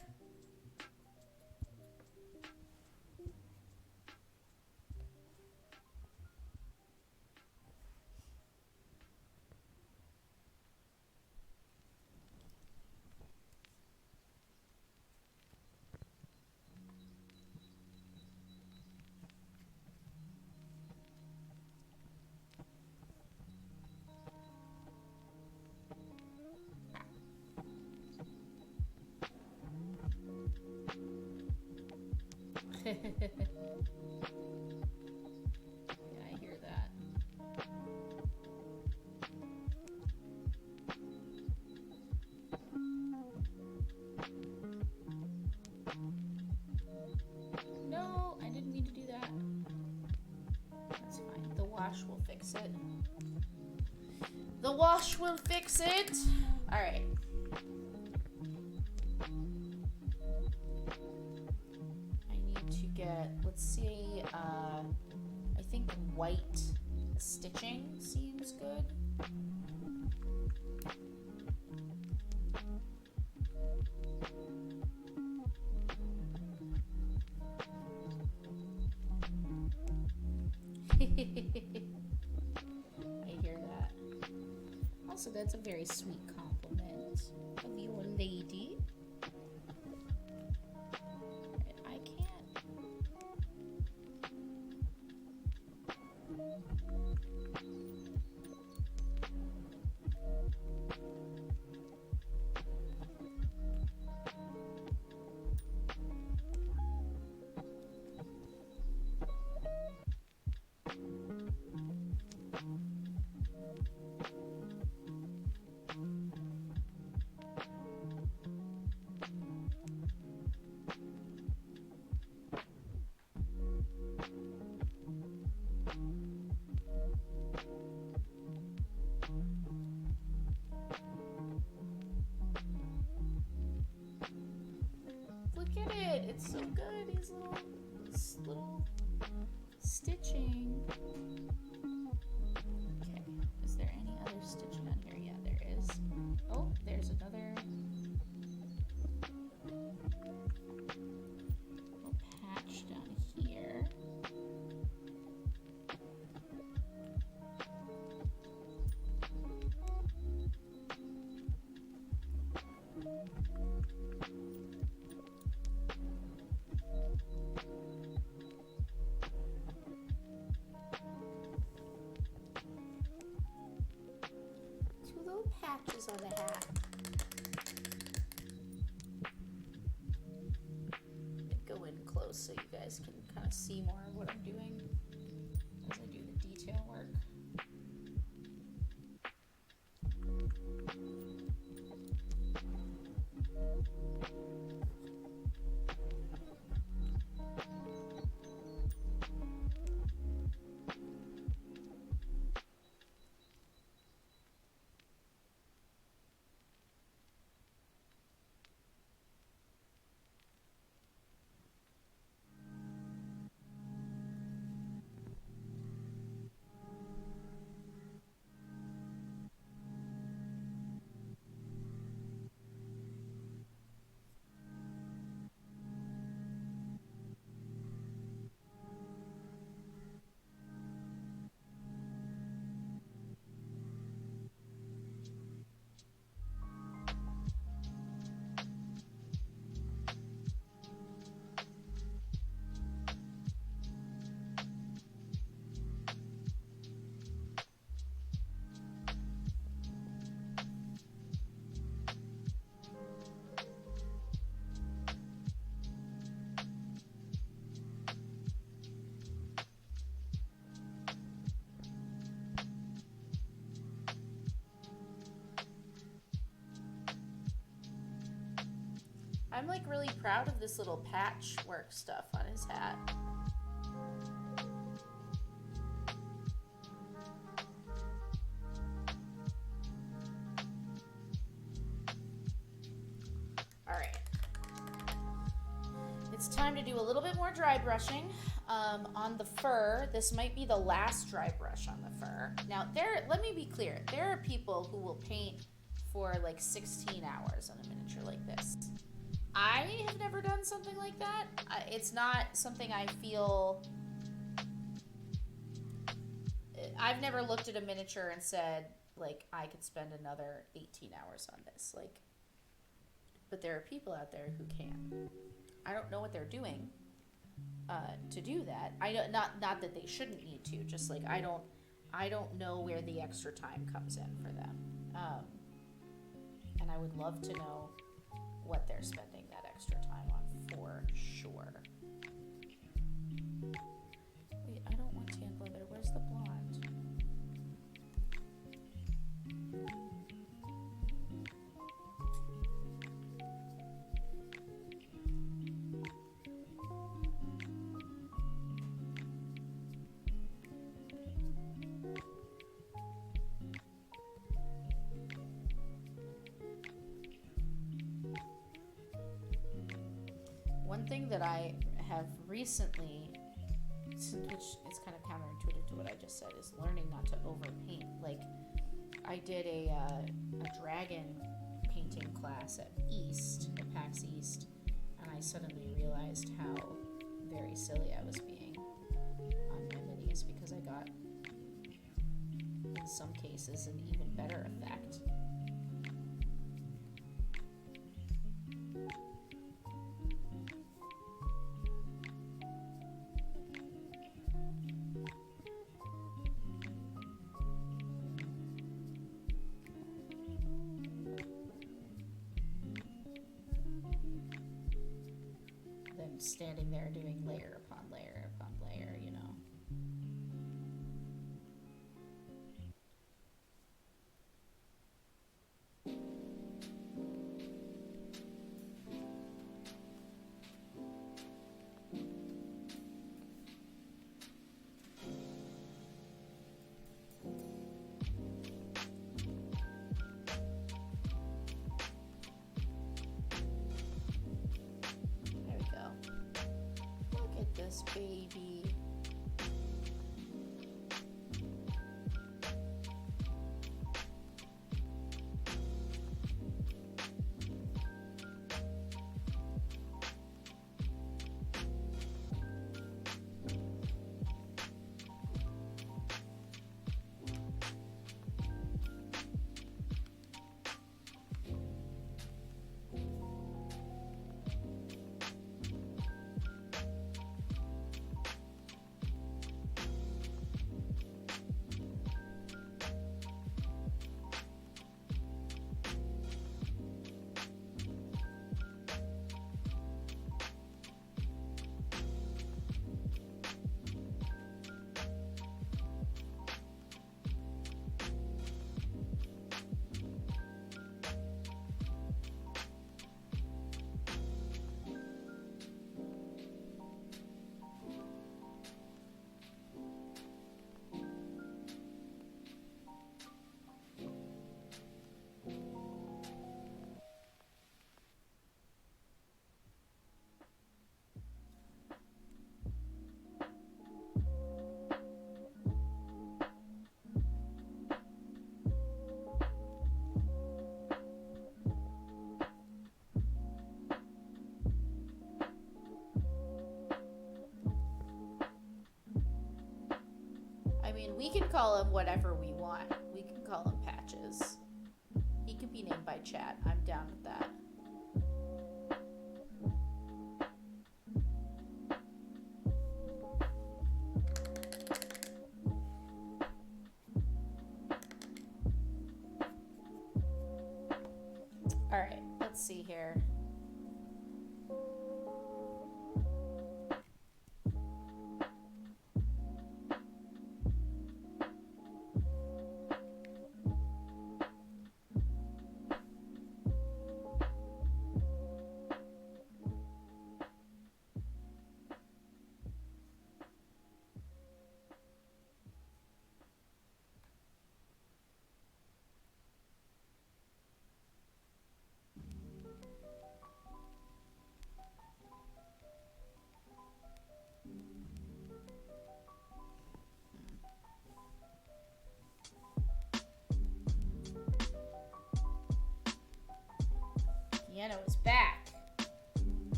Yeah, I hear that. No, I didn't mean to do that. That's fine. The wash will fix it. The wash will fix it. All right. I need to get, let's see, I think white stitching seems good. I hear that. Also, that's a very sweet compliment of your lady. I can't. Look at it. It's so good. These little stitching. Okay. Is there any other stitching on here? Yeah, there is. Oh, there's another little patch down here. Two little patches on the hat. Go in close so you guys can kind of see more of what I'm doing as I do the detail work. I'm like really proud of this little patchwork stuff on his hat. All right. It's time to do a little bit more dry brushing on the fur. This might be the last dry brush on the fur. Now, let me be clear. There are people who will paint for like 16 hours on a miniature like this. I have never done something like that. It's not something I feel... I've never looked at a miniature and said, like, I could spend another 18 hours on this. Like, but there are people out there who can. I don't know what they're doing to do that. I don't, not that they shouldn't need to. Just like I don't know where the extra time comes in for them. And I would love to know what they're spending that extra time on for sure. Wait, I don't want tan leather. Where's the blonde? One thing that I have recently, which is kind of counterintuitive to what I just said, is learning not to overpaint. Like, I did a dragon painting class at PAX East, and I suddenly realized how very silly I was being on my minis because I got, in some cases, an even better effect. Standing there doing layer upon layer upon layer, you know. This baby. I mean, we can call him whatever we want. We can call him Patches. He can be named by chat. I'm down with that. All right, let's see here.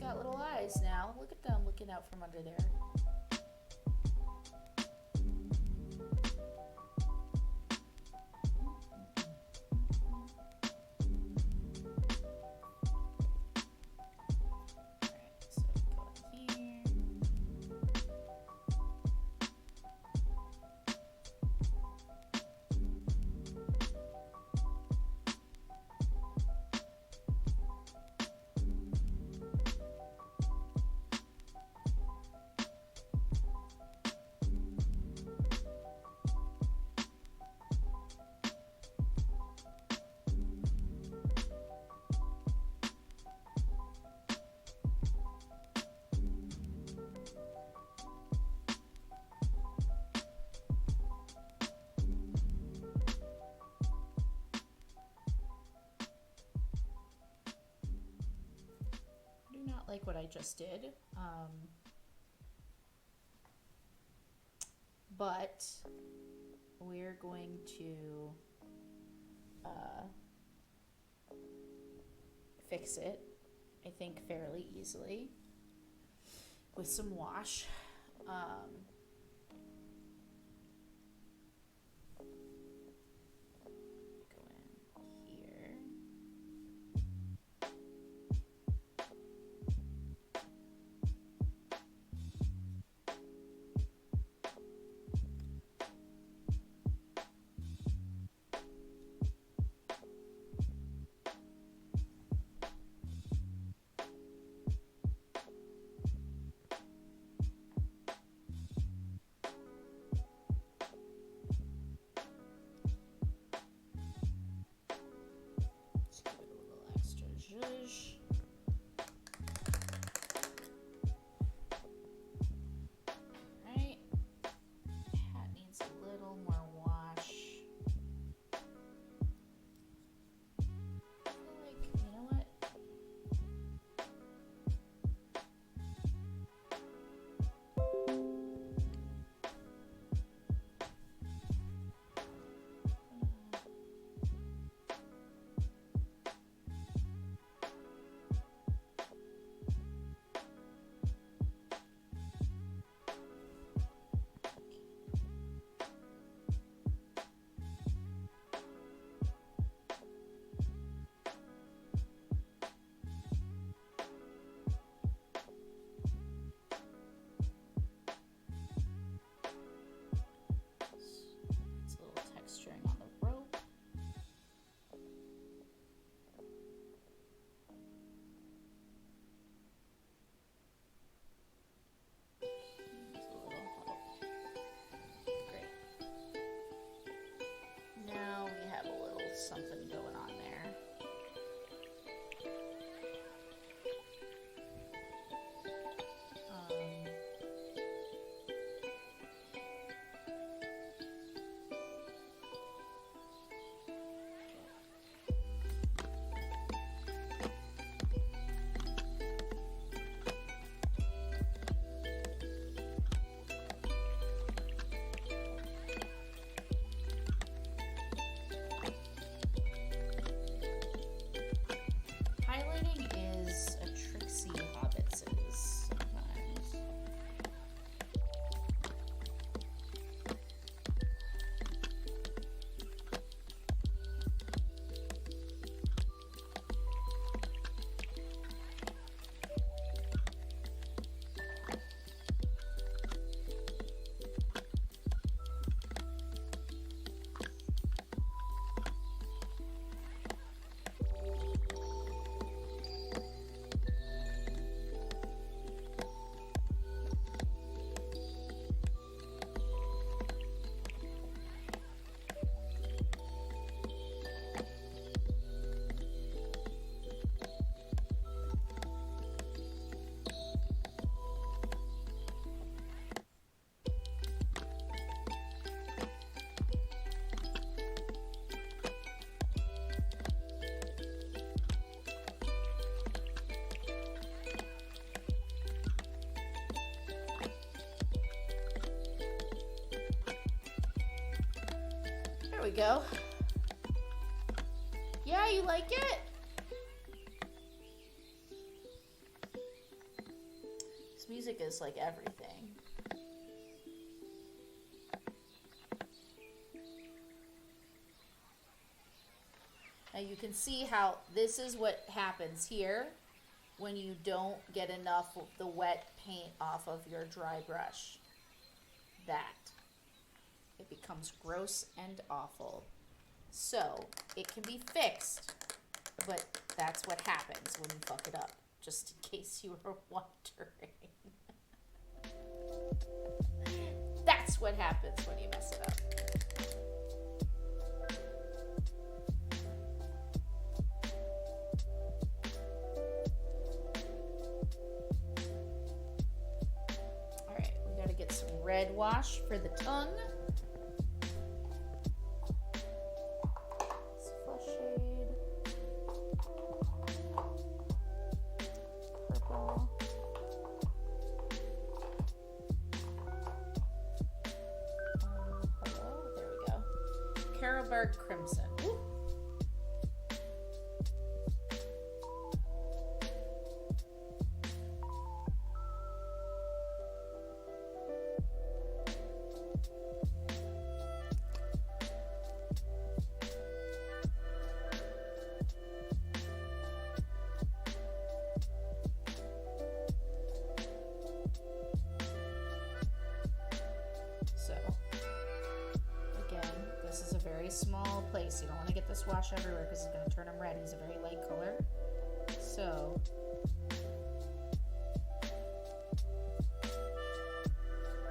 got little eyes now. Look at them looking out from under there. Alright, so go in here. Not like what I just did, but we're going to fix it, I think, fairly easily with some wash. Go in here. Zhuzh. Right. Hat needs a little more wash. I feel like, you know what? It's a little texturing on the rope. Needs a little help. Great. Now we have a little something going on there. Highlighting is a tricksy hobbitses sometimes. There we go. Yeah, you like it? This music is like everything. Now you can see how this is what happens here when you don't get enough of the wet paint off of your dry brush. That. It becomes gross and awful. So, it can be fixed, but that's what happens when you fuck it up, just in case you were wondering. That's what happens when you mess it up. Alright, we gotta get some red wash for the tongue. Flush shade. Purple. Hello, there we go. Carolberg Crimson. Ooh. So, again, this is a very small place. You don't want to get this wash everywhere because it's going to turn him red. He's a very light color. So,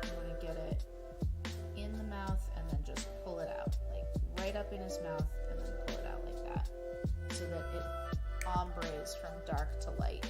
you want to get it in the mouth and then just pull it out. Like, right up in his mouth and then pull it out like that. So that it ombres from dark to light.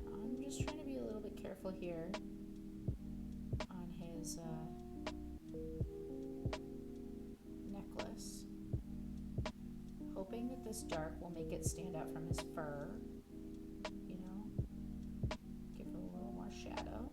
I'm just trying to be a little bit careful here on his necklace. Hoping that this dark will make it stand out from his fur. You know, give it a little more shadow.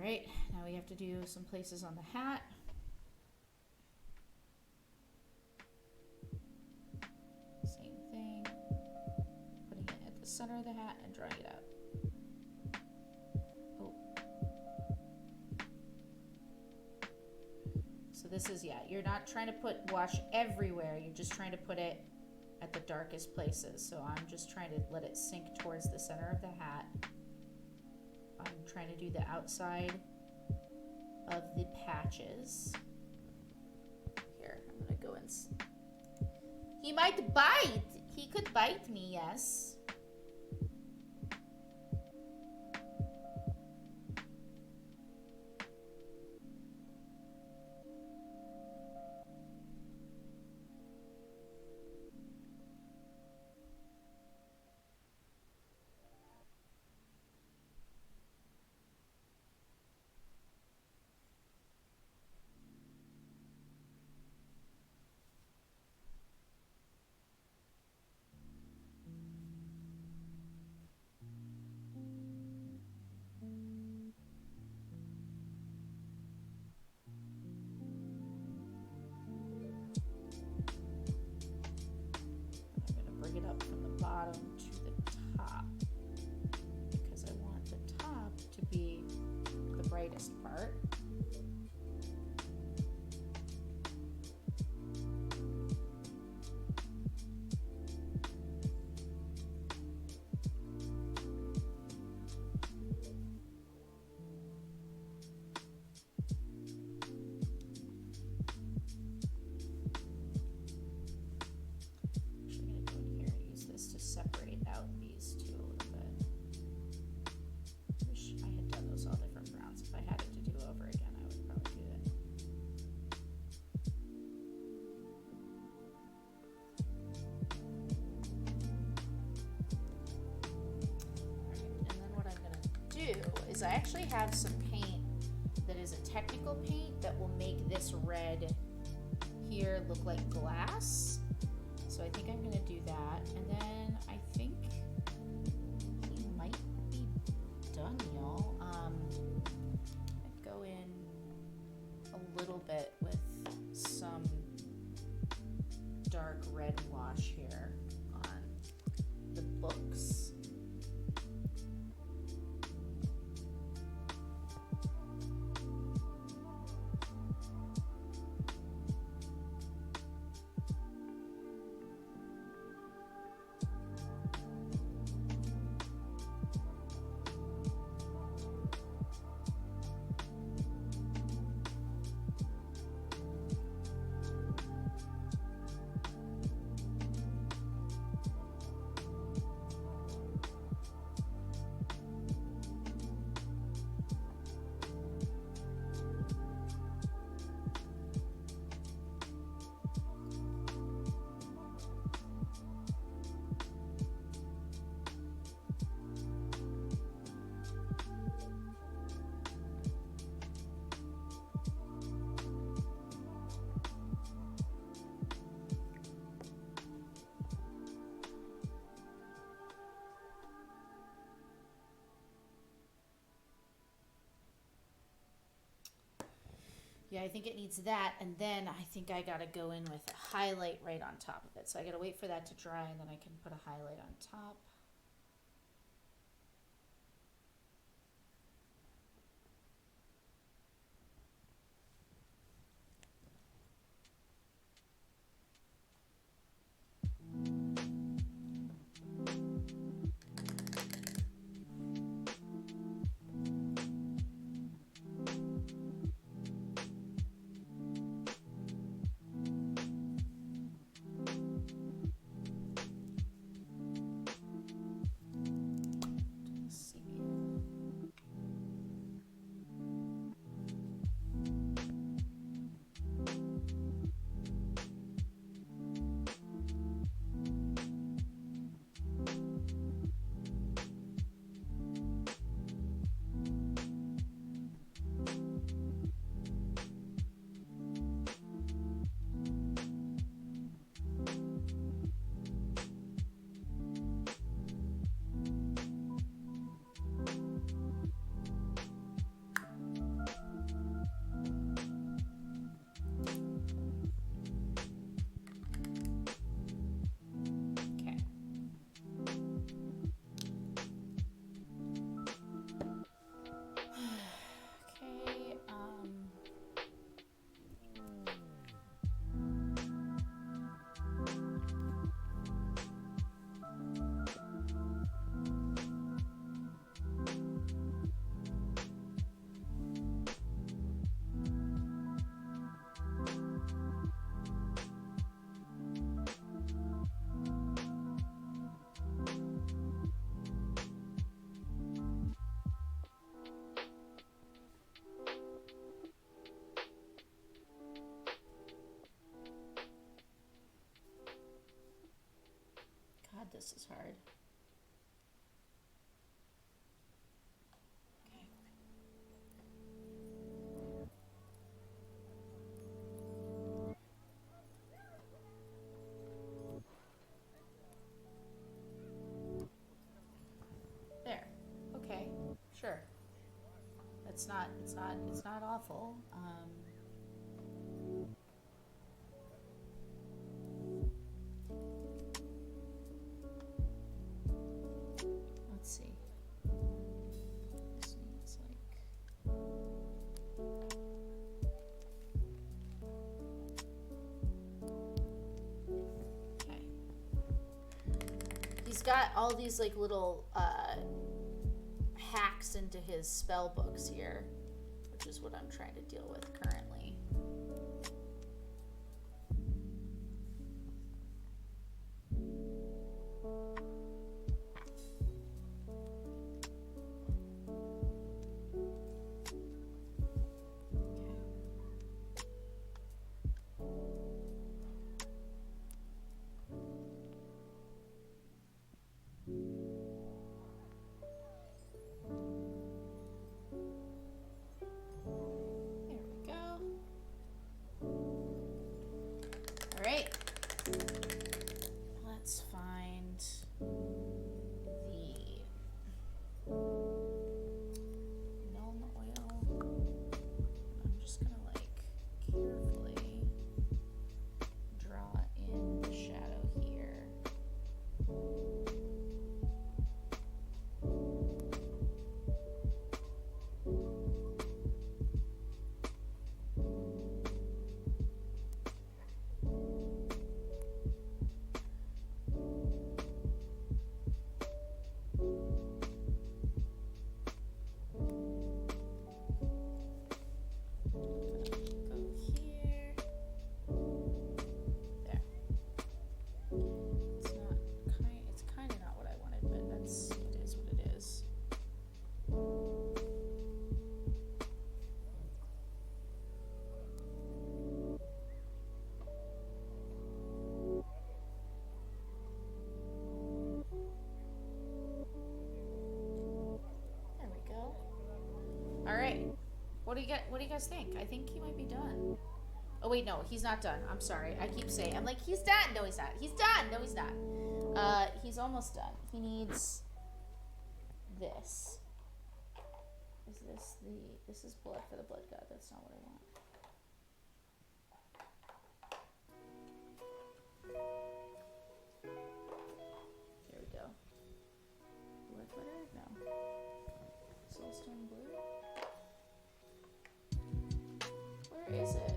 Alright, now we have to do some places on the hat. Same thing. Putting it at the center of the hat and drawing it out. Oh. So this is, yeah, you're not trying to put wash everywhere. You're just trying to put it at the darkest places. So I'm just trying to let it sink towards the center of the hat. I'm trying to do the outside of the patches. Here, I'm gonna go and... He might bite! He could bite me, yes. Bottom to the top because I want the top to be the brightest part. Separate because I actually have some paint that is a technical paint that will make this red here look like glass. So I think I'm gonna do that, and then I think he might be done, y'all. I'd go in a little bit with some dark red wash here on the books. Yeah, I think it needs that, and then I think I gotta go in with a highlight right on top of it. So I gotta wait for that to dry, and then I can put a highlight on top. God, this is hard. Okay. There. Okay. Sure. It's not awful. Let's see. This needs like. Okay. He's got all these like little hacks into his spell books here, which is what I'm trying to deal with currently. What do you guys think? I think he might be done. Oh wait, no, he's not done. I'm sorry. I keep saying, I'm like, he's done. No, he's not. He's done. No, he's not. He's almost done. He needs this. This is blood for the blood god. That's not what I want. There we go. Blood glitter? No. Soulstone blue? Where is it?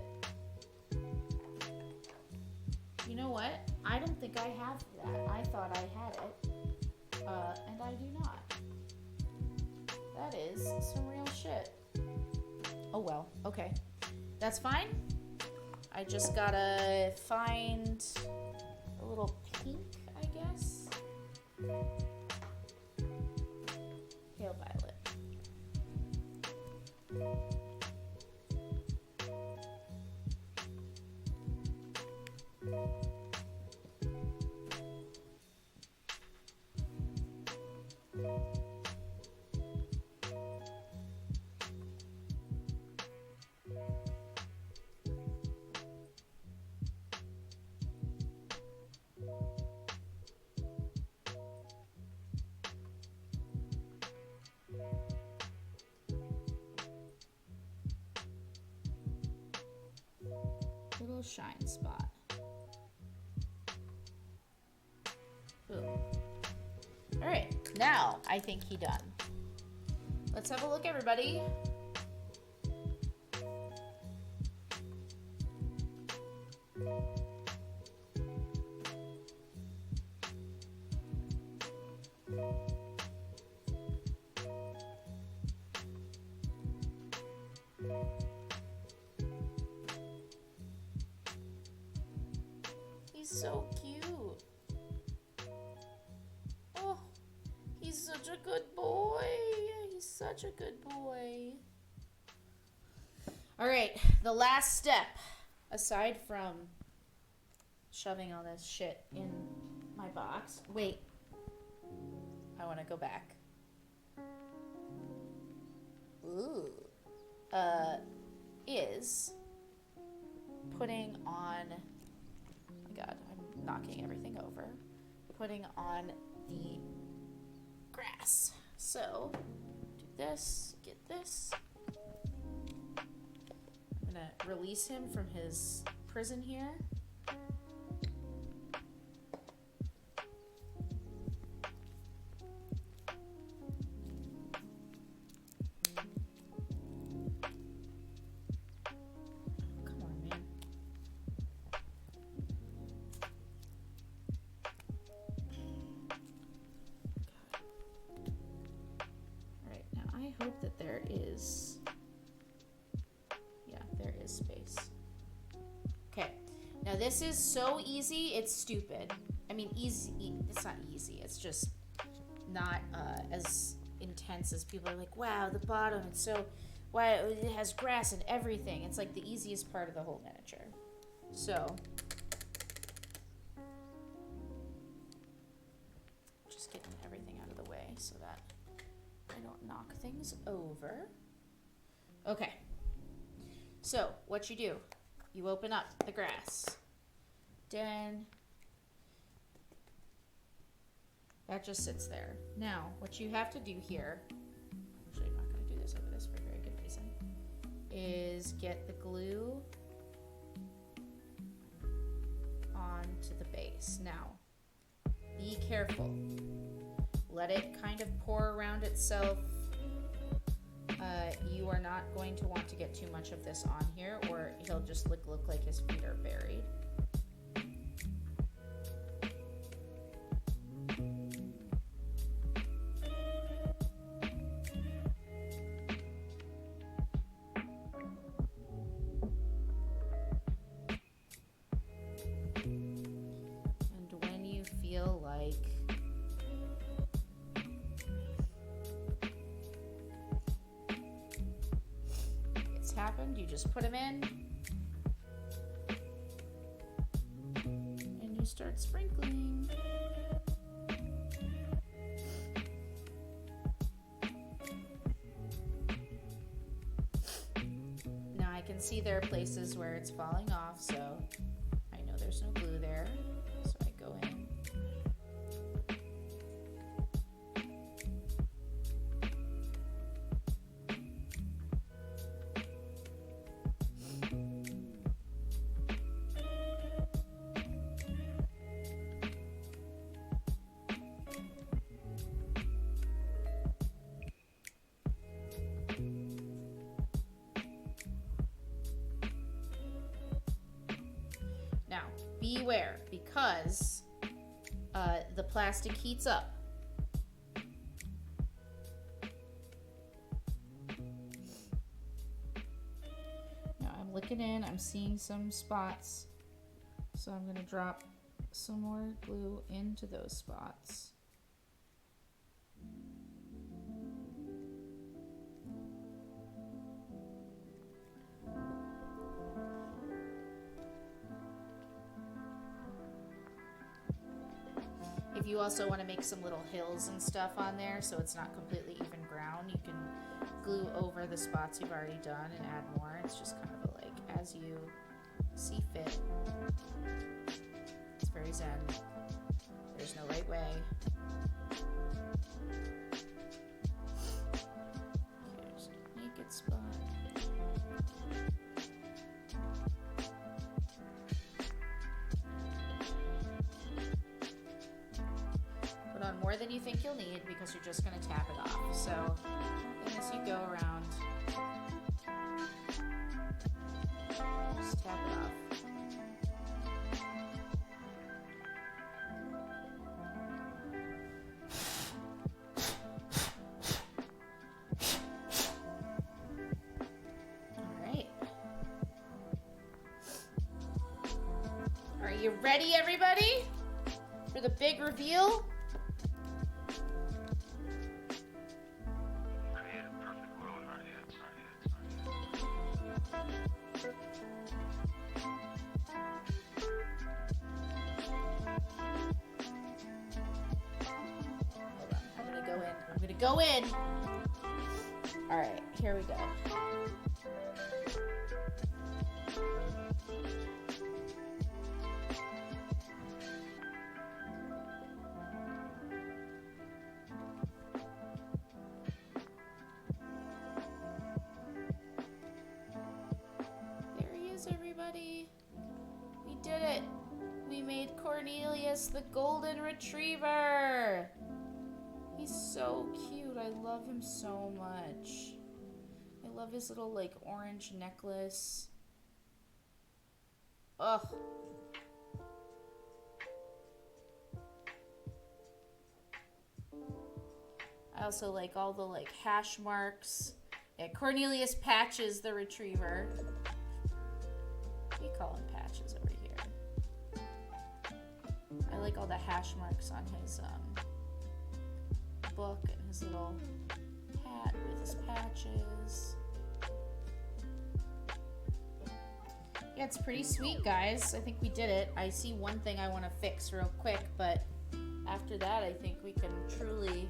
You know what? I don't think I have that. I thought I had it. And I do not. That is some real shit. Oh well, okay. That's fine. I just gotta find a little pink, I guess. Pale violet. Little shine spot. Boom. Alright, now I think he done. Let's have a look, everybody. He's so cute. Oh, he's such a good boy. He's such a good boy. All right, the last step, aside from shoving all this shit in my box. Wait, I want to go back. Ooh. Is putting on, oh my god, I'm knocking everything over. Putting on the grass. So, do this, get this. I'm gonna release him from his prison here. Hope that there is, yeah, there is space. Okay, now this is so easy, it's stupid. I mean, easy, it's not easy, it's just not as intense as people are like, wow, the bottom, it's so, wow, it has grass and everything. It's like the easiest part of the whole miniature. So, just getting everything out of the way so that I don't knock things over. Okay. So, what you do, you open up the grass. Then, that just sits there. Now, what you have to do here, actually I'm not going to do this over this for a very good reason, is get the glue onto the base. Now, be careful. Let it kind of pour around itself. You are not going to want to get too much of this on here, or he'll just look like his feet are buried. And when you feel like happened, you just put them in and you start sprinkling. see there are places where it's falling off, so I know there's no glue there. So I go in. Now, beware, because the plastic heats up. Now I'm looking in, I'm seeing some spots, so I'm going to drop some more glue into those spots. If you also want to make some little hills and stuff on there so it's not completely even ground, you can glue over the spots you've already done and add more. It's just kind of like as you see fit. It's very zen. There's no right way. Here's a naked spot. More than you think you'll need because you're just going to tap it off. So as you go around, just tap it off. All right. Are you ready, everybody, for the big reveal? Go in. All right, here we go. There he is, everybody. We did it. We made Cornelius the golden retriever. He's so cute. I love him so much. I love his little like orange necklace. Ugh. I also like all the like hash marks. Yeah, Cornelius Patches the retriever. We call him Patches over here. I like all the hash marks on his book and his little hat with his patches. Yeah, it's pretty sweet, guys. I think we did it. I see one thing I want to fix real quick, but after that I think we can truly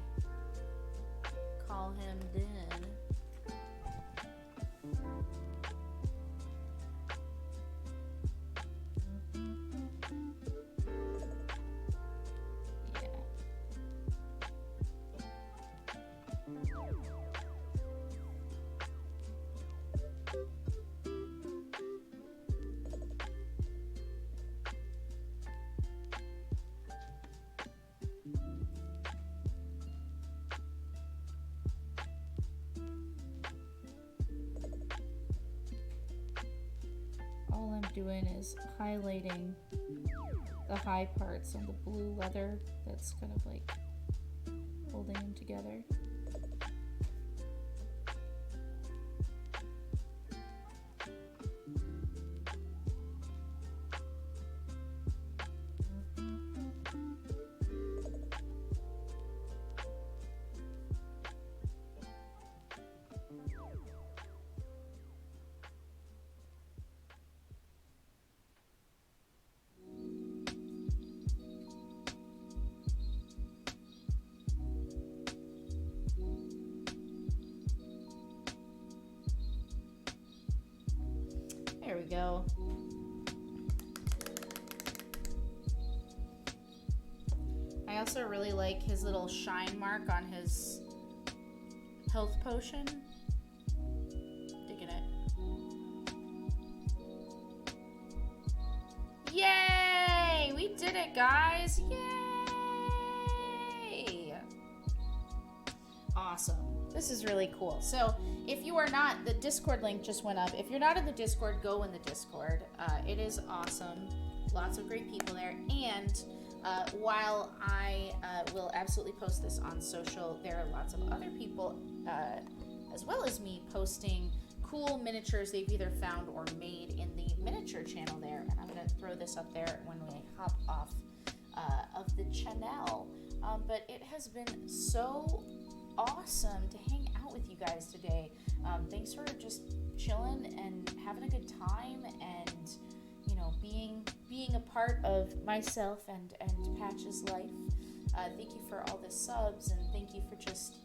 call him done. All I'm doing is highlighting the high parts on the blue leather that's kind of like holding them together. go. I also really like his little shine mark on his health potion. Digging it. Yay! We did it, guys! Yay! Awesome. This is really cool. So, if you are not, the Discord link just went up. If you're not in the Discord, go in the Discord. It is awesome. Lots of great people there. And while I will absolutely post this on social, there are lots of other people, as well as me, posting cool miniatures they've either found or made in the miniature channel there. And I'm going to throw this up there when we hop off of the channel. But it has been so awesome to hang out with you guys today. Thanks for just chilling and having a good time and, you know, being a part of myself and Patch's life. Thank you for all the subs, and thank you for just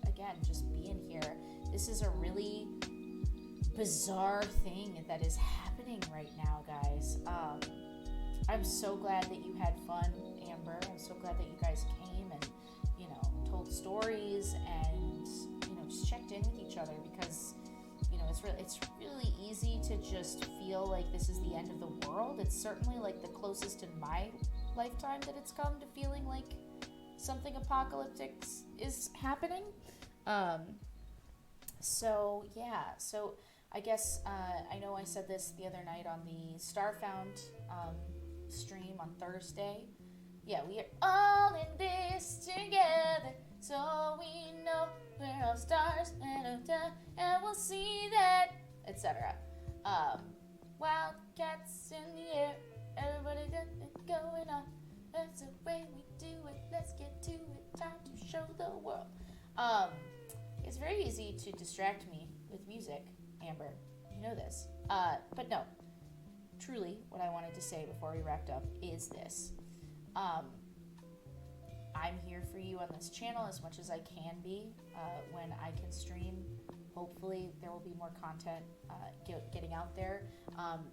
being here. This is a really bizarre thing that is happening right now, guys. I'm so glad that you had fun, Amber. I'm so glad that you guys came and, you know, told stories and, you know, just checked in with each other, because, you know, it's really easy to just feel like this is the end of the world. It's certainly like the closest in my lifetime that it's come to feeling like something apocalyptic is happening. So I guess I know I said this the other night on the Starfound stream on Thursday. Yeah, we are all in this together, so we know we're all stars, and we'll see that, etc. Wildcats in the air, everybody got it going on. That's the way we do it. Let's get to it. Time to show the world. It's very easy to distract me with music, Amber. You know this. But no. Truly, what I wanted to say before we wrapped up is this. I'm here for you on this channel as much as I can be when I can stream. Hopefully there will be more content getting out there.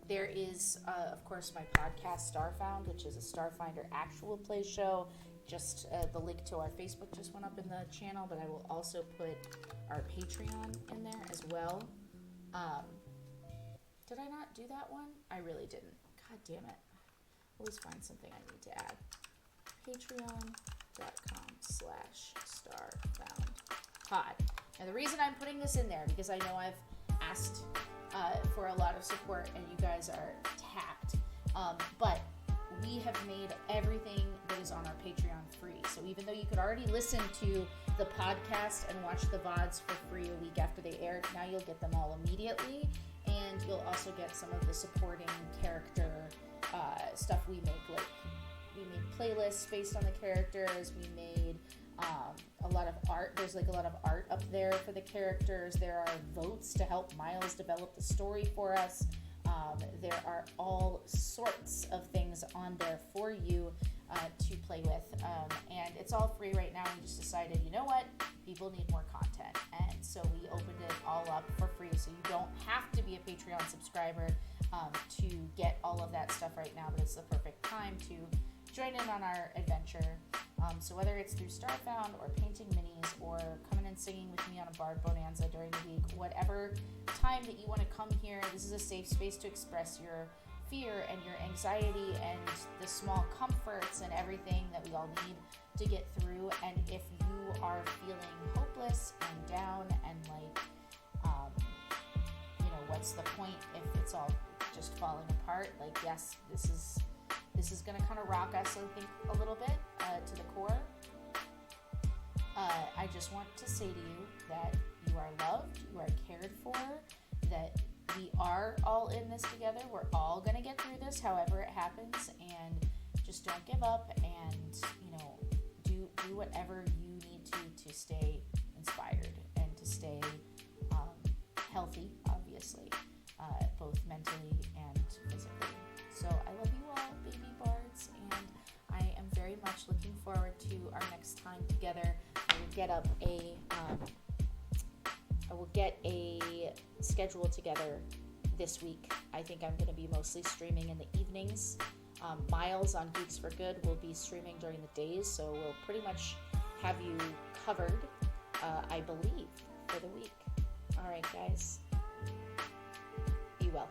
There is, of course, my podcast Starfound, which is a Starfinder actual play show. Just the link to our Facebook just went up in the channel, but I will also put our Patreon in there as well. Did I not do that one? I really didn't. God damn it. Always find something I need to add. Patreon.com/starfoundpod. Now the reason I'm putting this in there, because I know I've asked for a lot of support and you guys are tapped. But we have made everything that is on our Patreon free. So even though you could already listen to the podcast and watch the VODs for free a week after they aired, now you'll get them all immediately. And you'll also get some of the supporting character stuff we make. Like, we made playlists based on the characters. We made a lot of art. There's like a lot of art up there for the characters. There are votes to help Miles develop the story for us. There are all sorts of things on there for you to play with. And it's all free right now. We just decided, you know what? People need more content. And so we opened it all up for free. So you don't have to be a Patreon subscriber to get all of that stuff right now. But it's the perfect time to join in on our adventure. So whether it's through Starfound or painting minis or coming and singing with me on a Bard Bonanza during the week, whatever time that you want to come here, this is a safe space to express your fear and your anxiety and the small comforts and everything that we all need to get through. And if you are feeling hopeless and down and like, you know, what's the point if it's all just falling apart? Like, yes, this is going to kind of rock us, I think, a little bit to the core. I just want to say to you that you are loved, you are cared for, that we are all in this together. We're all going to get through this, however it happens, and just don't give up, and, you know, do whatever you need to stay inspired and to stay healthy, obviously, both mentally and physically. So I love you all, baby bards, and I am very much looking forward to our next time together. I will get a schedule together this week. I think I'm going to be mostly streaming in the evenings. Miles on Geeks for Good will be streaming during the days, so we'll pretty much have you covered, I believe, for the week. All right, guys. Be well.